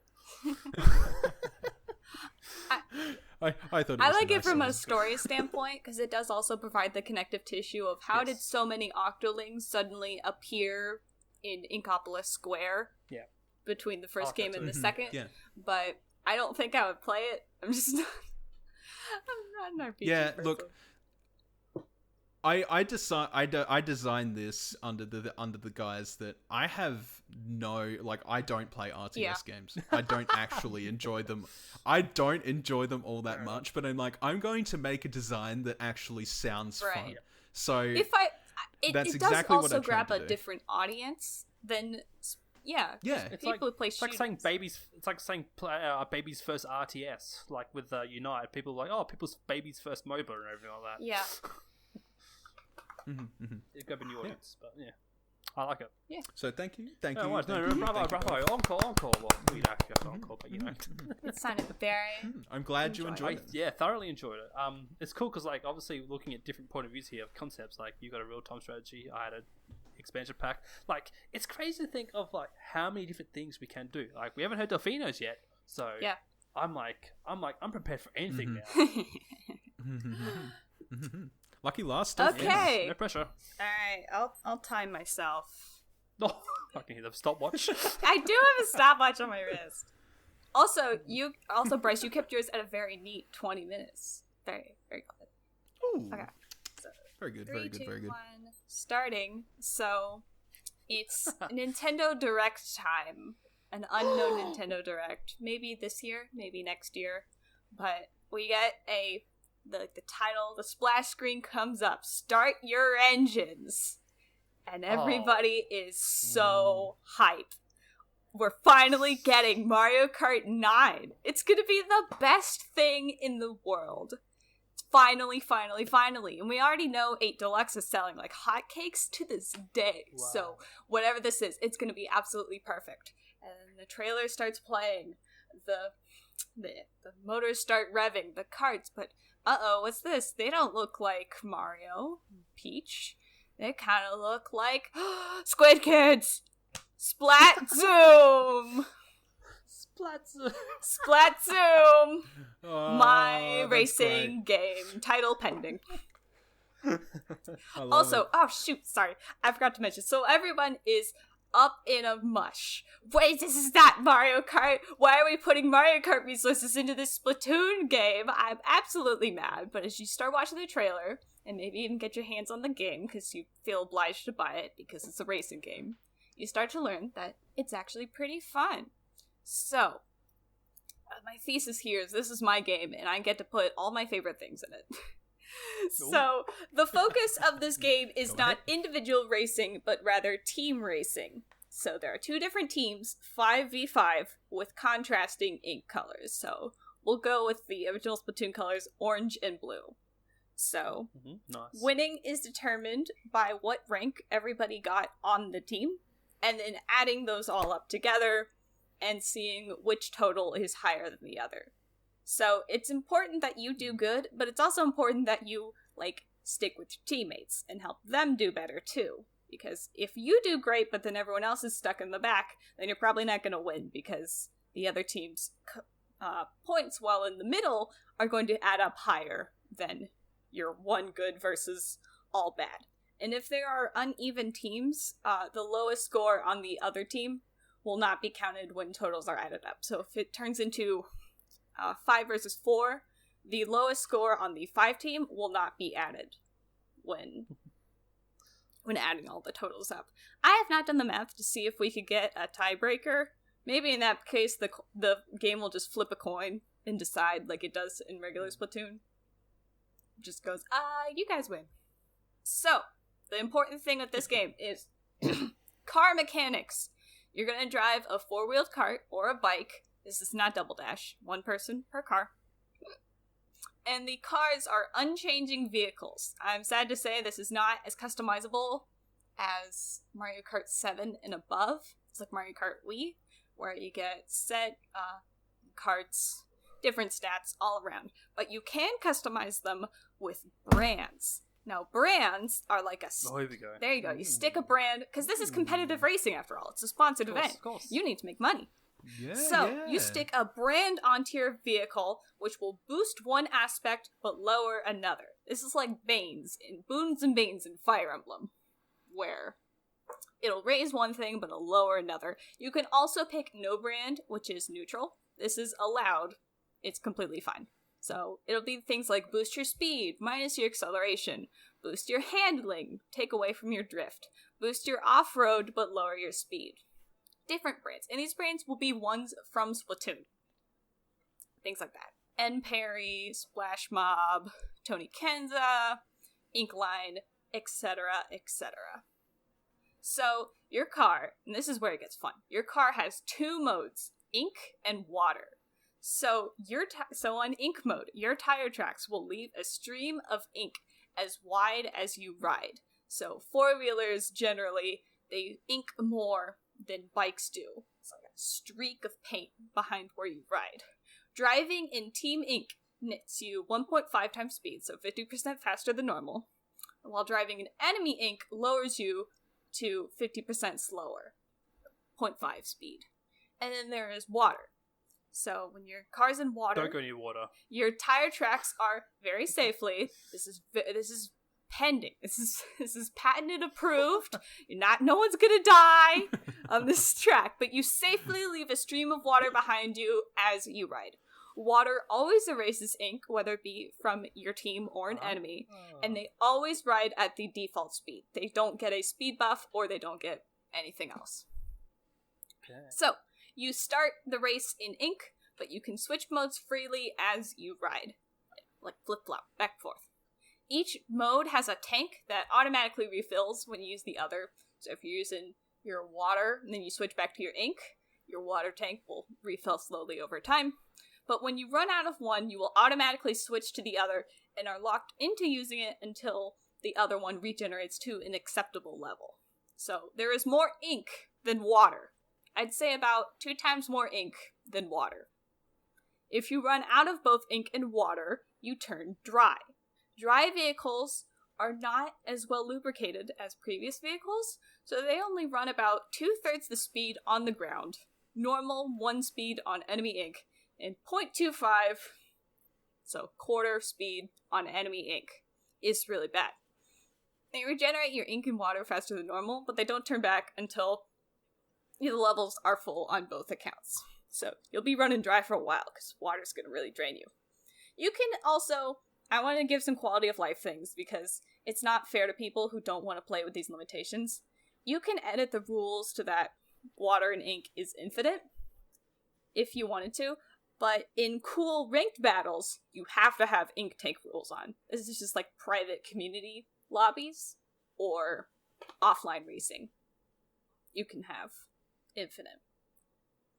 I thought I like it from a story standpoint because it does also provide the connective tissue of how did so many Octolings suddenly appear in Inkopolis Square between the first game and the second. Yeah. But I don't think I would play it. I'm just not. I'm not an RPG person. Look, I designed this under the guise that I have I don't play RTS games. I don't actually enjoy them. I don't enjoy them all that much. But I'm going to make a design that actually sounds fun. So it that's does exactly also what I grab tried a to do. different audience than Yeah. Yeah. It's People who play it's like saying babies. It's like saying baby's first RTS, like with Unite. People are like, oh, people's baby's first MOBA and everything like that. Yeah. It's got to be new audience, but yeah, I like it. Yeah. So thank you. No, Thank you bravo, both. Encore. Well, we don't actually have to Encore, but you know. It sounded very... I'm glad you enjoyed it. Yeah, thoroughly enjoyed it. It's cool because, like, obviously looking at different point of views here of concepts. Like, you got a real-time strategy. I had an expansion pack. Like, it's crazy to think of like how many different things we can do. Like, we haven't heard Delfino's yet, so Yeah. I'm prepared for anything now. Lucky last stuff. Okay. No pressure. Alright, I'll time myself. Oh, I can hear the stopwatch. I do have a stopwatch on my wrist. Also, Bryce, you kept yours at a very neat 20 minutes. Very, very good. Ooh. Okay. So, Very good. 3, Very good. 2, Very good. 1, starting. So, it's Nintendo Direct time. An unknown Nintendo Direct. Maybe this year, maybe next year. But we get the title, the splash screen comes up. Start your engines. And everybody is so hyped. We're finally getting Mario Kart 9. It's gonna be the best thing in the world. Finally. And we already know 8 Deluxe is selling like hotcakes to this day. Wow. So whatever this is, it's gonna be absolutely perfect. And the trailer starts playing. The motors start revving, the carts, but what's this? They don't look like Mario, Peach. They kind of look like Squid Kids! Splat Zoom! Splat Zoom! My that's racing game. Title pending. great. I love Also, it. oh shoot, sorry. I forgot to mention. So everyone is up in a mush. Wait, this is not Mario Kart. Why are we putting Mario Kart resources into this Splatoon game? I'm absolutely mad. But as you start watching the trailer, and maybe even get your hands on the game because you feel obliged to buy it because it's a racing game, you start to learn that it's actually pretty fun. So, my thesis here is this is my game, and I get to put all my favorite things in it. So, the focus of this game is not individual racing, but rather team racing. So, there are 2 different teams, 5v5, with contrasting ink colors. So, we'll go with the original Splatoon colors, orange and blue. So, Nice. winning is determined by what rank everybody got on the team, and then adding those all up together and seeing which total is higher than the other. So it's important that you do good, but it's also important that you, like, stick with your teammates and help them do better too. Because if you do great, but then everyone else is stuck in the back, then you're probably not going to win, because the other team's points while in the middle are going to add up higher than your one good versus all bad. And if there are uneven teams, the lowest score on the other team will not be counted when totals are added up. So if it turns into 5 versus 4, the lowest score on the 5 team will not be added when adding all the totals up. I have not done the math to see if we could get a tiebreaker. Maybe in that case, the game will just flip a coin and decide like it does in regular Splatoon. It just goes, you guys win. So, the important thing with this game is car mechanics. You're going to drive a 4-wheeled cart or a bike. This is not Double Dash. 1 person per car. And the cars are unchanging vehicles. I'm sad to say this is not as customizable as Mario Kart 7 and above. It's like Mario Kart Wii, where you get set carts, different stats all around. But you can customize them with brands. Now, brands are like a... Oh, here we go. There you go. You stick a brand, because this is competitive racing after all. It's a sponsored event. Of course. You need to make money. Yeah, So, you stick a brand onto your vehicle, which will boost one aspect, but lower another. This is like boons and banes in Fire Emblem, where it'll raise one thing, but it'll lower another. You can also pick no brand, which is neutral. This is allowed. It's completely fine. So, it'll be things like boost your speed, minus your acceleration, boost your handling, take away from your drift, boost your off-road, but lower your speed. Different brands. And these brands will be ones from Splatoon. Things like that. N. Perry, Splash Mob, Tony Kenza, Inkline, etc., etc. So, your car, and this is where it gets fun, your car has 2 modes, ink and water. So, on ink mode, your tire tracks will leave a stream of ink as wide as you ride. So, 4-wheelers generally, they ink more than bikes do. It's like a streak of paint behind where you ride. Driving in Team Ink knits you 1.5 times speed, so 50% faster than normal, while driving in Enemy Ink lowers you to 50% slower, 0.5 speed. And then there is water. So when your car's in water, Don't go near water. your tire tracks are very safely. This is pending. This is patented approved. No one's gonna die on this track, but you safely leave a stream of water behind you as you ride. Water always erases ink, whether it be from your team or an enemy, and they always ride at the default speed. They don't get a speed buff, or they don't get anything else. Okay. So, you start the race in ink, but you can switch modes freely as you ride. Like flip-flop, back and forth. Each mode has a tank that automatically refills when you use the other. So if you're using your water, and then you switch back to your ink, your water tank will refill slowly over time. But when you run out of one, you will automatically switch to the other and are locked into using it until the other one regenerates to an acceptable level. So there is more ink than water. I'd say about 2 times more ink than water. If you run out of both ink and water, you turn dry. Dry vehicles are not as well lubricated as previous vehicles, so they only run about 2/3 the speed on the ground, normal 1 speed on enemy ink, and 0.25, so quarter speed on enemy ink, is really bad. They regenerate your ink and water faster than normal, but they don't turn back until the levels are full on both accounts. So you'll be running dry for a while, because water's going to really drain you. You can also, I want to give some quality of life things, because it's not fair to people who don't want to play with these limitations. You can edit the rules to that water and ink is infinite, if you wanted to, but in cool ranked battles, you have to have ink tank rules on. This is just like private community lobbies, or offline racing. You can have infinite.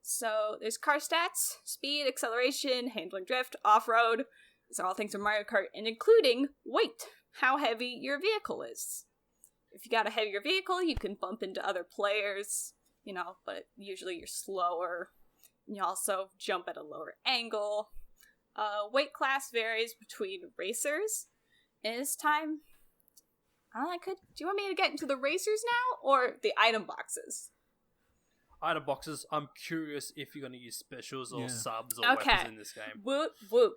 So there's car stats, speed, acceleration, handling drift, off-road. These are all things from Mario Kart, and including weight, how heavy your vehicle is. If you got a heavier vehicle, you can bump into other players, but usually you're slower. You also jump at a lower angle. Weight class varies between racers. And it's time. Do you want me to get into the racers now, or the item boxes? Item boxes. I'm curious if you're going to use specials or subs or Okay. weapons in this game. Whoop, whoop.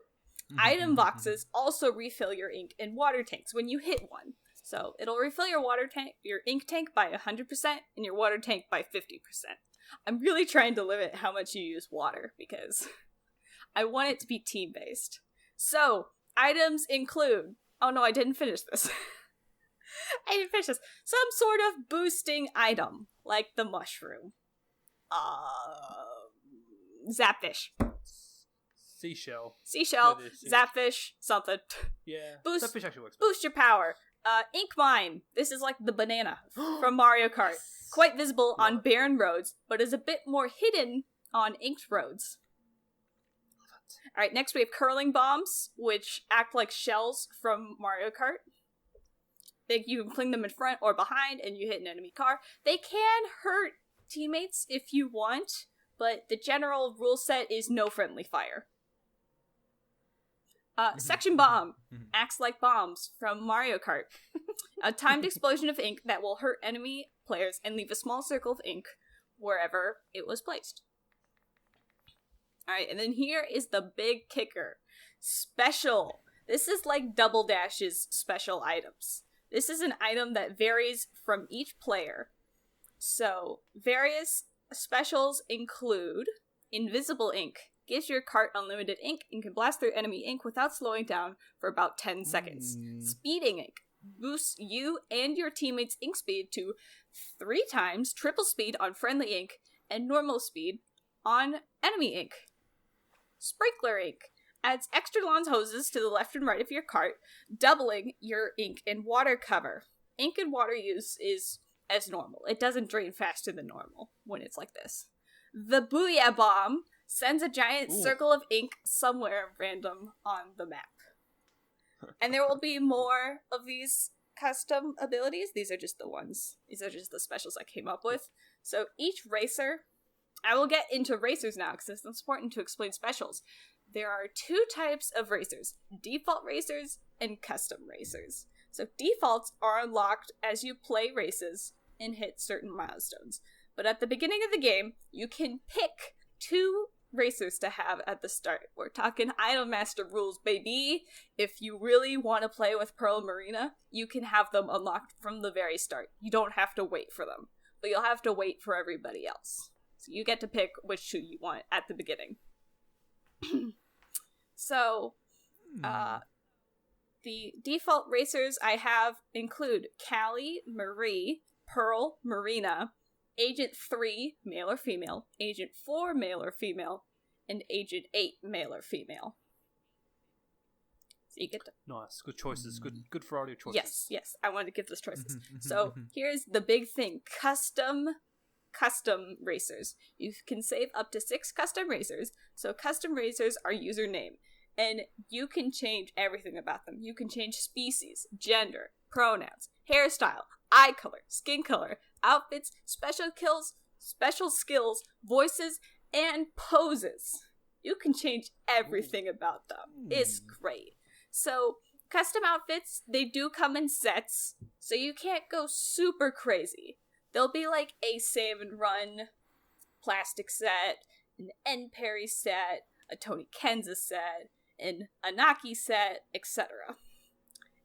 Item boxes also refill your ink and water tanks when you hit one. So it'll refill your ink tank by 100% and your water tank by 50%. I'm really trying to limit how much you use water, because I want it to be team-based. So, items include... Oh no, I didn't finish this. Some sort of boosting item, like the mushroom. Zapfish. Seashell. Zapfish, something. Yeah. Boost- Zapfish actually works. Boost your power. Ink Mine. This is like the banana from Mario Kart. Quite visible on barren roads, but is a bit more hidden on inked roads. Alright, next we have curling bombs, which act like shells from Mario Kart. You can fling them in front or behind, and you hit an enemy car. They can hurt teammates if you want, but the general rule set is no friendly fire. Section Bomb acts like bombs from Mario Kart. A timed explosion of ink that will hurt enemy players and leave a small circle of ink wherever it was placed. Alright, and then here is the big kicker. Special. This is like Double Dash's special items. This is an item that varies from each player. So, various specials include Invisible Ink. Gives your cart unlimited ink and can blast through enemy ink without slowing down for about 10 seconds. Speeding Ink boosts you and your teammates' ink speed to 3 times triple speed on friendly ink and normal speed on enemy ink. Sprinkler Ink adds extra lawn hoses to the left and right of your cart, doubling your ink and water cover. Ink and water use is as normal. It doesn't drain faster than normal when it's like this. The Booyah Bomb sends a giant circle of ink somewhere random on the map. And there will be more of these custom abilities. These are just the ones. These are just the specials I came up with. So each racer, I will get into racers now because it's important to explain specials. There are 2 types of racers, default racers and custom racers. So defaults are unlocked as you play races and hit certain milestones. But at the beginning of the game, you can pick 2 racers to have at the start. We're talking Idolmaster rules, baby. If you really want to play with Pearl Marina, you can have them unlocked from the very start. You don't have to wait for them, but you'll have to wait for everybody else. So you get to pick which 2 you want at the beginning. So, the default racers I have include Callie, Marie, Pearl, Marina, Agent 3, male or female, Agent 4, male or female, and Agent 8, male or female. So you get to... Nice. Good choices. Good variety of choices. Yes. I wanted to give those choices. So here's the big thing. Custom racers. You can save up to 6 custom racers. So custom racers are username. And you can change everything about them. You can change species, gender, pronouns, hairstyle, eye color, skin color, outfits, special skills, voices, and poses. You can change everything about them. It's great. So, custom outfits, they do come in sets, so you can't go super crazy. There'll be like a Save and Run plastic set, an N Perry set, a Tony Kenza set, an Anaki set, etc.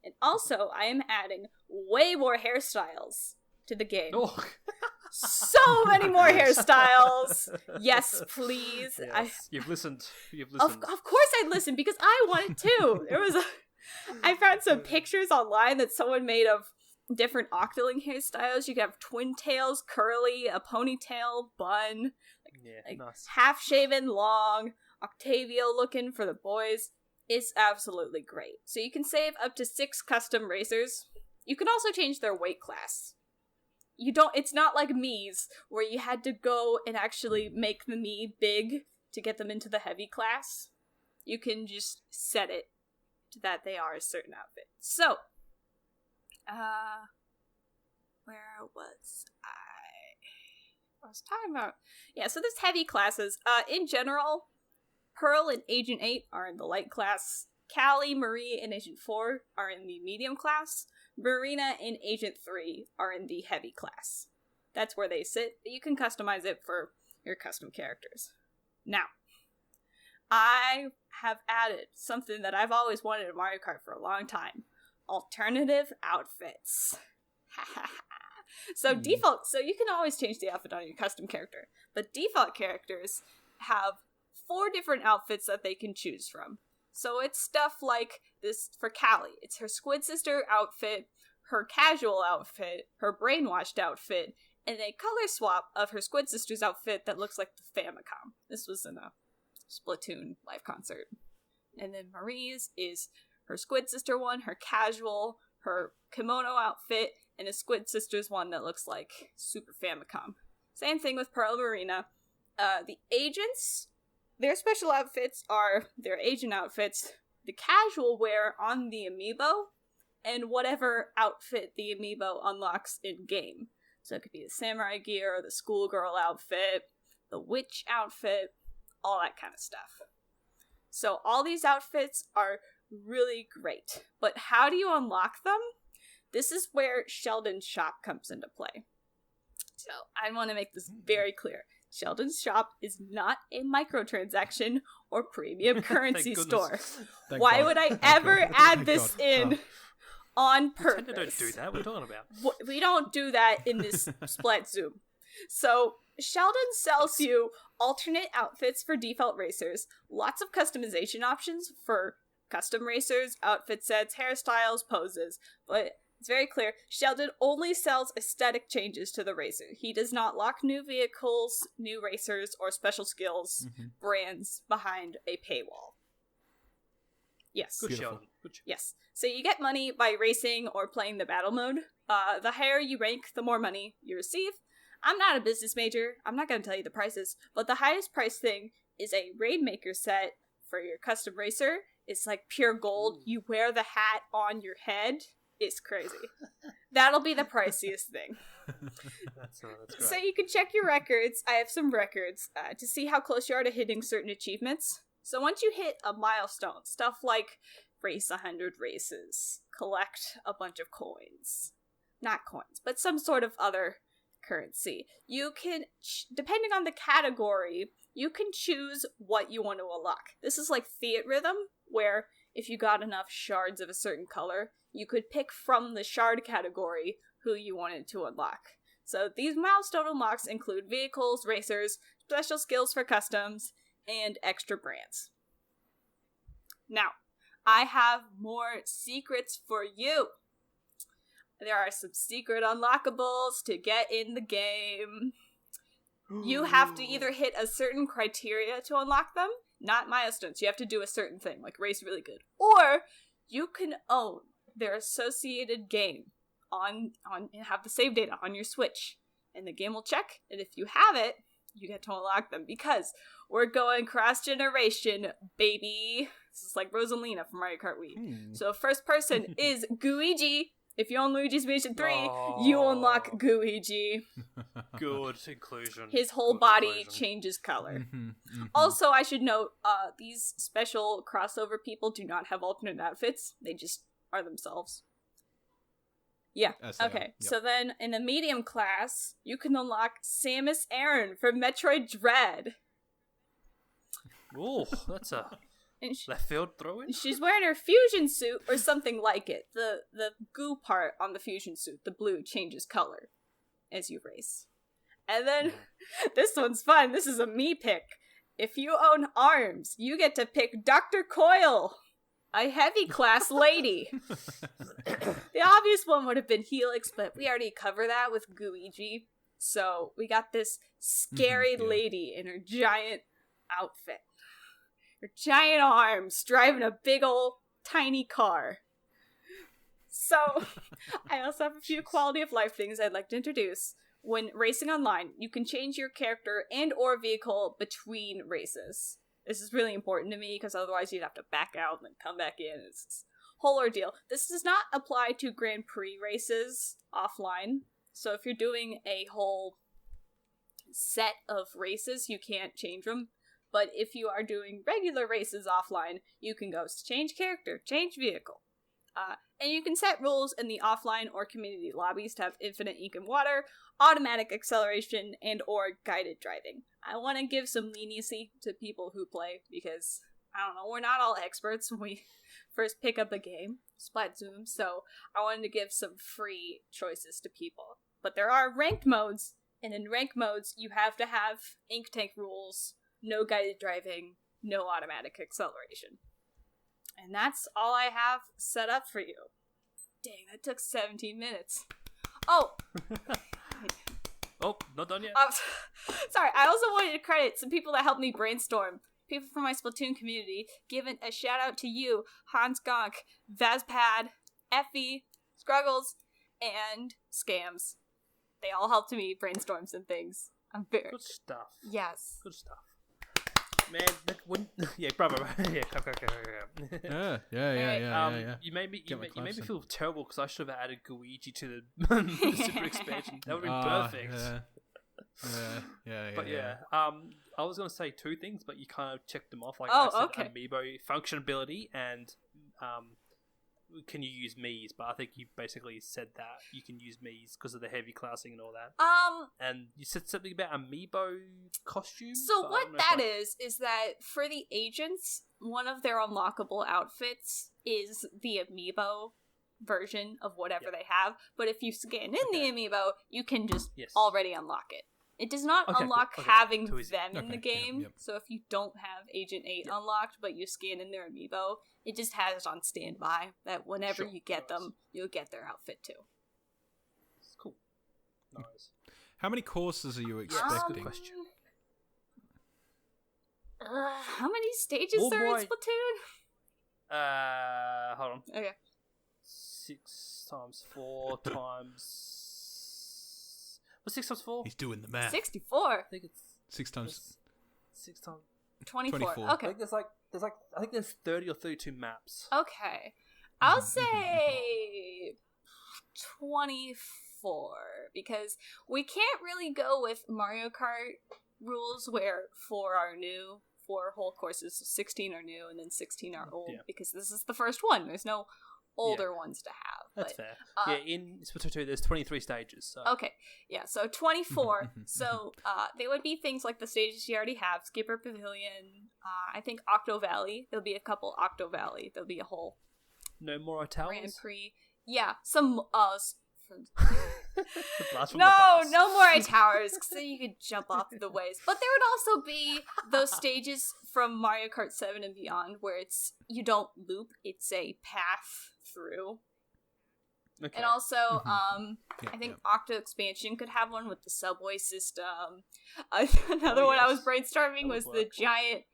And also, I am adding way more hairstyles to the game. Oh. So many more hairstyles. Yes, please. Yes. You've listened. Of course I listened because I wanted to. I found some pictures online that someone made of different Octoling hairstyles. You can have twin tails, curly, a ponytail, bun, nice. half shaven, long, Octavio looking for the boys. It's absolutely great. So you can save up to 6 custom racers. You can also change their weight class. It's not like Mii's, where you had to go and actually make the Mii big to get them into the heavy class. You can just set it to that they are a certain outfit. So, where was I? I was talking about... Yeah, so there's heavy classes. In general, Pearl and Agent 8 are in the light class. Callie, Marie, and Agent 4 are in the medium class. Marina and Agent 3 are in the heavy class. That's where they sit, but you can customize it for your custom characters. Now, I have added something that I've always wanted in Mario Kart for a long time. Alternative outfits. So default, so you can always change the outfit on your custom character, but default characters have 4 different outfits that they can choose from. So it's stuff like this for Callie. It's her Squid Sister outfit, her casual outfit, her brainwashed outfit, and a color swap of her Squid Sister's outfit that looks like the Famicom. This was in a Splatoon live concert. And then Marie's is her Squid Sister one, her casual, her kimono outfit, and a Squid Sister's one that looks like Super Famicom. Same thing with Pearl Marina. The agents... Their special outfits are their agent outfits, the casual wear on the amiibo, and whatever outfit the amiibo unlocks in-game. So it could be the samurai gear, the schoolgirl outfit, the witch outfit, all that kind of stuff. So all these outfits are really great. But how do you unlock them? This is where Sheldon's shop comes into play. So I want to make this very clear. Sheldon's shop is not a microtransaction or premium currency store. Why would I ever add this in on purpose? We don't do that. What are you talking about? We don't do that in this Splat Zoom. So Sheldon sells you alternate outfits for default racers, lots of customization options for custom racers, outfit sets, hairstyles, poses, but it's very clear, Sheldon only sells aesthetic changes to the racer. He does not lock new vehicles, new racers, or special skills brands behind a paywall. Yes. Good Beautiful. Sheldon. Good. Yes. So you get money by racing or playing the battle mode. The higher you rank, the more money you receive. I'm not a business major. I'm not going to tell you the prices, but the highest price thing is a Raidmaker set for your custom racer. It's like pure gold. Ooh. You wear the hat on your head. It's crazy. That'll be the priciest thing. That's great. So you can check your records. I have some records to see how close you are to hitting certain achievements. So once you hit a milestone, stuff like race 100 races, collect a bunch of coins. Not coins, but some sort of other currency. You can, depending on the category, you can choose what you want to unlock. This is like Theatrhythm, where if you got enough shards of a certain color, you could pick from the shard category who you wanted to unlock. So these milestone unlocks include vehicles, racers, special skills for customs, and extra brands. Now, I have more secrets for you. There are some secret unlockables to get in the game. You have to either hit a certain criteria to unlock them, not milestones. You have to do a certain thing, like race really good. Or you can own their associated game on and have the save data on your Switch. And the game will check, and if you have it, you get to unlock them because we're going cross-generation, baby. This is like Rosalina from Mario Kart Wii. So first person is Gooigi. If you own Luigi's Mansion 3, you unlock Gooigi. Good inclusion. His whole Good body inclusion. changes color. Mm-hmm. Also, I should note, these special crossover people do not have alternate outfits. They just are themselves. Yeah, okay. Yep. So then, in the medium class, you can unlock Samus Aran from Metroid Dread. Ooh, that's a And left field throw in. she's wearing her fusion suit, or something like it. The goo part on the fusion suit, the blue, changes color as you race. And then, this one's fun. This is a me pick. If you own arms, you get to pick Dr. Coyle, a heavy class lady. The obvious one would have been Helix, but we already cover that with Gooigi. So we got this scary yeah. lady in her giant outfit. Her giant arms, driving a big ol' tiny car. So, I also have a few quality of life things I'd like to introduce. When racing online, you can change your character and or vehicle between races. This is really important to me because otherwise you'd have to back out and then come back in. It's this whole ordeal. This does not apply to Grand Prix races offline. So if you're doing a whole set of races, you can't change them. But if you are doing regular races offline, you can go change character, change vehicle. And you can set rules in the offline or community lobbies to have infinite ink and water, automatic acceleration, and or guided driving. I want to give some leniency to people who play because, I don't know, we're not all experts when we first pick up a game, Splatoon, so I wanted to give some free choices to people. But there are ranked modes, and in ranked modes, you have to have ink tank rules, no guided driving, no automatic acceleration. And that's all I have set up for you. Dang, that took 17 minutes. Oh! Oh, not done yet. Sorry, I also wanted to credit some people that helped me brainstorm. People from my Splatoon community. Giving a shout out to you, Hans Gonk, Vazpad, Effie, Scruggles, and Scams. They all helped me brainstorm some things. I'm very... Good stuff. Yes. Good stuff. Man, that wouldn't... Yeah, bravo. Yeah, clap. Yeah. You made me claps in. feel terrible because I should have added Gooigi to the super expansion. That would have been perfect. Yeah. But yeah, I was gonna say two things, but you kind of checked them off. Like Oh, I said, okay. Amiibo functionality and can you use Mii's? But I think you basically said that you can use Mii's because of the heavy classing and all that. And you said something about Amiibo costumes. So but I what don't know that if is that for the agents, one of their unlockable outfits is the Amiibo version of whatever Yep. they have. But if you scan in the Amiibo, you can just Yes. already unlock it. It does not Okay, cool. unlock Okay, having too easy. them in the Okay, game. yep. So if you don't have Agent 8 unlocked, but you scan in their Amiibo, it just has it on standby that whenever Sure, you get nice. them, you'll get their outfit too. It's cool. Nice. How many courses are you Yes, expecting? good question. How many stages Well, are in boy. Splatoon? Hold on. Okay. 6 times 4 times. What's 6 times 4? He's doing the math. 64. I think it's 6 times. 6 times. 24. 24. I Okay. think there's I think there's 30 or 32 maps. Okay. I'll say 24 because we can't really go with Mario Kart rules where 4 are new, 4 whole courses, 16 are new, and then 16 are old because this is the first one. There's no older ones to have. That's but, fair. In Splatoon 2, there's 23 stages. So. Okay, yeah, so 24. So they would be things like the stages you already have, Skipper Pavilion, I think Octo Valley. There'll be a couple Octo Valley. There'll be a whole No more towers? Grand Prix. Yeah, some Blast from the no past. more towers so you could jump off the ways, but there would also be those stages from Mario Kart 7 and beyond where it's you don't loop, it's a path through. Okay. And also Yeah, I think yeah. Octo Expansion could have one with the subway system. Another one I was brainstorming That was would the work. giant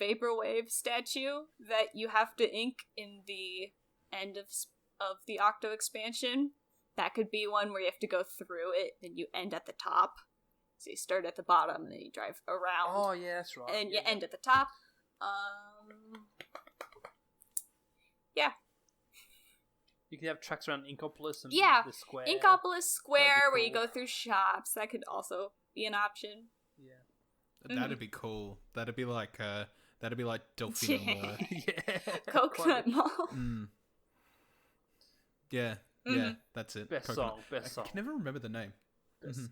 vaporwave statue that you have to ink in the end of the Octo Expansion. That could be one where you have to go through it, and you end at the top. So you start at the bottom, and then you drive around. Oh, yeah, that's right. And you Yeah. end at the top. Yeah. You can have tracks around Inkopolis and Yeah, the square. Inkopolis Square, where you cool. go through shops. That could also be an option. Yeah. That'd be cool. That'd be like Delfino Mall. Yeah. Coconut Mall. Yeah, yeah, that's it. Best Coconut. song, best song. I can never remember the name. Best.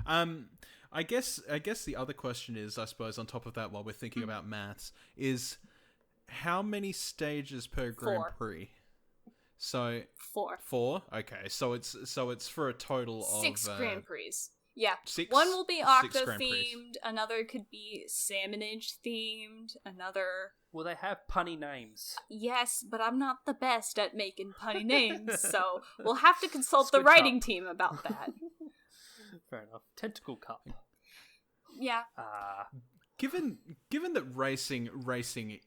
I guess the other question is, I suppose, on top of that, while we're thinking about maths, is how many stages per Grand 4. Prix? So 4. 4. Okay, so it's for a total of 6 Grand Prix. Yeah. 6. One will be 6 Octo Grand Prix. themed, another could be Salmonage themed, another... Will they have punny names? Yes, but I'm not the best at making punny names, so we'll have to consult the Squid writing Cup. team about that. Fair enough. Tentacle Cup. Yeah. Given that racing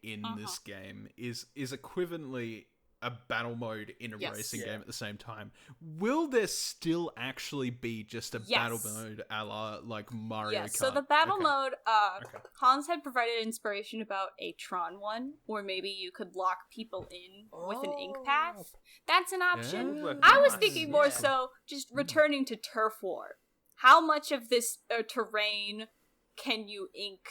in this game is equivalently a battle mode in a Yes. racing Yeah. game at the same time, will there still actually be just a Yes. battle mode a la like Mario Yes, Kart? so the battle Okay. mode, Okay. Hans had provided inspiration about a Tron one, where maybe you could lock people in with an ink path. That's an option. Yeah. I was Nice, thinking more yeah. so just returning to Turf War. How much of this terrain can you ink?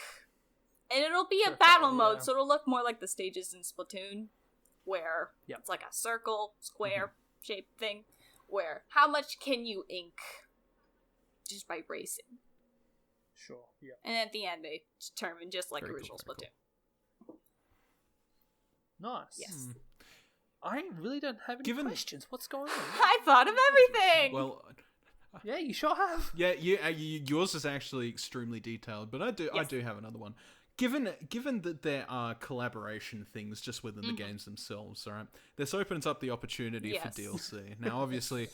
And it'll be a Turf battle War, mode, yeah. so it'll look more like the stages in Splatoon, where Yep. it's like a circle, square shaped thing, where how much can you ink just by racing? Sure, yeah. And at the end, they determine just like Very original cool, very Splatoon. Nice. Yes. I really don't have any Given- questions. What's going on? I thought of everything! Well, Yeah, you sure have. yeah, yours is actually extremely detailed, but I do have another one. Given that there are collaboration things just within the games themselves, all right, this opens up the opportunity Yes. for DLC. Now, obviously,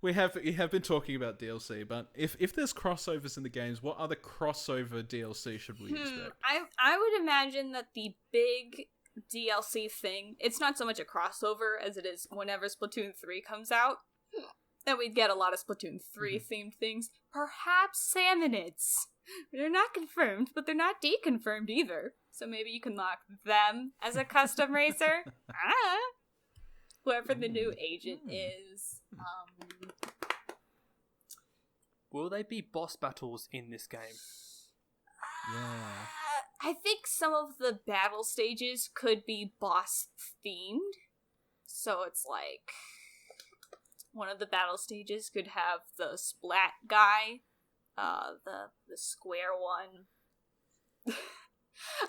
we have been talking about DLC, but if there's crossovers in the games, what other crossover DLC should we expect? I would imagine that the big DLC thing, it's not so much a crossover as it is whenever Splatoon 3 comes out, that we'd get a lot of Splatoon 3 themed things. Perhaps Salmonids. They're not confirmed, but they're not deconfirmed either. So maybe you can lock them as a custom racer. Whoever the new agent is. Will they be boss battles in this game? Yeah. I think some of the battle stages could be boss themed. So it's like one of the battle stages could have the splat guy, the square one.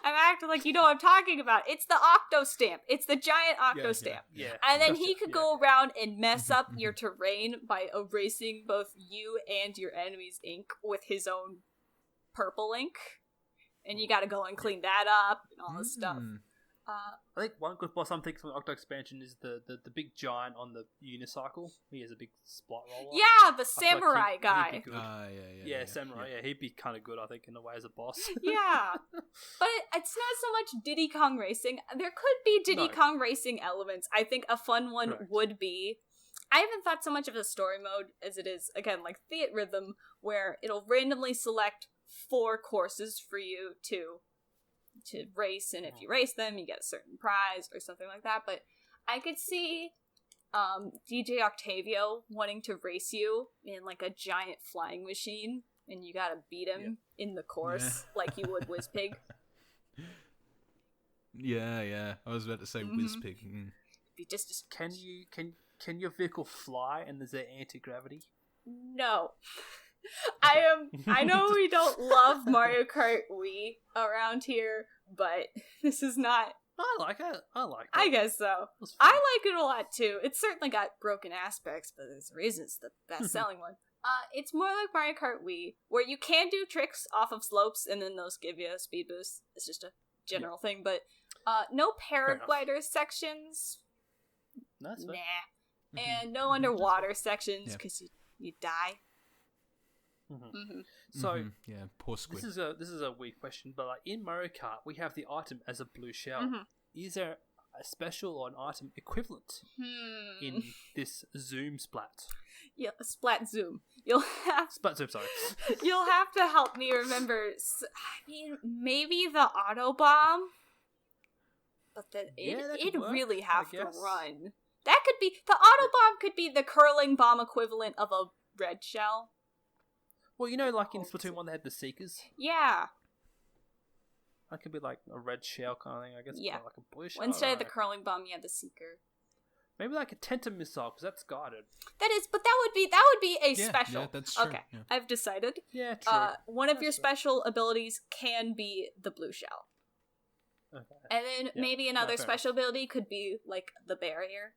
I'm acting like you know what I'm talking about. It's the Octo Stamp. It's the giant Octo Stamp. Yeah. And then Gotcha, he could yeah. go around and mess up your terrain by erasing both you and your enemy's ink with his own purple ink. And you gotta go and clean that up and all this stuff. I think one good boss I'm thinking from the Octo expansion is the big giant on the unicycle. He has a big spot roller. Yeah, the I feel like samurai guy. He'd be good. Yeah, samurai. Yeah, he'd be kind of good, I think, in a way as a boss. Yeah, but it's not so much Diddy Kong Racing. There could be Diddy Kong Racing elements. I think a fun one would be. I haven't thought so much of a story mode as it is, again, like Theat Rhythm, where it'll randomly select 4 courses for you to race, and if you race them, you get a certain prize or something like that. But I could see DJ Octavio wanting to race you in like a giant flying machine, and you gotta beat him in the course like you would Wizpig. Yeah. I was about to say Wizpig. Be just Can your vehicle fly, and is there anti-gravity? no. I know we don't love Mario Kart Wii around here, but this is not. I like it. I guess so. I like it a lot too. It's certainly got broken aspects, but there's a reason it's the best selling one. It's more like Mario Kart Wii, where you can do tricks off of slopes, and then those give you a speed boost. It's just a general thing, but no paraglider sections. That's fair. Nah. And no underwater sections, because you die. So poor squid. This is a weird question, but like in Mario Kart, we have the item as a blue shell. Is there a special or an item equivalent in this Zoom Splat? Yeah, Splat Zoom. You'll have Splat Zoom. Sorry, you'll have to help me remember. I mean, maybe the auto bomb, but it'd really have to run. That could be the auto bomb. Could be the curling bomb equivalent of a red shell. Well, you know, like in Splatoon 1, they had the Seekers. Yeah. That could be like a red shell kind of thing, I guess. Yeah. Like a blue shell. Instead of the curling bomb, you have the Seeker. Maybe like a Tenta missile, because that's guided. That is, but that would be a special. Yeah, that's true. Okay, yeah. I've decided. Yeah, true. One of your special abilities can be the blue shell. Okay. And then maybe another special ability could be like the barrier.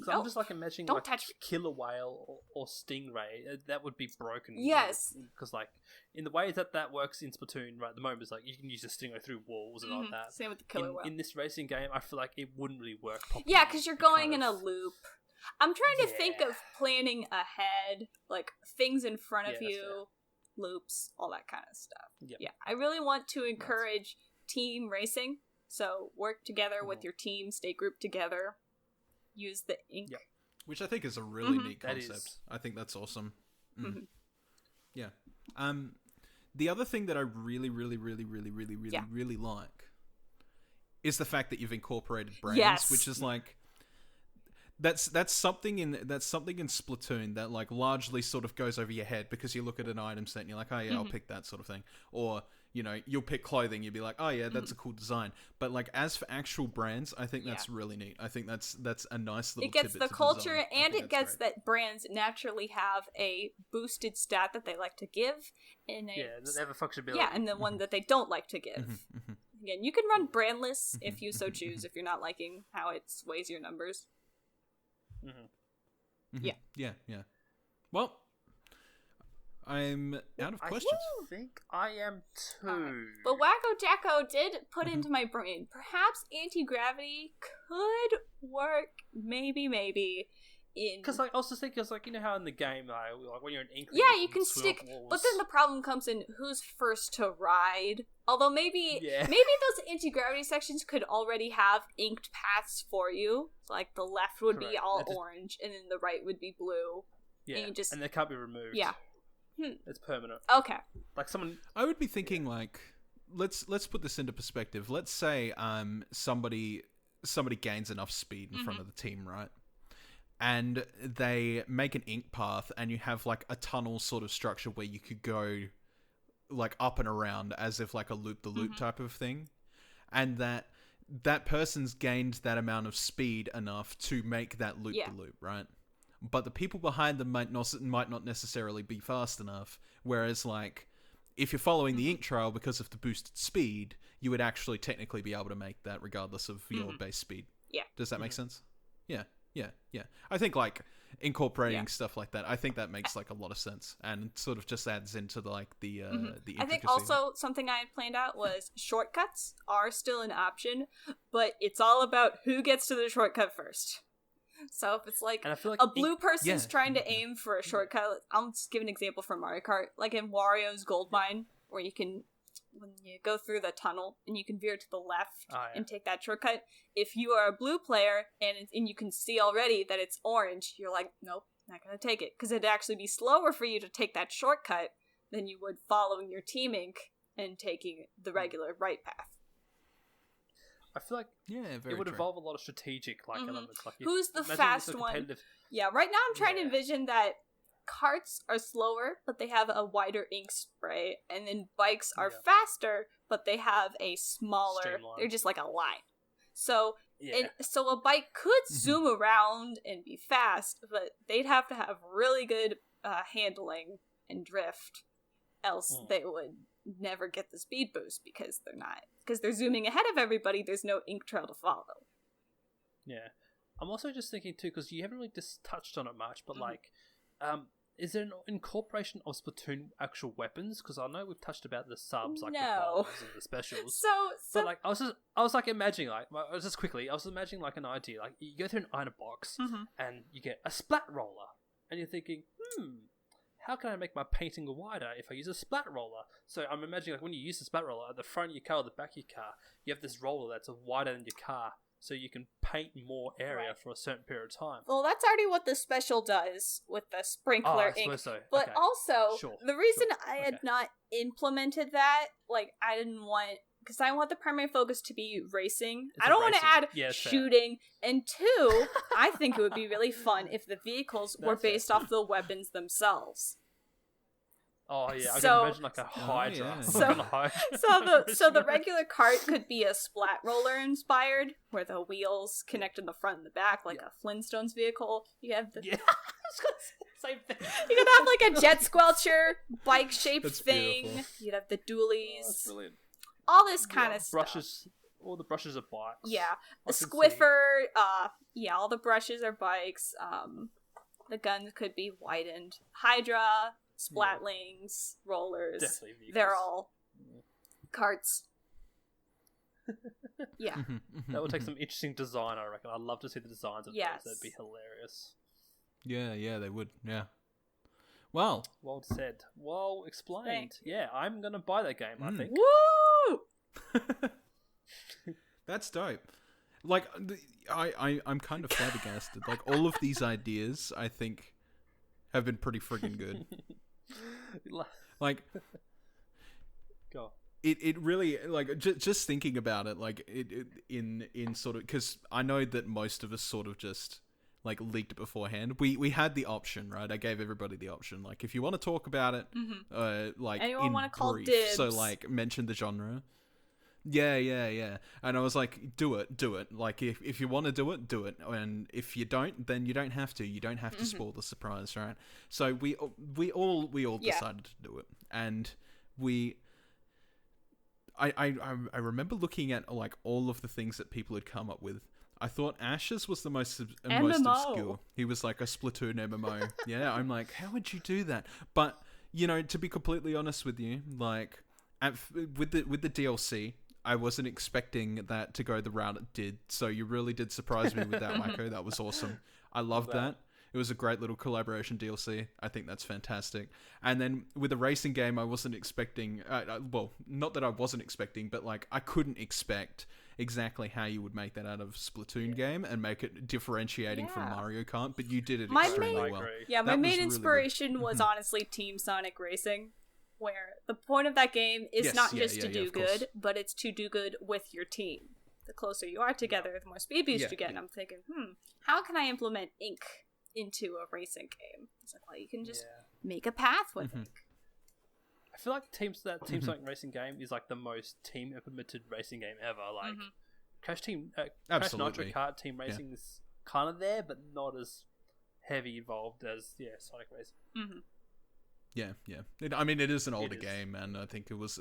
I'm just like imagining don't like touch killer whale or stingray. That would be broken. Yes. Because like in the way that works in Splatoon right at the moment is like you can use a stingray through walls and all that. Same with the killer whale. In this racing game, I feel like it wouldn't really work properly. Yeah, because you're going in a loop. I'm trying to think of planning ahead, like things in front of you, loops, all that kind of stuff. Yep. Yeah, I really want to encourage team racing. So work together with your team, stay grouped together. Use the ink. Yep. Which I think is a really neat That concept. is. I think that's awesome. Yeah. The other thing that I really like is the fact that you've incorporated brains, which is like that's something in Splatoon that like largely sort of goes over your head because you look at an item set and you're like, oh yeah, I'll pick that sort of thing. Or you know, you'll pick clothing, you'll be like, oh yeah, that's a cool design. But like, as for actual brands, I think that's really neat. I think that's a nice little. It gets tidbit the to culture, design. and it gets that brands naturally have a boosted stat that they like to give. They have a functionality. Yeah, and the one that they don't like to give. Again, you can run brandless if you so choose. If you're not liking how it sways your numbers. Yeah. Well, I'm out of questions. I think I am too. But Wacko Jacko did put into my brain, perhaps anti-gravity could work, maybe, in... Because like, I was just thinking, like, you know how in the game, like when you're in ink, you can stick... But then the problem comes in who's first to ride. Although maybe those anti-gravity sections could already have inked paths for you. Like, the left would be all orange, and then the right would be blue. Yeah, and, and they can't be removed. Yeah. It's permanent. Okay. Like someone... I would be thinking like, let's put this into perspective. Let's say somebody gains enough speed in front of the team, right? And they make an ink path, and you have like a tunnel sort of structure where you could go like up and around as if like a loop-the-loop type of thing. And that person's gained that amount of speed enough to make that loop-the-loop, right? But the people behind them might not necessarily be fast enough. Whereas, like, if you're following the ink trail because of the boosted speed, you would actually technically be able to make that regardless of your base speed. Yeah. Does that make sense? Yeah. I think, like, incorporating stuff like that. I think that makes like a lot of sense and sort of just adds into the the intricacy. I think also something I had planned out was shortcuts are still an option, but it's all about who gets to the shortcut first. So if it's like, And I feel like a blue person's trying to aim for a shortcut, I'll just give an example from Mario Kart, like in Wario's Gold Mine, where you can, when you go through the tunnel and you can veer to the left and take that shortcut. If you are a blue player and you can see already that it's orange, you're like, nope, not gonna take it, because it'd actually be slower for you to take that shortcut than you would following your team ink and taking the regular right path. I feel like it would involve a lot of strategic elements. Like who's the fast one? Yeah, right now I'm trying to envision that carts are slower, but they have a wider ink spray, and then bikes are faster, but they have a smaller. Streamline. They're just like a line. So, so a bike could zoom around and be fast, but they'd have to have really good handling and drift, else they would never get the speed boost because they're zooming ahead of everybody. There's no ink trail to follow. Yeah, I'm also just thinking too, because you haven't really just touched on it much, but is there an incorporation of Splatoon actual weapons? Because I know we've touched about the subs, like the bombs and the specials. But like, I was imagining like an idea. Like, you go through an item box and you get a splat roller, and you're thinking, how can I make my painting wider if I use a splat roller? So I'm imagining, like, when you use the splat roller, at the front of your car or the back of your car, you have this roller that's wider than your car, so you can paint more area for a certain period of time. Well, that's already what the special does with the sprinkler ink. So. But also, the reason I had not implemented that, like, I didn't want... Because I want the primary focus to be racing. I don't want to add shooting. And two, I think it would be really fun if the vehicles were based off the weapons themselves. Oh yeah, I can imagine like a Hydra. So the regular cart could be a splat roller inspired, where the wheels connect in the front and the back, like a Flintstones vehicle. You have the I was gonna say the same thing. You could have like a jet squelcher, bike shaped thing. Beautiful. You'd have the dualies. That's brilliant. All this kind of brushes, stuff. All the brushes are bikes. Yeah, a squiffer. All the brushes are bikes. The guns could be widened. Hydra, splatlings, rollers. Definitely vehicles. They're all carts. Yeah. That would take some interesting design, I reckon. I'd love to see the designs of those. That'd be hilarious. Yeah, they would. Yeah. Well said. Well explained. Thanks. Yeah, I'm gonna buy that game, I think. Woo! That's dope. Like, I'm kind of flabbergasted. Like, all of these ideas, I think, have been pretty friggin' good. Like, go. It really, like, just thinking about it, like, it in sort of, because I know that most of us sort of just, like, leaked beforehand. We had the option, right? I gave everybody the option. Like, if you want to talk about it, like, anyone want to call brief, dibs? so, like, mention the genre. Yeah. And I was like, do it. Like, if you want to do it. And if you don't, then you don't have to. You don't have to spoil the surprise, right? So we all decided to do it. And I remember looking at, like, all of the things that people had come up with. I thought Ash's was the most obscure. He was like a Splatoon MMO. Yeah, I'm like, how would you do that? But, you know, to be completely honest with you, like, with the DLC, I wasn't expecting that to go the route it did. So you really did surprise me with that, Mako. That was awesome. I loved that. It was a great little collaboration DLC. I think that's fantastic. And then with the racing game, I wasn't expecting... well, not that I wasn't expecting, but, like, I couldn't expect exactly how you would make that out of Splatoon game and make it differentiating from Mario Kart, but you did it extremely well. Yeah, my main inspiration was honestly Team Sonic Racing, where the point of that game is not just to do good, but it's to do good with your team. The closer you are together, the more speed boost you get. And I'm thinking, how can I implement ink into a racing game? It's like, well, you can just make a path with ink. I feel like Team Sonic Racing game is like the most team implemented racing game ever. Like Crash Nitro Kart Team Racing is kind of there, but not as heavy involved as Sonic Racing. Yeah. I mean, it is an older game, and I think it was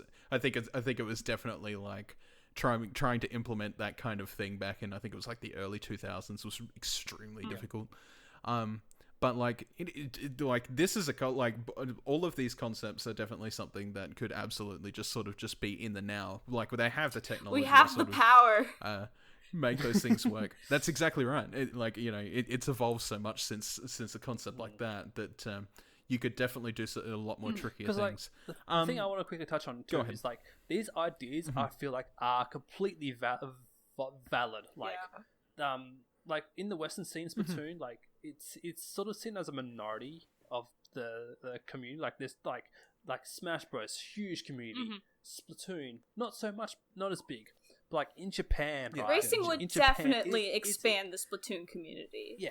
definitely like trying to implement that kind of thing back in, I think it was like the early 2000s was extremely difficult. But like, like this is like all of these concepts are definitely something that could absolutely just sort of just be in the now. Like they have the technology. We have to the sort power. of, make those things work. That's exactly right. It's evolved so much since a concept like that you could definitely do a lot more trickier things. Like, the thing I want to quickly touch on too is like these ideas I feel like are completely valid. Like, like in the Western scene, Splatoon, like it's sort of seen as a minority of the community. Like this, like Smash Bros, huge community. Splatoon, not so much, not as big. But like in Japan, right? Racing would definitely expand the Splatoon community. Yeah.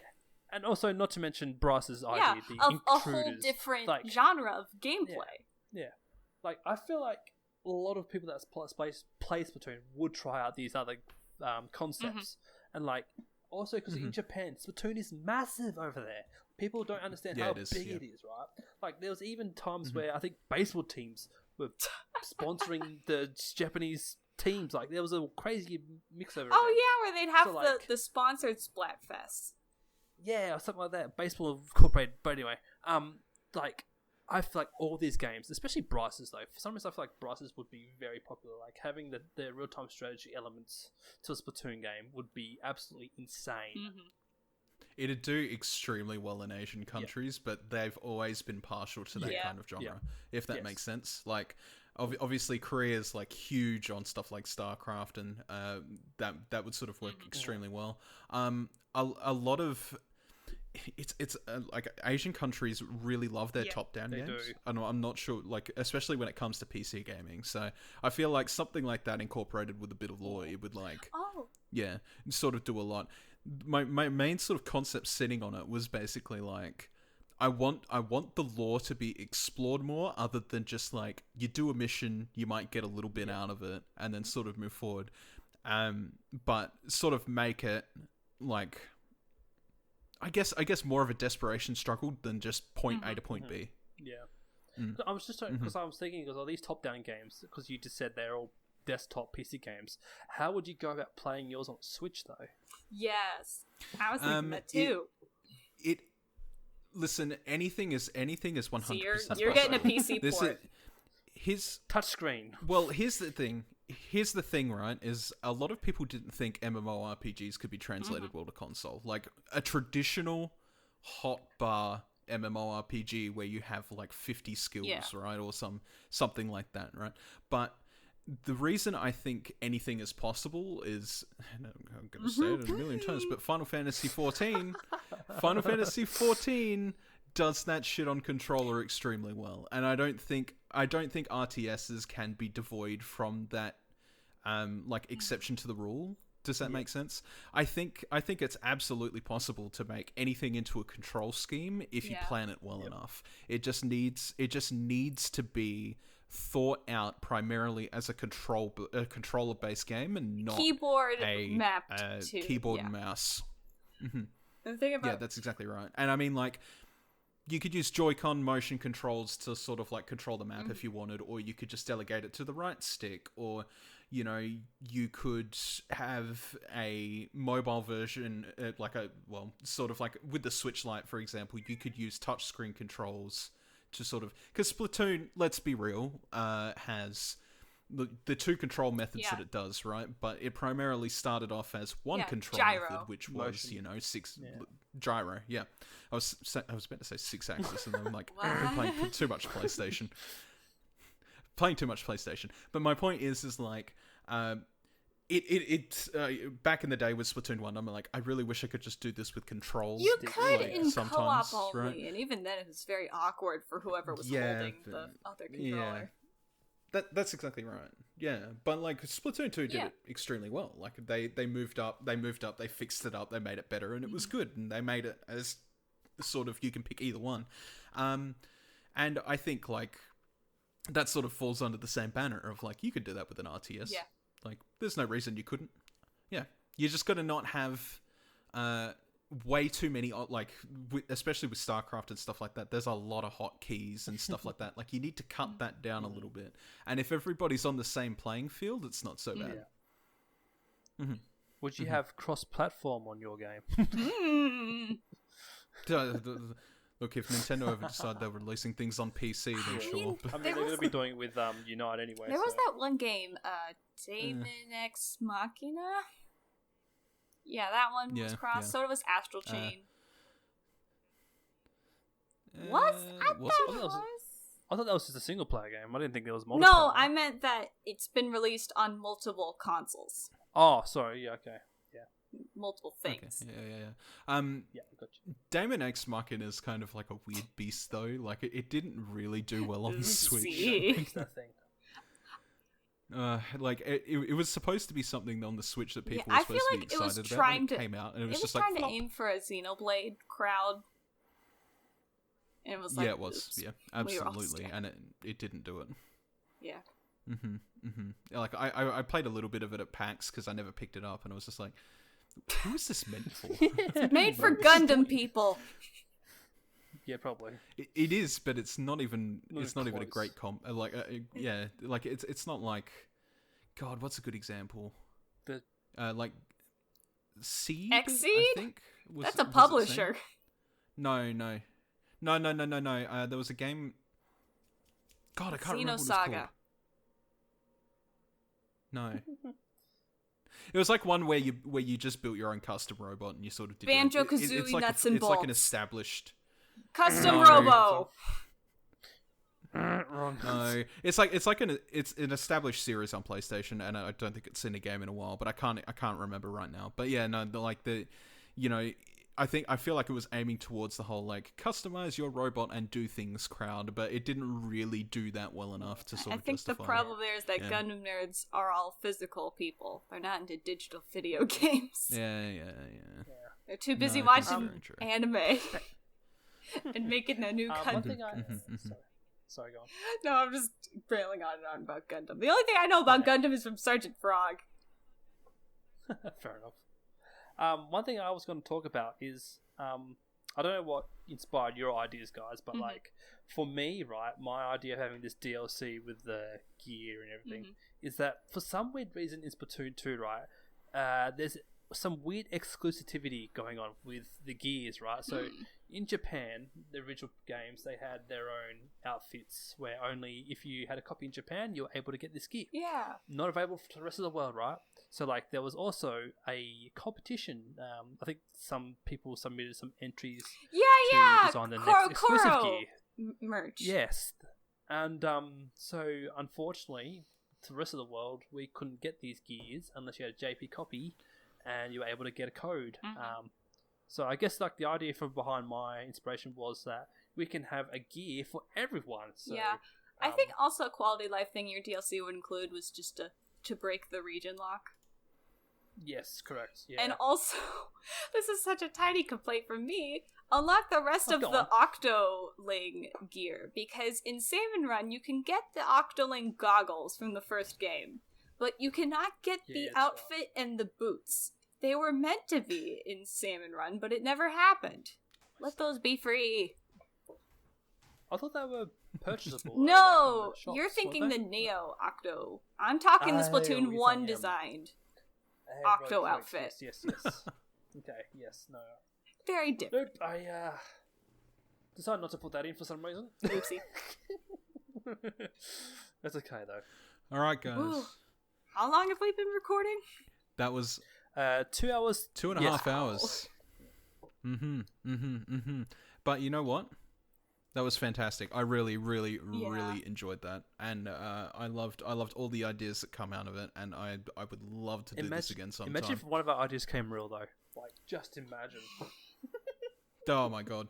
And also, not to mention Bryce's idea, the of intruders. a whole different genre of gameplay. Yeah. Like, I feel like a lot of people that play Splatoon would try out these other concepts. And, like, also because in Japan, Splatoon is massive over there. People don't understand how big it is, right? Like, there was even times where I think baseball teams were sponsoring the Japanese teams. Like, there was a crazy mix over Oh, yeah, where they'd have the sponsored Splatfest. Yeah, or something like that. Baseball incorporated. But anyway, like, I feel like all these games, especially Bryce's though, for some reason I feel like Bryce's would be very popular. Like, having the real-time strategy elements to a Splatoon game would be absolutely insane. It'd do extremely well in Asian countries, but they've always been partial to that kind of genre, if that makes sense. Like, obviously Korea's like huge on stuff like StarCraft, and that would sort of work extremely well. A lot of it's like Asian countries really love their top-down games. I'm not sure, like especially when it comes to PC gaming. So I feel like something like that incorporated with a bit of lore, it would like sort of do a lot. My main sort of concept sitting on it was basically like I want the lore to be explored more, other than just like you do a mission, you might get a little bit out of it, and then sort of move forward. But sort of make it like I guess more of a desperation struggle than just point A to point B. Yeah. I was just because I was thinking, because all these top-down games, because you just said they're all desktop PC games, how would you go about playing yours on Switch though? Yes, I was thinking that too. Listen, anything is 100%. So you're getting a PC port. His touchscreen. Well, here's the thing, right? Is a lot of people didn't think MMORPGs could be translated well to console. Like a traditional hotbar MMORPG where you have like 50 skills, right, or something like that, right? But the reason I think anything is possible is, and I'm going to say it a million times, but Final Fantasy XIV does that shit on controller extremely well, and I don't think RTSs can be devoid from that, like exception to the rule. Does that make sense? I think it's absolutely possible to make anything into a control scheme if you plan it well enough. It just needs to be thought out primarily as a controller based game, and not keyboard mapped to keyboard and mouse. The thing about that's exactly right. And I mean, like, you could use Joy-Con motion controls to sort of like control the map if you wanted, or you could just delegate it to the right stick, or you could have a mobile version, sort of like with the Switch Lite, for example, you could use touchscreen controls to sort of, because Splatoon, let's be real, has the two control methods that it does, right? But it primarily started off as one control method, which was six gyro. Yeah, I was about to say 6 axis, and I'm like playing too much PlayStation. But my point is like, back in the day with Splatoon 1, I'm like, I really wish I could just do this with controls. You could in co-op only, right? And even then it was very awkward for whoever was holding the other controller. That's exactly right. Yeah, but like Splatoon 2 did it extremely well. Like they moved up, they fixed it up, they made it better, and it was good. And they made it as sort of, you can pick either one. And I think like that sort of falls under the same banner of like, you could do that with an RTS. Yeah. Like, there's no reason you couldn't. Yeah. You just got to not have way too many, like, especially with StarCraft and stuff like that, there's a lot of hotkeys and stuff like that. Like, you need to cut that down a little bit. And if everybody's on the same playing field, it's not so bad. Would you have cross-platform on your game? Look, if Nintendo ever decide they're releasing things on PC, then sure. I mean, they're going to be doing it with Unite anyway. There was so. that one game, Daemon X Machina. Yeah, that one was crossed. So was Astral Chain. What? I thought that was just a single player game. I didn't think there was multiplayer. No, I meant that it's been released on multiple consoles. Oh, sorry. Yeah, okay. Multiple things. Okay. Yeah. Yeah, gotcha. Damon X Machina is kind of like a weird beast, though. Like, it didn't really do well on the Switch. Fix that thing. It was supposed to be something on the Switch that people I were feel supposed like to it be was excited trying about when to- it came out, and it was It was just trying like to aim for a Xenoblade crowd. And it was like... yeah, it was. Yeah, we were all absolutely, scared. and it didn't do it. Yeah. Like, I played a little bit of it at PAX because I never picked it up, and I was just like, who is this meant for? It's made for Gundam people. Yeah, probably. It is, but it's not even. It's not even a close. great yeah, like it's not like. God, what's a good example? Like Seed. Xseed? I think That's a was it publisher. No. There was a game. God, I can't remember what it was called. Xenosaga. No. It was like one where you just built your own custom robot and you sort of did Banjo-Kazooie it's like nuts and it's like an bolts. established. Custom No. Robo. Wrong. No, it's an established series on PlayStation, and I don't think it's in a game in a while. But I can't remember right now. But yeah, no, I feel like it was aiming towards the whole like customize your robot and do things crowd, but it didn't really do that well enough to sort I of think the justify problem there is that Yeah. Gundam nerds are all physical people. They're not into digital video games. Yeah. They're too busy No, that's watching very true. anime and making a new One Gundam. thing sorry, go on. No, I'm just railing on and on about Gundam. The only thing I know about Gundam is from Sergeant Frog. Fair enough. One thing I was going to talk about is I don't know what inspired your ideas, guys, but like for me, right, my idea of having this DLC with the gear and everything is that for some weird reason in Splatoon 2, right, there's some weird exclusivity going on with the gears, right? So in Japan, the original games, they had their own outfits where only if you had a copy in Japan, you were able to get this gear. Yeah. Not available to the rest of the world, right? So, like, there was also a competition. I think some people submitted some entries to design the next exclusive gear. Merch. Yes. And so, unfortunately, to the rest of the world, we couldn't get these gears unless you had a JP copy and you were able to get a code. So I guess like the idea from behind my inspiration was that we can have a gear for everyone. So, yeah. I think also a quality of life thing your DLC would include was just to break the region lock. Yes, correct. Yeah. And also, this is such a tiny complaint from me, unlock the rest of the Octoling gear, because in Salmon Run you can get the Octoling goggles from the first game, but you cannot get the outfit and the boots. They were meant to be in Salmon Run, but it never happened. Let those be free. I thought they were purchasable. No, shops, you're thinking weren't the they? Neo Octo. I'm talking the Oh, Splatoon you're 1 saying, designed. Right, Octo correct. outfit. Yes. Okay, yes, no. Very different. Nope, I decided not to put that in for some reason. Oopsie. That's okay, though. All right, guys. Ooh. How long have we been recording? That was 2 hours. 2.5 hours. But you know what? That was fantastic. I really enjoyed that, and I loved all the ideas that come out of it, and I would love to do this again sometime. Imagine if one of our ideas came real, though. Like, just imagine. Oh my god.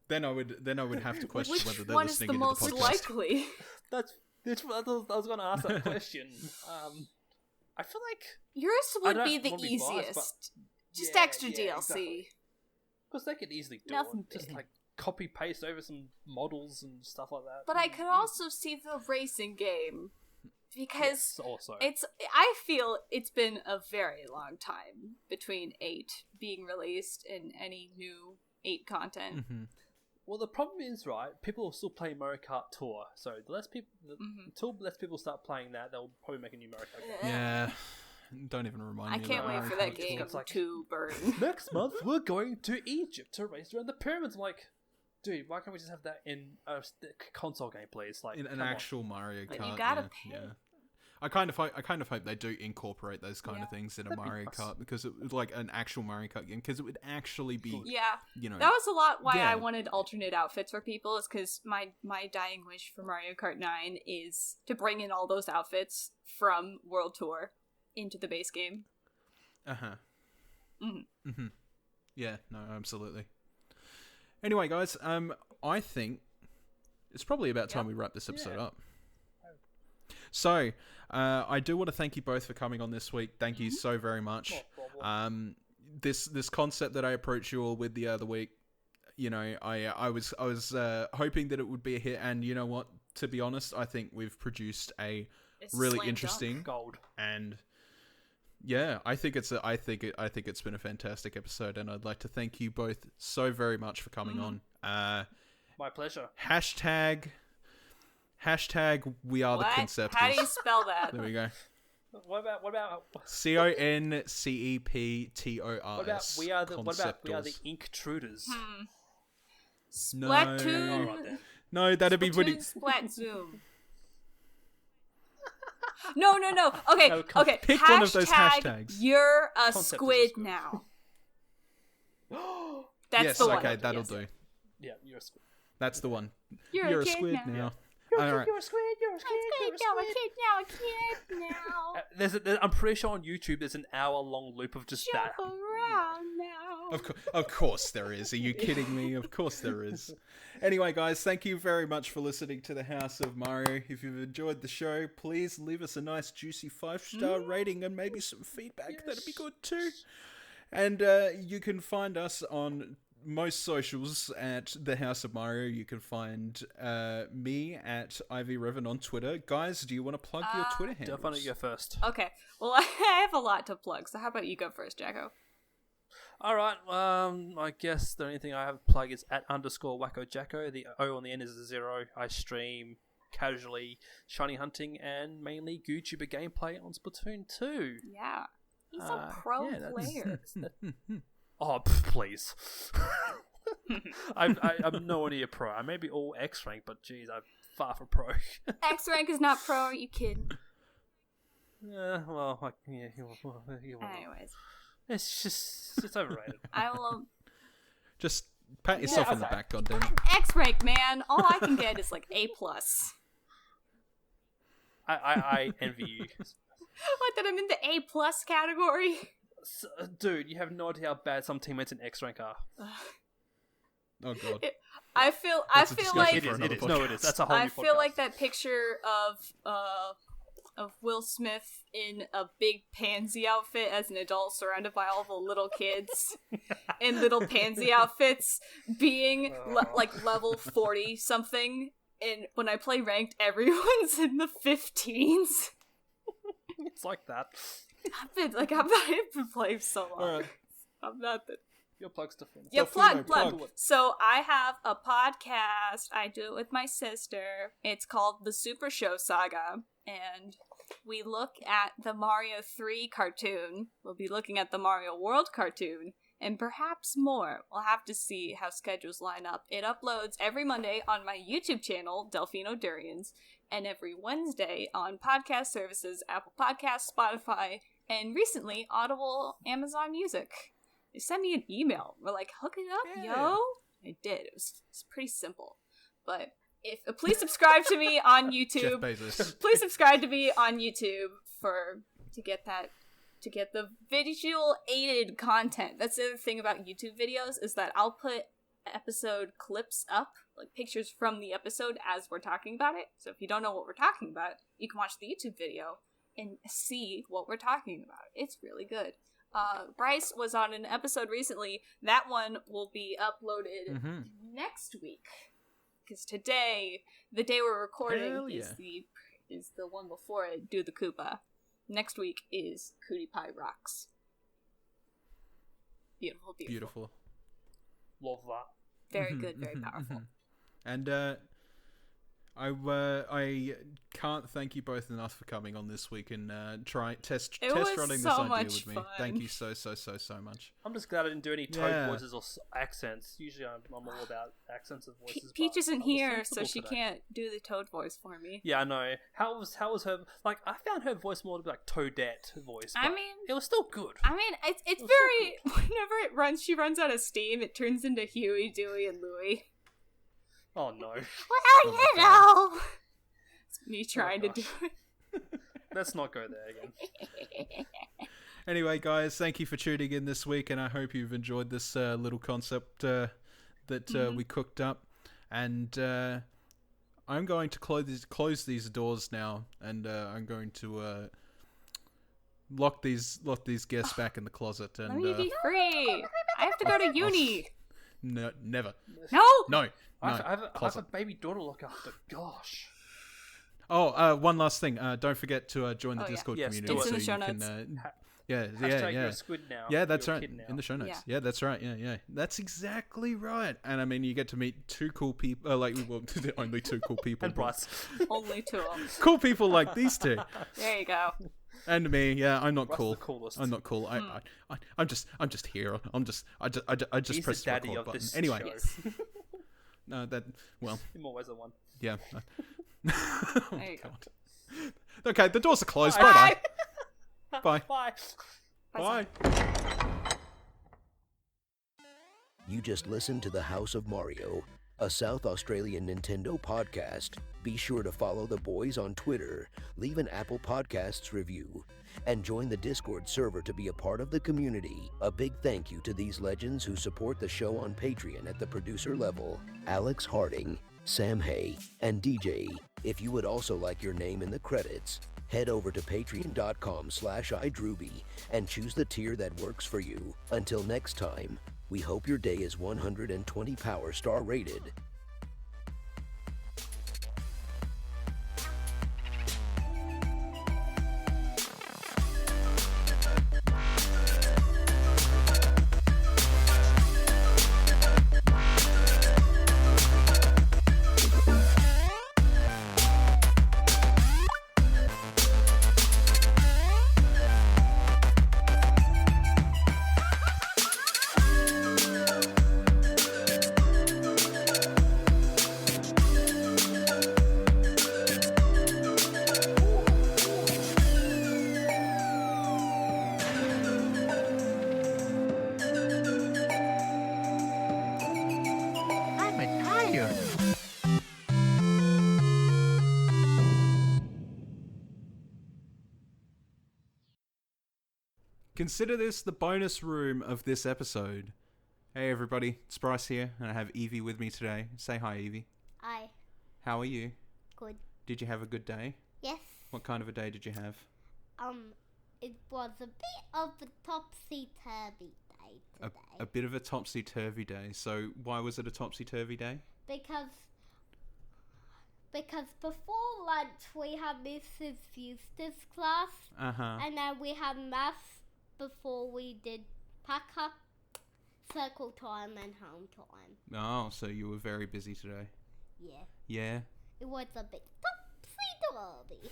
Then I would have to question Which whether they're one is listening the into the most podcast. likely? I was going to ask that question. I feel like Yours I would don't be the wanna be biased, easiest. but- Just Yeah, extra yeah, DLC. exactly. Because they could easily do Nothing it. Just big. like copy paste over some models and stuff like that. But I could also see the racing game. Because Yes, also. I feel it's been a very long time between 8 being released and any new 8 content. Well, the problem is, right, people will still play Mario Kart Tour. So the less people, until less people start playing that, they'll probably make a new Mario Kart game. Don't even remind I me. can't of wait for that game It's like- to burn. Next month, we're going to Egypt to race around the pyramids. I'm like, dude, why can't we just have that in a console game, please? Like, in an come on. actual Mario But Kart. you gotta yeah, pay. yeah. I kind of hope they do incorporate those kind of things in a That'd be Mario nice. Kart, because it was like an actual Mario Kart game, because it would actually be, Yeah. you know, That was a lot why Yeah. I wanted alternate outfits for people, is because my dying wish for Mario Kart 9 is to bring in all those outfits from World Tour into the base game. Yeah, no, absolutely. Anyway, guys, I think it's probably about time we wrap this episode up. So, I do want to thank you both for coming on this week. Thank you so very much. This concept that I approached you all with the other week, you know, I was hoping that it would be a hit, and you know what? To be honest, I think we've produced a It's really slam interesting dunk. Gold. and yeah, I think it's been a fantastic episode, and I'd like to thank you both so very much for coming on. My pleasure. Hashtag we are the What? Con-ceptors. How do you spell that? There we go. What about CONCEPTORS. what about we are the Conceptors. Intruders? No. Splatoon. Alright then. No, that'd be pretty. Splatoon Splat Zoom. No. Okay, No, okay. pick one of those Hashtag hashtags. You're a Concept is squid good. now. That's Yes, the one. okay, that'll Yes. do. Yeah, you're a squid. That's the one. You're a a kid squid now. now. You're All right. a squid. You're a squid. You're a squid. a kid now. I'm pretty sure on YouTube there's an hour-long loop of just that. Jump around now. Of course there is. Are you kidding me? Of course there is. Anyway, guys, thank you very much for listening to the House of Mario. If you've enjoyed the show, please leave us a nice, juicy 5-star rating and maybe some feedback. That'd be good too. And you can find us on most socials at the House of Mario. You can find me at Ivy Riven on Twitter. Guys, do you want to plug your Twitter handles? Delfino, you go first. Okay, well, I have a lot to plug, so how about you go first, Jacko? All right. I guess the only thing I have to plug is at _Wacko Jacko. The O on the end is a 0. I stream casually shiny hunting and mainly YouTuber gameplay on Splatoon 2. Yeah, he's a pro player. Oh, please. I'm nowhere near pro. I may be all X rank, but geez, I'm far from pro. X rank is not pro. Are you kidding? Well, Anyways, it's overrated. I will. Just pat yourself on the back, goddamn. X rank, man. All I can get is like A+. I envy you. What? That I'm in the A+ category? Dude, you have no idea how bad some teammates in X rank are. Oh god. I feel discussion like It is. No, it is. That's a whole new I podcast. feel like that picture of Will Smith in a big pansy outfit as an adult, surrounded by all the little kids in little pansy outfits, being like level 40 something. And when I play ranked, everyone's in the 15s. It's like that. I've been playing so long. Alright. I'm not the. Your plug's to finish. Yeah, Delfino, plug. plug. So I have a podcast. I do it with my sister. It's called The Super Show Saga. And we look at the Mario 3 cartoon. We'll be looking at the Mario World cartoon. And perhaps more. We'll have to see how schedules line up. It uploads every Monday on my YouTube channel, Delfino Durians. And every Wednesday on podcast services, Apple Podcasts, Spotify, and recently Audible, Amazon Music. They sent me an email. We're like, hook it up, yo. I did. It's pretty simple. But please subscribe to me on YouTube. Jeff Bezos. Please subscribe to me on YouTube to get the visual aided content. That's the other thing about YouTube videos, is that I'll put episode clips up, like pictures from the episode as we're talking about it. So if you don't know what we're talking about, you can watch the YouTube video and see what we're talking about. It's really good. Bryce was on an episode recently. That one will be uploaded next week, because today, the day we're recording, Hell yeah. is the one before it, Do the Koopa. Next week is Cootie Pie Rocks. Beautiful. I can't thank you both enough for coming on this week and test It was running this so idea much with me. fun. Thank you so much. I'm just glad I didn't do any Toad Yeah. voices or accents. Usually I'm all about accents and voices. Peach but isn't I was here, so sensible she today. can't do the Toad voice for me. Yeah, I know. How was her? Like, I found her voice more to be like Toadette voice. I but mean- it was still good. I mean, it's so very whenever she runs out of steam, it turns into Huey, Dewey, and Louie. Oh no. Well, you know. It's me trying to do gosh. it. Let's not go there again. Anyway, guys, thank you for tuning in this week, and I hope you've enjoyed this little concept that we cooked up. And I'm going to close these doors now, and I'm going to lock these guests back in the closet. And Let me be free. I have to go to uni. no, never. No. No. I have a closet. baby daughter to look after. Gosh. Oh, one last thing. Don't forget to join the Oh, yeah. Discord Yes, community. do it. It's in so the show you notes. Can, Ha- yeah, Hashtag you're yeah. a squid now. Yeah, that's You're a right. kid now. In the show notes. Yeah. Yeah, that's right. Yeah. That's exactly right. And I mean, you get to meet two cool people. Only two cool people. And Bryce. Only two. Cool people like these two. There you go. And me. Yeah, I'm not Bryce cool. the coolest. I'm not cool. I'm just here. I just He's press the daddy record of button. this Anyway, show. Yes. no, that well, In more ways than one. yeah. There you go. Okay, the doors are closed. Bye. Bye. Bye. Bye. You just listened to The House of Mario, a South Australian Nintendo podcast. Be sure to follow the boys on Twitter, leave an Apple Podcasts review, and join the Discord server to be a part of the community. A big thank you to these legends who support the show on Patreon at the producer level: Alex Harding, Sam Hay, and Deejaayy. If you would also like your name in the credits, head over to patreon.com/idruby and choose the tier that works for you. Until next time, we hope your day is 120 Power Star rated. I'm tired. Consider this the bonus room of this episode. Hey everybody, it's Bryce here, and I have Evie with me today. Say hi, Evie. I How are you? good. Did you have a good day? Yes. What kind of a day did you have? It was a bit of a topsy-turvy day A today. bit of a topsy-turvy day. So why was it a topsy-turvy day? Because before lunch we had Mrs. Eustace class, Uh-huh. and then we had maths before we did pack up, circle time, and home time. Oh, so you were very busy today. Yeah, Yeah? it was a bit topsy-turvy.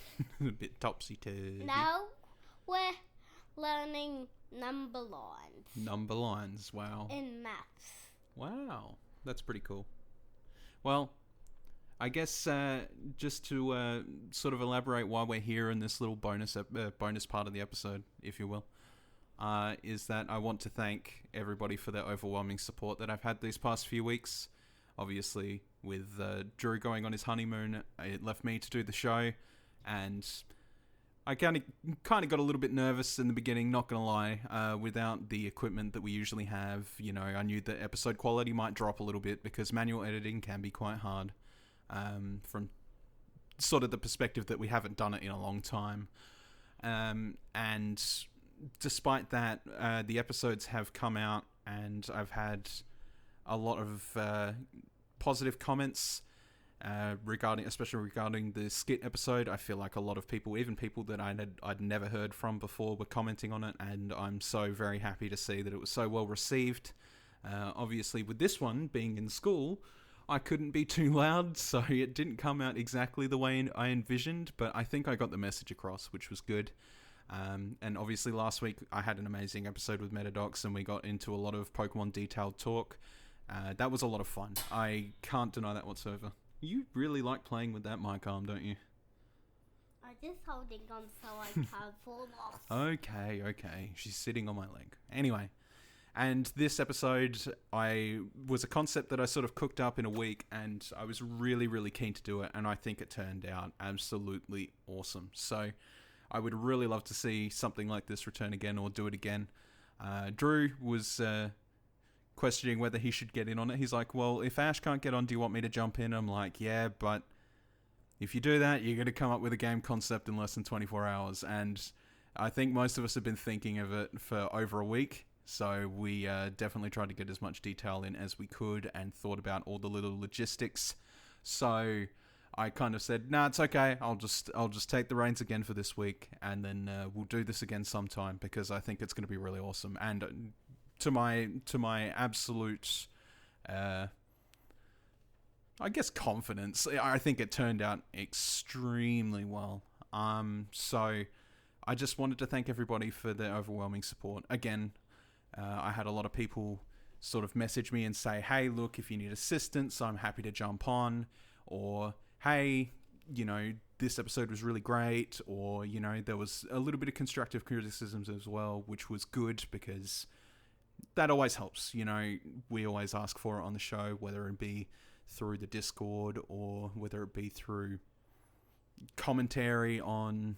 A bit topsy-turvy. Now we're learning number lines Number lines, wow. in maths. Wow, that's pretty cool. Well, I guess just to sort of elaborate why we're here in this little bonus part of the episode, if you will, is that I want to thank everybody for their overwhelming support that I've had these past few weeks. Obviously, with Drew going on his honeymoon, it left me to do the show, and I kind of got a little bit nervous in the beginning, not gonna lie. Without the equipment that we usually have, you know, I knew the episode quality might drop a little bit because manual editing can be quite hard, from sort of the perspective that we haven't done it in a long time. And despite that, the episodes have come out, and I've had a lot of positive comments especially regarding the skit episode. I feel like a lot of people, even people that I'd never heard from before, were commenting on it, and I'm so very happy to see that it was so well received. Obviously, with this one being in school, I couldn't be too loud, so it didn't come out exactly the way I envisioned, but I think I got the message across, which was good. And obviously last week I had an amazing episode with Mettadox, and we got into a lot of Pokemon detailed talk. That was a lot of fun. I can't deny that whatsoever. You really like playing with that mic arm, don't you? I'm just holding on so I can't fall off. Okay. She's sitting on my leg. Anyway, and this episode was a concept that I sort of cooked up in a week, and I was really, really keen to do it, and I think it turned out absolutely awesome. So I would really love to see something like this return again or do it again. Drew was questioning whether he should get in on it. He's like, well, if Ash can't get on, do you want me to jump in? I'm like, yeah, but if you do that, you're going to come up with a game concept in less than 24 hours. And I think most of us have been thinking of it for over a week. So we definitely tried to get as much detail in as we could and thought about all the little logistics. So I kind of said, nah, it's okay. I'll just take the reins again for this week, and then we'll do this again sometime, because I think it's going to be really awesome. And to my absolute, I guess, confidence, I think it turned out extremely well. So I just wanted to thank everybody for their overwhelming support. Again, I had a lot of people sort of message me and say, hey, look, if you need assistance, I'm happy to jump on, or hey, this episode was really great, or, there was a little bit of constructive criticisms as well, which was good, because that always helps. We always ask for it on the show, whether it be through the Discord or whether it be through commentary on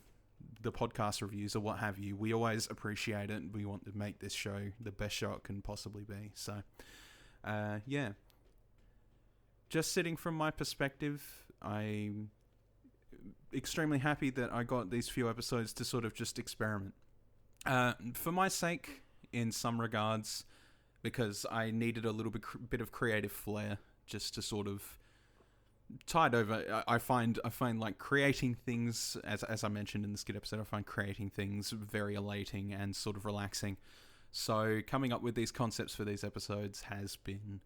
the podcast reviews or what have you. We always appreciate it, and we want to make this show the best show it can possibly be. So, yeah. Just sitting from my perspective, I'm extremely happy that I got these few episodes to sort of just experiment. For my sake, in some regards, because I needed a little bit of creative flair just to sort of tide over. I find like creating things, as I mentioned in the skit episode, I find creating things very elating and sort of relaxing. So coming up with these concepts for these episodes has been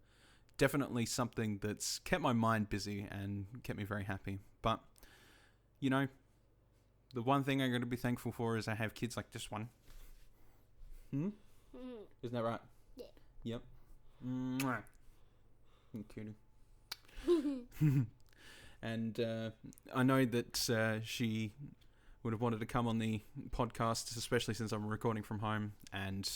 definitely something that's kept my mind busy and kept me very happy. But, the one thing I'm going to be thankful for is I have kids like this one. Isn't that right? Yeah. Yep. Mwah. Cutie. And I know that she would have wanted to come on the podcast, especially since I'm recording from home, and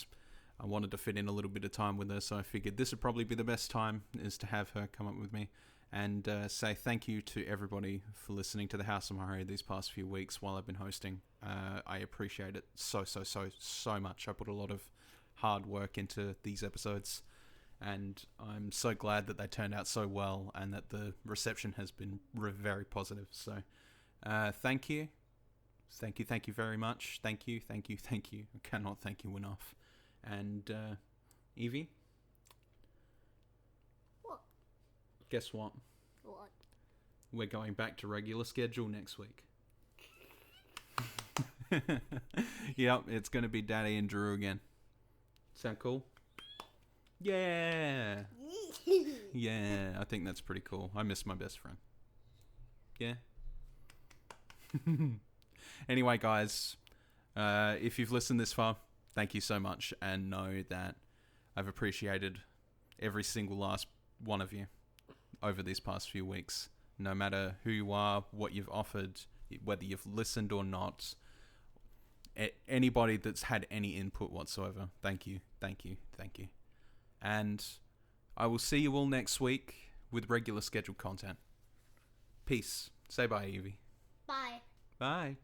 I wanted to fit in a little bit of time with her, so I figured this would probably be the best time, is to have her come up with me and say thank you to everybody for listening to the House of Mario these past few weeks while I've been hosting. I appreciate it so much. I put a lot of hard work into these episodes, and I'm so glad that they turned out so well and that the reception has been very positive. So thank you very much. Thank you. I cannot thank you enough. And Evie, What? Guess what? What? We're going back to regular schedule next week. Yep, it's going to be Daddy and Drew again. Sound cool? Yeah. Yeah, I think that's pretty cool. I miss my best friend. Yeah. Anyway, guys, if you've listened this far, thank you so much, and know that I've appreciated every single last one of you over these past few weeks. No matter who you are, what you've offered, whether you've listened or not, anybody that's had any input whatsoever, thank you. And I will see you all next week with regular scheduled content. Peace. Say bye, Evie. Bye. Bye.